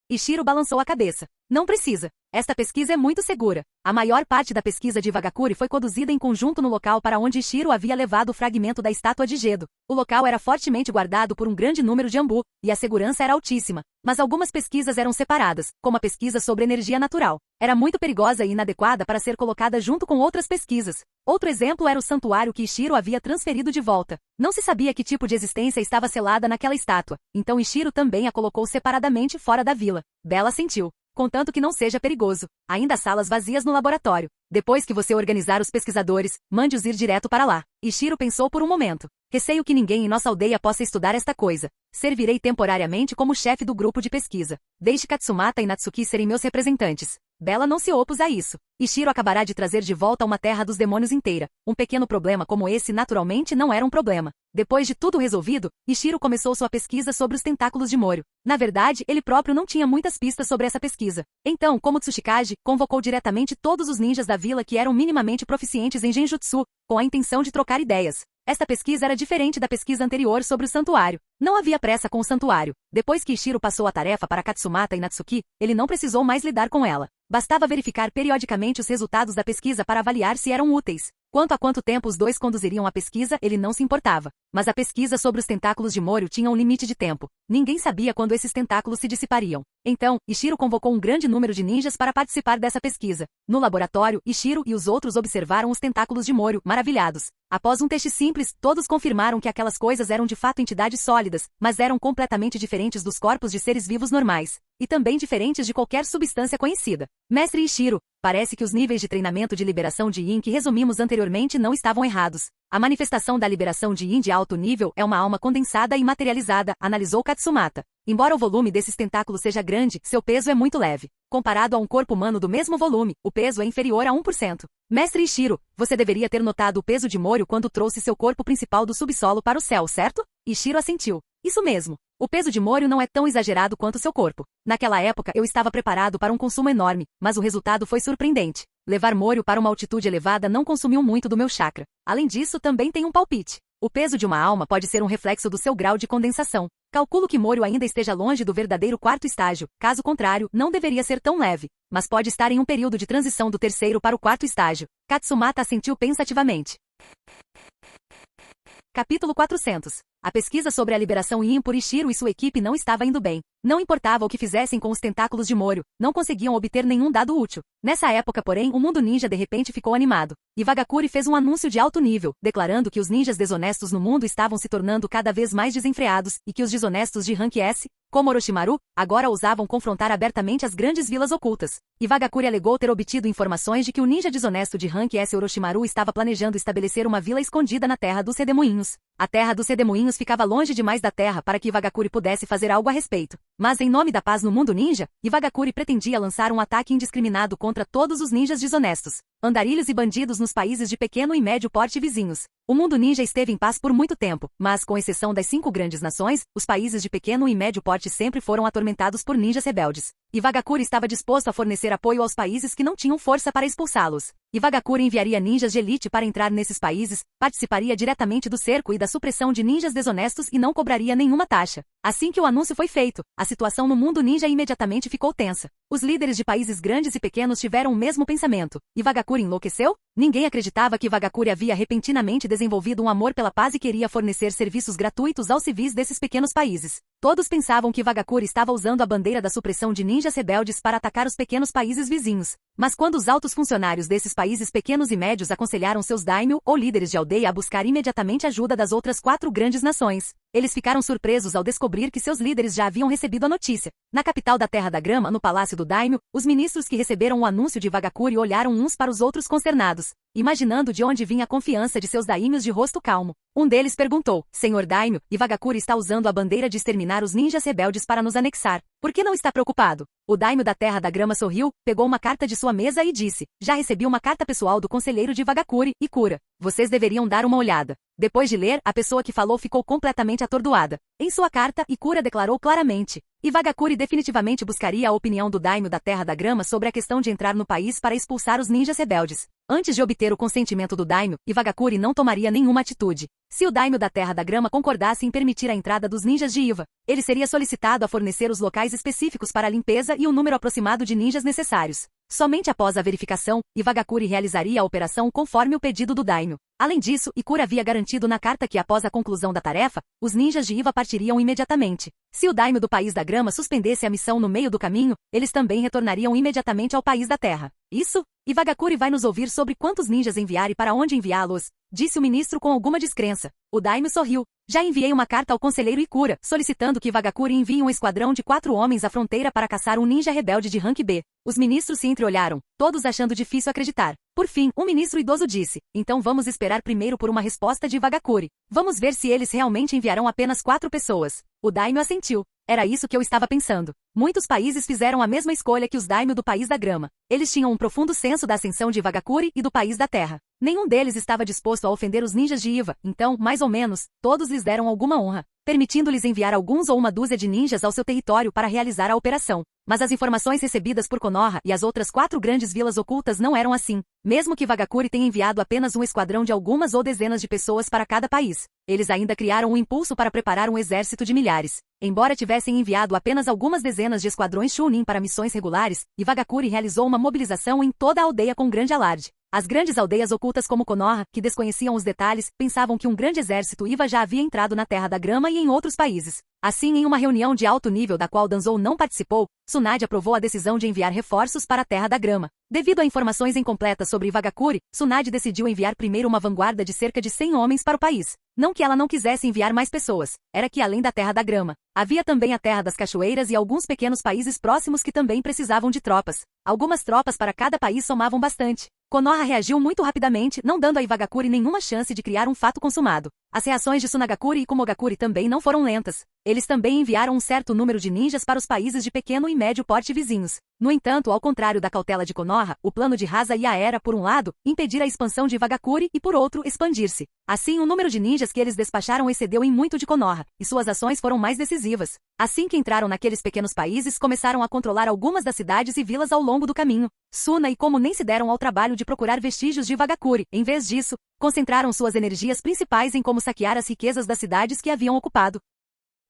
Ishiro balançou a cabeça. Não precisa. Esta pesquisa é muito segura. A maior parte da pesquisa de Iwagakure foi conduzida em conjunto no local para onde Ishiro havia levado o fragmento da estátua de Gedo. O local era fortemente guardado por um grande número de ambu, e a segurança era altíssima. Mas algumas pesquisas eram separadas, como a pesquisa sobre energia natural. Era muito perigosa e inadequada para ser colocada junto com outras pesquisas. Outro exemplo era o santuário que Ishiro havia transferido de volta. Não se sabia que tipo de existência estava selada naquela estátua, então Ishiro também a colocou separadamente fora da vila. Bella sentiu. Contanto que não seja perigoso. Ainda há salas vazias no laboratório. Depois que você organizar os pesquisadores, mande-os ir direto para lá. Ishiro pensou por um momento. Receio que ninguém em nossa aldeia possa estudar esta coisa. Servirei temporariamente como chefe do grupo de pesquisa. Deixe Katsumata e Natsuki serem meus representantes. Bella não se opôs a isso. Ishiro acabará de trazer de volta uma terra dos demônios inteira. Um pequeno problema como esse naturalmente não era um problema. Depois de tudo resolvido, Ishiro começou sua pesquisa sobre os tentáculos de Moryu. Na verdade, ele próprio não tinha muitas pistas sobre essa pesquisa. Então, como Tsuchikage, convocou diretamente todos os ninjas da vila que eram minimamente proficientes em Genjutsu, com a intenção de trocar ideias. Esta pesquisa era diferente da pesquisa anterior sobre o santuário. Não havia pressa com o santuário. Depois que Ishiro passou a tarefa para Katsumata e Natsuki, ele não precisou mais lidar com ela. Bastava verificar periodicamente os resultados da pesquisa para avaliar se eram úteis. Quanto a quanto tempo os dois conduziriam a pesquisa, ele não se importava. Mas a pesquisa sobre os tentáculos de Moryu tinha um limite de tempo. Ninguém sabia quando esses tentáculos se dissipariam. Então, Ishiro convocou um grande número de ninjas para participar dessa pesquisa. No laboratório, Ishiro e os outros observaram os tentáculos de Moryu, maravilhados. Após um teste simples, todos confirmaram que aquelas coisas eram de fato entidades sólidas, mas eram completamente diferentes dos corpos de seres vivos normais. E também diferentes de qualquer substância conhecida. Mestre Ishiro, parece que os níveis de treinamento de liberação de Yin que resumimos anteriormente não estavam errados. A manifestação da liberação de Yin de alto nível é uma alma condensada e materializada, analisou Katsumata. Embora o volume desses tentáculos seja grande, seu peso é muito leve. Comparado a um corpo humano do mesmo volume, o peso é inferior a 1%. Mestre Ishiro, você deveria ter notado o peso de Moryu quando trouxe seu corpo principal do subsolo para o céu, certo? Ishiro assentiu. Isso mesmo. O peso de Moryu não é tão exagerado quanto seu corpo. Naquela época eu estava preparado para um consumo enorme, mas o resultado foi surpreendente. Levar Moryu para uma altitude elevada não consumiu muito do meu chakra. Além disso, também tem um palpite. O peso de uma alma pode ser um reflexo do seu grau de condensação. Calculo que Moryu ainda esteja longe do verdadeiro quarto estágio, caso contrário, não deveria ser tão leve. Mas pode estar em um período de transição do terceiro para o quarto estágio. Katsumata assentiu pensativamente. Capítulo 400. A pesquisa sobre a liberação Yin por Ishiro e sua equipe não estava indo bem. Não importava o que fizessem com os tentáculos de Moryu, não conseguiam obter nenhum dado útil. Nessa época, porém, o mundo ninja de repente ficou animado. Iwagakuri fez um anúncio de alto nível, declarando que os ninjas desonestos no mundo estavam se tornando cada vez mais desenfreados, e que os desonestos de rank S, como Orochimaru, agora ousavam confrontar abertamente as grandes vilas ocultas. Iwagakuri alegou ter obtido informações de que o ninja desonesto de rank S Orochimaru estava planejando estabelecer uma vila escondida na Terra dos Redemoinhos. A Terra dos Redemoinhos ficava longe demais da Terra para que Iwagakuri pudesse fazer algo a respeito. Mas em nome da paz no mundo ninja, Iwagakuri pretendia lançar um ataque indiscriminado contra todos os ninjas desonestos, andarilhos e bandidos nos países de pequeno e médio porte vizinhos. O mundo ninja esteve em paz por muito tempo, mas, com exceção das 5 grandes nações, os países de pequeno e médio porte sempre foram atormentados por ninjas rebeldes. Iwagakuri estava disposto a fornecer apoio aos países que não tinham força para expulsá-los. Iwagakuri enviaria ninjas de elite para entrar nesses países, participaria diretamente do cerco e da supressão de ninjas desonestos e não cobraria nenhuma taxa. Assim que o anúncio foi feito, a situação no mundo ninja imediatamente ficou tensa. Os líderes de países grandes e pequenos tiveram o mesmo pensamento. Iwagakuri enlouqueceu? Ninguém acreditava que Iwagakuri havia repentinamente desenvolvido um amor pela paz e queria fornecer serviços gratuitos aos civis desses pequenos países. Todos pensavam que Iwagakuri estava usando a bandeira da supressão de ninjas rebeldes para atacar os pequenos países vizinhos. Mas quando os altos funcionários desses países pequenos e médios aconselharam seus daimyo ou líderes de aldeia a buscar imediatamente ajuda das outras 4 grandes nações, eles ficaram surpresos ao descobrir que seus líderes já haviam recebido a notícia. Na capital da Terra da Grama, no Palácio do Daimyo, os ministros que receberam o anúncio de Iwagakuri olharam uns para os outros consternados, imaginando de onde vinha a confiança de seus daimyos de rosto calmo. Um deles perguntou: Senhor Daimyo, Iwagakuri está usando a bandeira de exterminar os ninjas rebeldes para nos anexar. Por que não está preocupado? O daimyo da Terra da Grama sorriu, pegou uma carta de sua mesa e disse: Já recebi uma carta pessoal do conselheiro de Iwagakuri, Ikura. Vocês deveriam dar uma olhada. Depois de ler, a pessoa que falou ficou completamente atordoada. Em sua carta, Ikura declarou claramente: Iwagakuri definitivamente buscaria a opinião do daimyo da Terra da Grama sobre a questão de entrar no país para expulsar os ninjas rebeldes. Antes de obter o consentimento do daimyo, Iwagakuri não tomaria nenhuma atitude. Se o daimyo da Terra da Grama concordasse em permitir a entrada dos ninjas de Iwa, ele seria solicitado a fornecer os locais específicos para a limpeza e o número aproximado de ninjas necessários. Somente após a verificação, Iwagakuri realizaria a operação conforme o pedido do daimyo. Além disso, Ikura havia garantido na carta que após a conclusão da tarefa, os ninjas de Iwa partiriam imediatamente. Se o daimyo do País da Grama suspendesse a missão no meio do caminho, eles também retornariam imediatamente ao País da Terra. Isso? Iwagakuri vai nos ouvir sobre quantos ninjas enviar e para onde enviá-los, disse o ministro com alguma descrença. O daimyo sorriu. Já enviei uma carta ao conselheiro Ikura, solicitando que Iwagakuri envie um esquadrão de 4 homens à fronteira para caçar um ninja rebelde de rank B. Os ministros se entreolharam, todos achando difícil acreditar. Por fim, um ministro idoso disse: Então vamos esperar primeiro por uma resposta de Iwagakuri. Vamos ver se eles realmente enviarão apenas 4 pessoas. O daimyo assentiu. Era isso que eu estava pensando. Muitos países fizeram a mesma escolha que os daimyo do País da Grama. Eles tinham um profundo senso da ascensão de Iwagakuri e do País da Terra. Nenhum deles estava disposto a ofender os ninjas de Iwa, então, mais ou menos, todos lhes deram alguma honra, permitindo-lhes enviar alguns ou uma dúzia de ninjas ao seu território para realizar a operação. Mas as informações recebidas por Konoha e as outras 4 grandes vilas ocultas não eram assim. Mesmo que Iwagakuri tenha enviado apenas um esquadrão de algumas ou dezenas de pessoas para cada país, eles ainda criaram um impulso para preparar um exército de milhares. Embora tivessem enviado apenas algumas dezenas de esquadrões Chunin para missões regulares, Iwagakuri realizou uma mobilização em toda a aldeia com grande alarde. As grandes aldeias ocultas como Konoha, que desconheciam os detalhes, pensavam que um grande exército Iva já havia entrado na Terra da Grama e em outros países. Assim, em uma reunião de alto nível da qual Danzou não participou, Tsunade aprovou a decisão de enviar reforços para a Terra da Grama. Devido a informações incompletas sobre Iwagakure, Tsunade decidiu enviar primeiro uma vanguarda de cerca de 100 homens para o país. Não que ela não quisesse enviar mais pessoas, era que além da Terra da Grama, havia também a Terra das Cachoeiras e alguns pequenos países próximos que também precisavam de tropas. Algumas tropas para cada país somavam bastante. Konoha reagiu muito rapidamente, não dando a Iwagakure nenhuma chance de criar um fato consumado. As reações de Tsunagakure e Kumogakure também não foram lentas. Eles também enviaram um certo número de ninjas para os países de pequeno e médio porte vizinhos. No entanto, ao contrário da cautela de Konoha, o plano de Hazaia era, por um lado, impedir a expansão de Iwagakure e, por outro, expandir-se. Assim, o número de ninjas que eles despacharam excedeu em muito de Konoha, e suas ações foram mais decisivas. Assim que entraram naqueles pequenos países, começaram a controlar algumas das cidades e vilas ao longo do caminho. Suna e Como nem se deram ao trabalho de procurar vestígios de Iwagakure. Em vez disso, concentraram suas energias principais em como saquear as riquezas das cidades que haviam ocupado.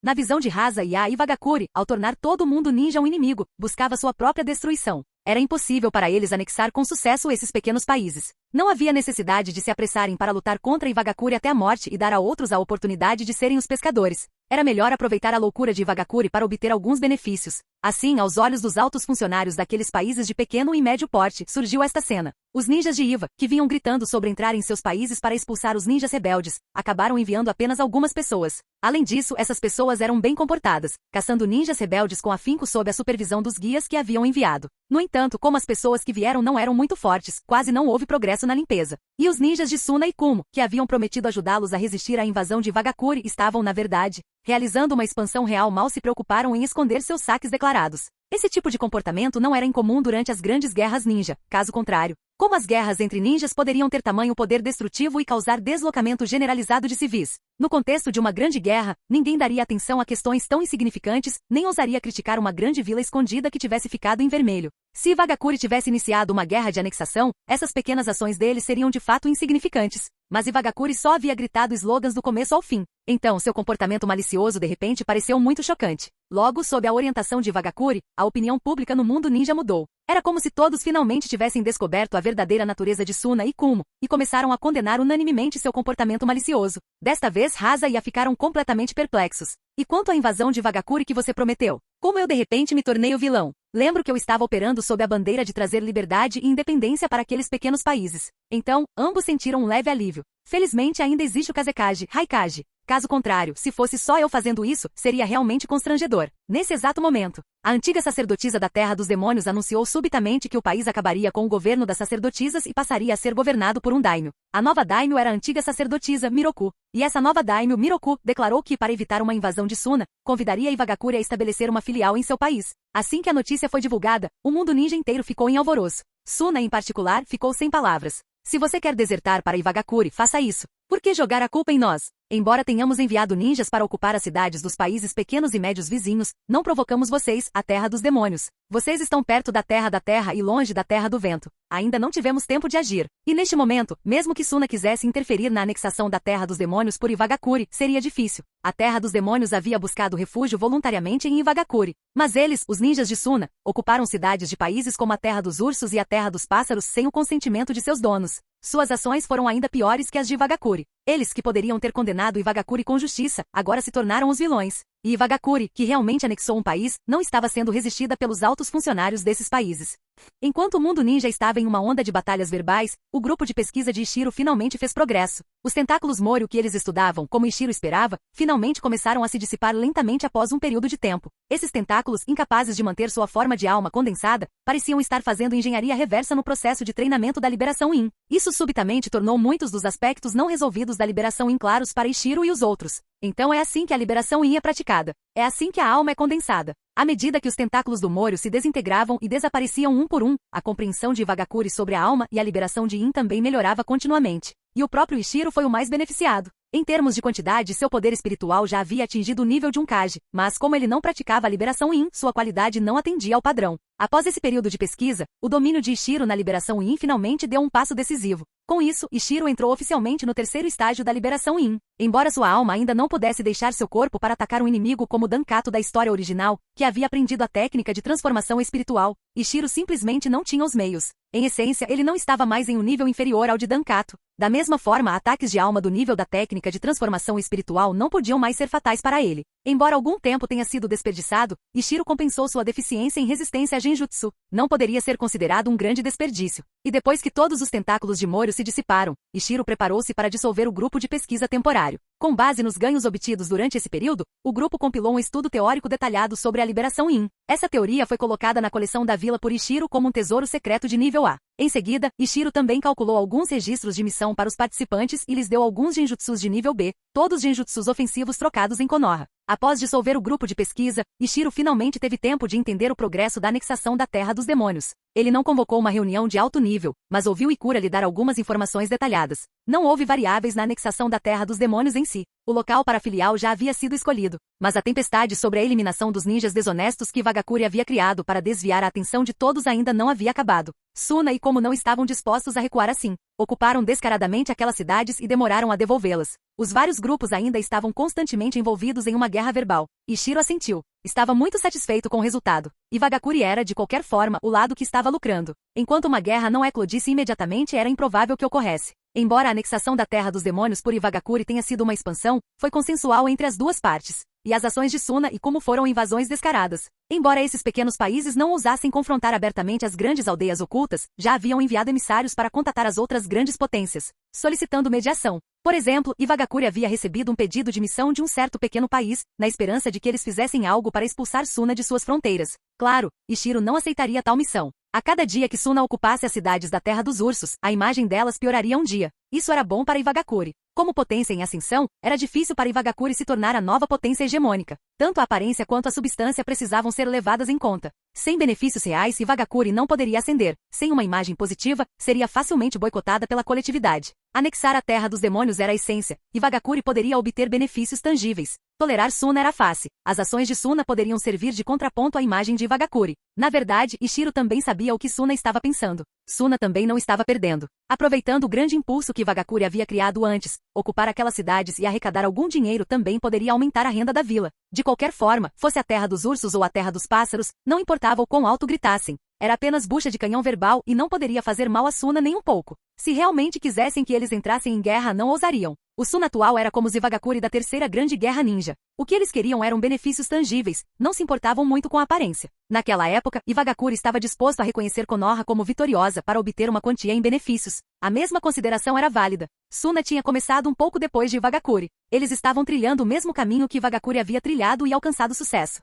Na visão de Hazaia, Iwagakure, ao tornar todo mundo ninja um inimigo, buscava sua própria destruição. Era impossível para eles anexar com sucesso esses pequenos países. Não havia necessidade de se apressarem para lutar contra Iwagakure até a morte e dar a outros a oportunidade de serem os pescadores. Era melhor aproveitar a loucura de Iwagakure para obter alguns benefícios. Assim, aos olhos dos altos funcionários daqueles países de pequeno e médio porte, surgiu esta cena. Os ninjas de Iva, que vinham gritando sobre entrar em seus países para expulsar os ninjas rebeldes, acabaram enviando apenas algumas pessoas. Além disso, essas pessoas eram bem comportadas, caçando ninjas rebeldes com afinco sob a supervisão dos guias que haviam enviado. No entanto, como as pessoas que vieram não eram muito fortes, quase não houve progresso na limpeza. E os ninjas de Suna e Kumo, que haviam prometido ajudá-los a resistir à invasão de Iwagakure, estavam, na verdade, realizando uma expansão real. Mal se preocuparam em esconder seus saques declarados. Esse tipo de comportamento não era incomum durante as grandes guerras ninja. Caso contrário, como as guerras entre ninjas poderiam ter tamanho poder destrutivo e causar deslocamento generalizado de civis? No contexto de uma grande guerra, ninguém daria atenção a questões tão insignificantes, nem ousaria criticar uma grande vila escondida que tivesse ficado em vermelho. Se Iwagakure tivesse iniciado uma guerra de anexação, essas pequenas ações dele seriam de fato insignificantes. Mas Iwagakure só havia gritado slogans do começo ao fim. Então, seu comportamento malicioso de repente pareceu muito chocante. Logo, sob a orientação de Iwagakure, a opinião pública no mundo ninja mudou. Era como se todos finalmente tivessem descoberto a verdadeira natureza de Suna e Kumo, e começaram a condenar unanimemente seu comportamento malicioso. Desta vez, Hazaia ficaram completamente perplexos. E quanto à invasão de Iwagakure que você prometeu? Como eu de repente me tornei o vilão? Lembro que eu estava operando sob a bandeira de trazer liberdade e independência para aqueles pequenos países. Então, ambos sentiram um leve alívio. Felizmente ainda existe o Kazekage, Haikage. Caso contrário, se fosse só eu fazendo isso, seria realmente constrangedor. Nesse exato momento, a antiga sacerdotisa da Terra dos Demônios anunciou subitamente que o país acabaria com o governo das sacerdotisas e passaria a ser governado por um daimyo. A nova daimyo era a antiga sacerdotisa Miroku. E essa nova daimyo, Miroku, declarou que, para evitar uma invasão de Suna, convidaria Iwagakure a estabelecer uma filial em seu país. Assim que a notícia foi divulgada, o mundo ninja inteiro ficou em alvoroço. Suna, em particular, ficou sem palavras. Se você quer desertar para Iwagakure, faça isso. Por que jogar a culpa em nós? Embora tenhamos enviado ninjas para ocupar as cidades dos países pequenos e médios vizinhos, não provocamos vocês, a Terra dos Demônios. Vocês estão perto da Terra e longe da Terra do Vento. Ainda não tivemos tempo de agir. E neste momento, mesmo que Suna quisesse interferir na anexação da Terra dos Demônios por Iwagakure, seria difícil. A Terra dos Demônios havia buscado refúgio voluntariamente em Iwagakure. Mas eles, os ninjas de Suna, ocuparam cidades de países como a Terra dos Ursos e a Terra dos Pássaros sem o consentimento de seus donos. Suas ações foram ainda piores que as de Iwagakure. Eles, que poderiam ter condenado Iwagakure com justiça, agora se tornaram os vilões. E Iwagakure, que realmente anexou um país, não estava sendo resistida pelos altos funcionários desses países. Enquanto o mundo ninja estava em uma onda de batalhas verbais, o grupo de pesquisa de Ishiro finalmente fez progresso. Os tentáculos Moryu que eles estudavam, como Ishiro esperava, finalmente começaram a se dissipar lentamente após um período de tempo. Esses tentáculos, incapazes de manter sua forma de alma condensada, pareciam estar fazendo engenharia reversa no processo de treinamento da liberação Yin. Isso subitamente tornou muitos dos aspectos não resolvidos da liberação Yin claros para Ishiro e os outros. Então é assim que a liberação Yin é praticada. É assim que a alma é condensada. À medida que os tentáculos do Moryu se desintegravam e desapareciam um por um, a compreensão de Iwagakure sobre a alma e a liberação de Yin também melhorava continuamente. E o próprio Ishiro foi o mais beneficiado. Em termos de quantidade, seu poder espiritual já havia atingido o nível de um Kage, mas como ele não praticava a liberação Yin, sua qualidade não atendia ao padrão. Após esse período de pesquisa, o domínio de Ishiro na Liberação Yin finalmente deu um passo decisivo. Com isso, Ishiro entrou oficialmente no terceiro estágio da Liberação Yin. Embora sua alma ainda não pudesse deixar seu corpo para atacar um inimigo como Dankato da história original, que havia aprendido a técnica de transformação espiritual, Ishiro simplesmente não tinha os meios. Em essência, ele não estava mais em um nível inferior ao de Dankato. Da mesma forma, ataques de alma do nível da técnica de transformação espiritual não podiam mais ser fatais para ele. Embora algum tempo tenha sido desperdiçado, Ishiro compensou sua deficiência em resistência a Genjutsu. Não poderia ser considerado um grande desperdício. E depois que todos os tentáculos de Moro se dissiparam, Ishiro preparou-se para dissolver o grupo de pesquisa temporário. Com base nos ganhos obtidos durante esse período, o grupo compilou um estudo teórico detalhado sobre a Liberação Yin. Essa teoria foi colocada na coleção da vila por Ishiro como um tesouro secreto de nível A. Em seguida, Ishiro também calculou alguns registros de missão para os participantes e lhes deu alguns genjutsus de nível B, todos genjutsus ofensivos trocados em Konoha. Após dissolver o grupo de pesquisa, Ishiro finalmente teve tempo de entender o progresso da anexação da Terra dos Demônios. Ele não convocou uma reunião de alto nível, mas ouviu Ikura lhe dar algumas informações detalhadas. Não houve variáveis na anexação da Terra dos Demônios em si. O local para a filial já havia sido escolhido, mas a tempestade sobre a eliminação dos ninjas desonestos que Vagakuri havia criado para desviar a atenção de todos ainda não havia acabado. Suna e Como não estavam dispostos a recuar assim. Ocuparam descaradamente aquelas cidades e demoraram a devolvê-las. Os vários grupos ainda estavam constantemente envolvidos em uma guerra verbal. Ishiro assentiu. Estava muito satisfeito com o resultado. E Vagakuri era, de qualquer forma, o lado que estava lucrando. Enquanto uma guerra não eclodisse imediatamente, era improvável que ocorresse. Embora a anexação da Terra dos Demônios por Ivagakuri tenha sido uma expansão, foi consensual entre as duas partes. E as ações de Suna e Como foram invasões descaradas. Embora esses pequenos países não ousassem confrontar abertamente as grandes aldeias ocultas, já haviam enviado emissários para contatar as outras grandes potências, solicitando mediação. Por exemplo, Ivagakuri havia recebido um pedido de missão de um certo pequeno país, na esperança de que eles fizessem algo para expulsar Suna de suas fronteiras. Claro, Ishiro não aceitaria tal missão. A cada dia que Suna ocupasse as cidades da Terra dos Ursos, a imagem delas pioraria um dia. Isso era bom para Ivagakuri. Como potência em ascensão, era difícil para Ivagakuri se tornar a nova potência hegemônica. Tanto a aparência quanto a substância precisavam ser levadas em conta. Sem benefícios reais, Ivagakuri não poderia ascender. Sem uma imagem positiva, seria facilmente boicotada pela coletividade. Anexar a Terra dos Demônios era a essência. Ivagakuri poderia obter benefícios tangíveis. Tolerar Suna era fácil. As ações de Suna poderiam servir de contraponto à imagem de Ivagakuri. Na verdade, Ishiro também sabia o que Suna estava pensando. Suna também não estava perdendo. Aproveitando o grande impulso que Ivagakuri havia criado antes, ocupar aquelas cidades e arrecadar algum dinheiro também poderia aumentar a renda da vila. De qualquer forma, fosse a Terra dos Ursos ou a Terra dos Pássaros, não importava o quão alto gritassem. Era apenas bucha de canhão verbal e não poderia fazer mal a Suna nem um pouco. Se realmente quisessem que eles entrassem em guerra, não ousariam. O Suna atual era como os Ivagakuri da Terceira Grande Guerra Ninja. O que eles queriam eram benefícios tangíveis, não se importavam muito com a aparência. Naquela época, Ivagakuri estava disposto a reconhecer Konoha como vitoriosa para obter uma quantia em benefícios. A mesma consideração era válida. Suna tinha começado um pouco depois de Ivagakuri. Eles estavam trilhando o mesmo caminho que Ivagakuri havia trilhado e alcançado sucesso.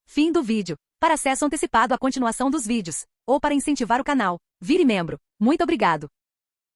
Fim do vídeo. Para acesso antecipado à continuação dos vídeos, ou para incentivar o canal, vire membro. Muito obrigado.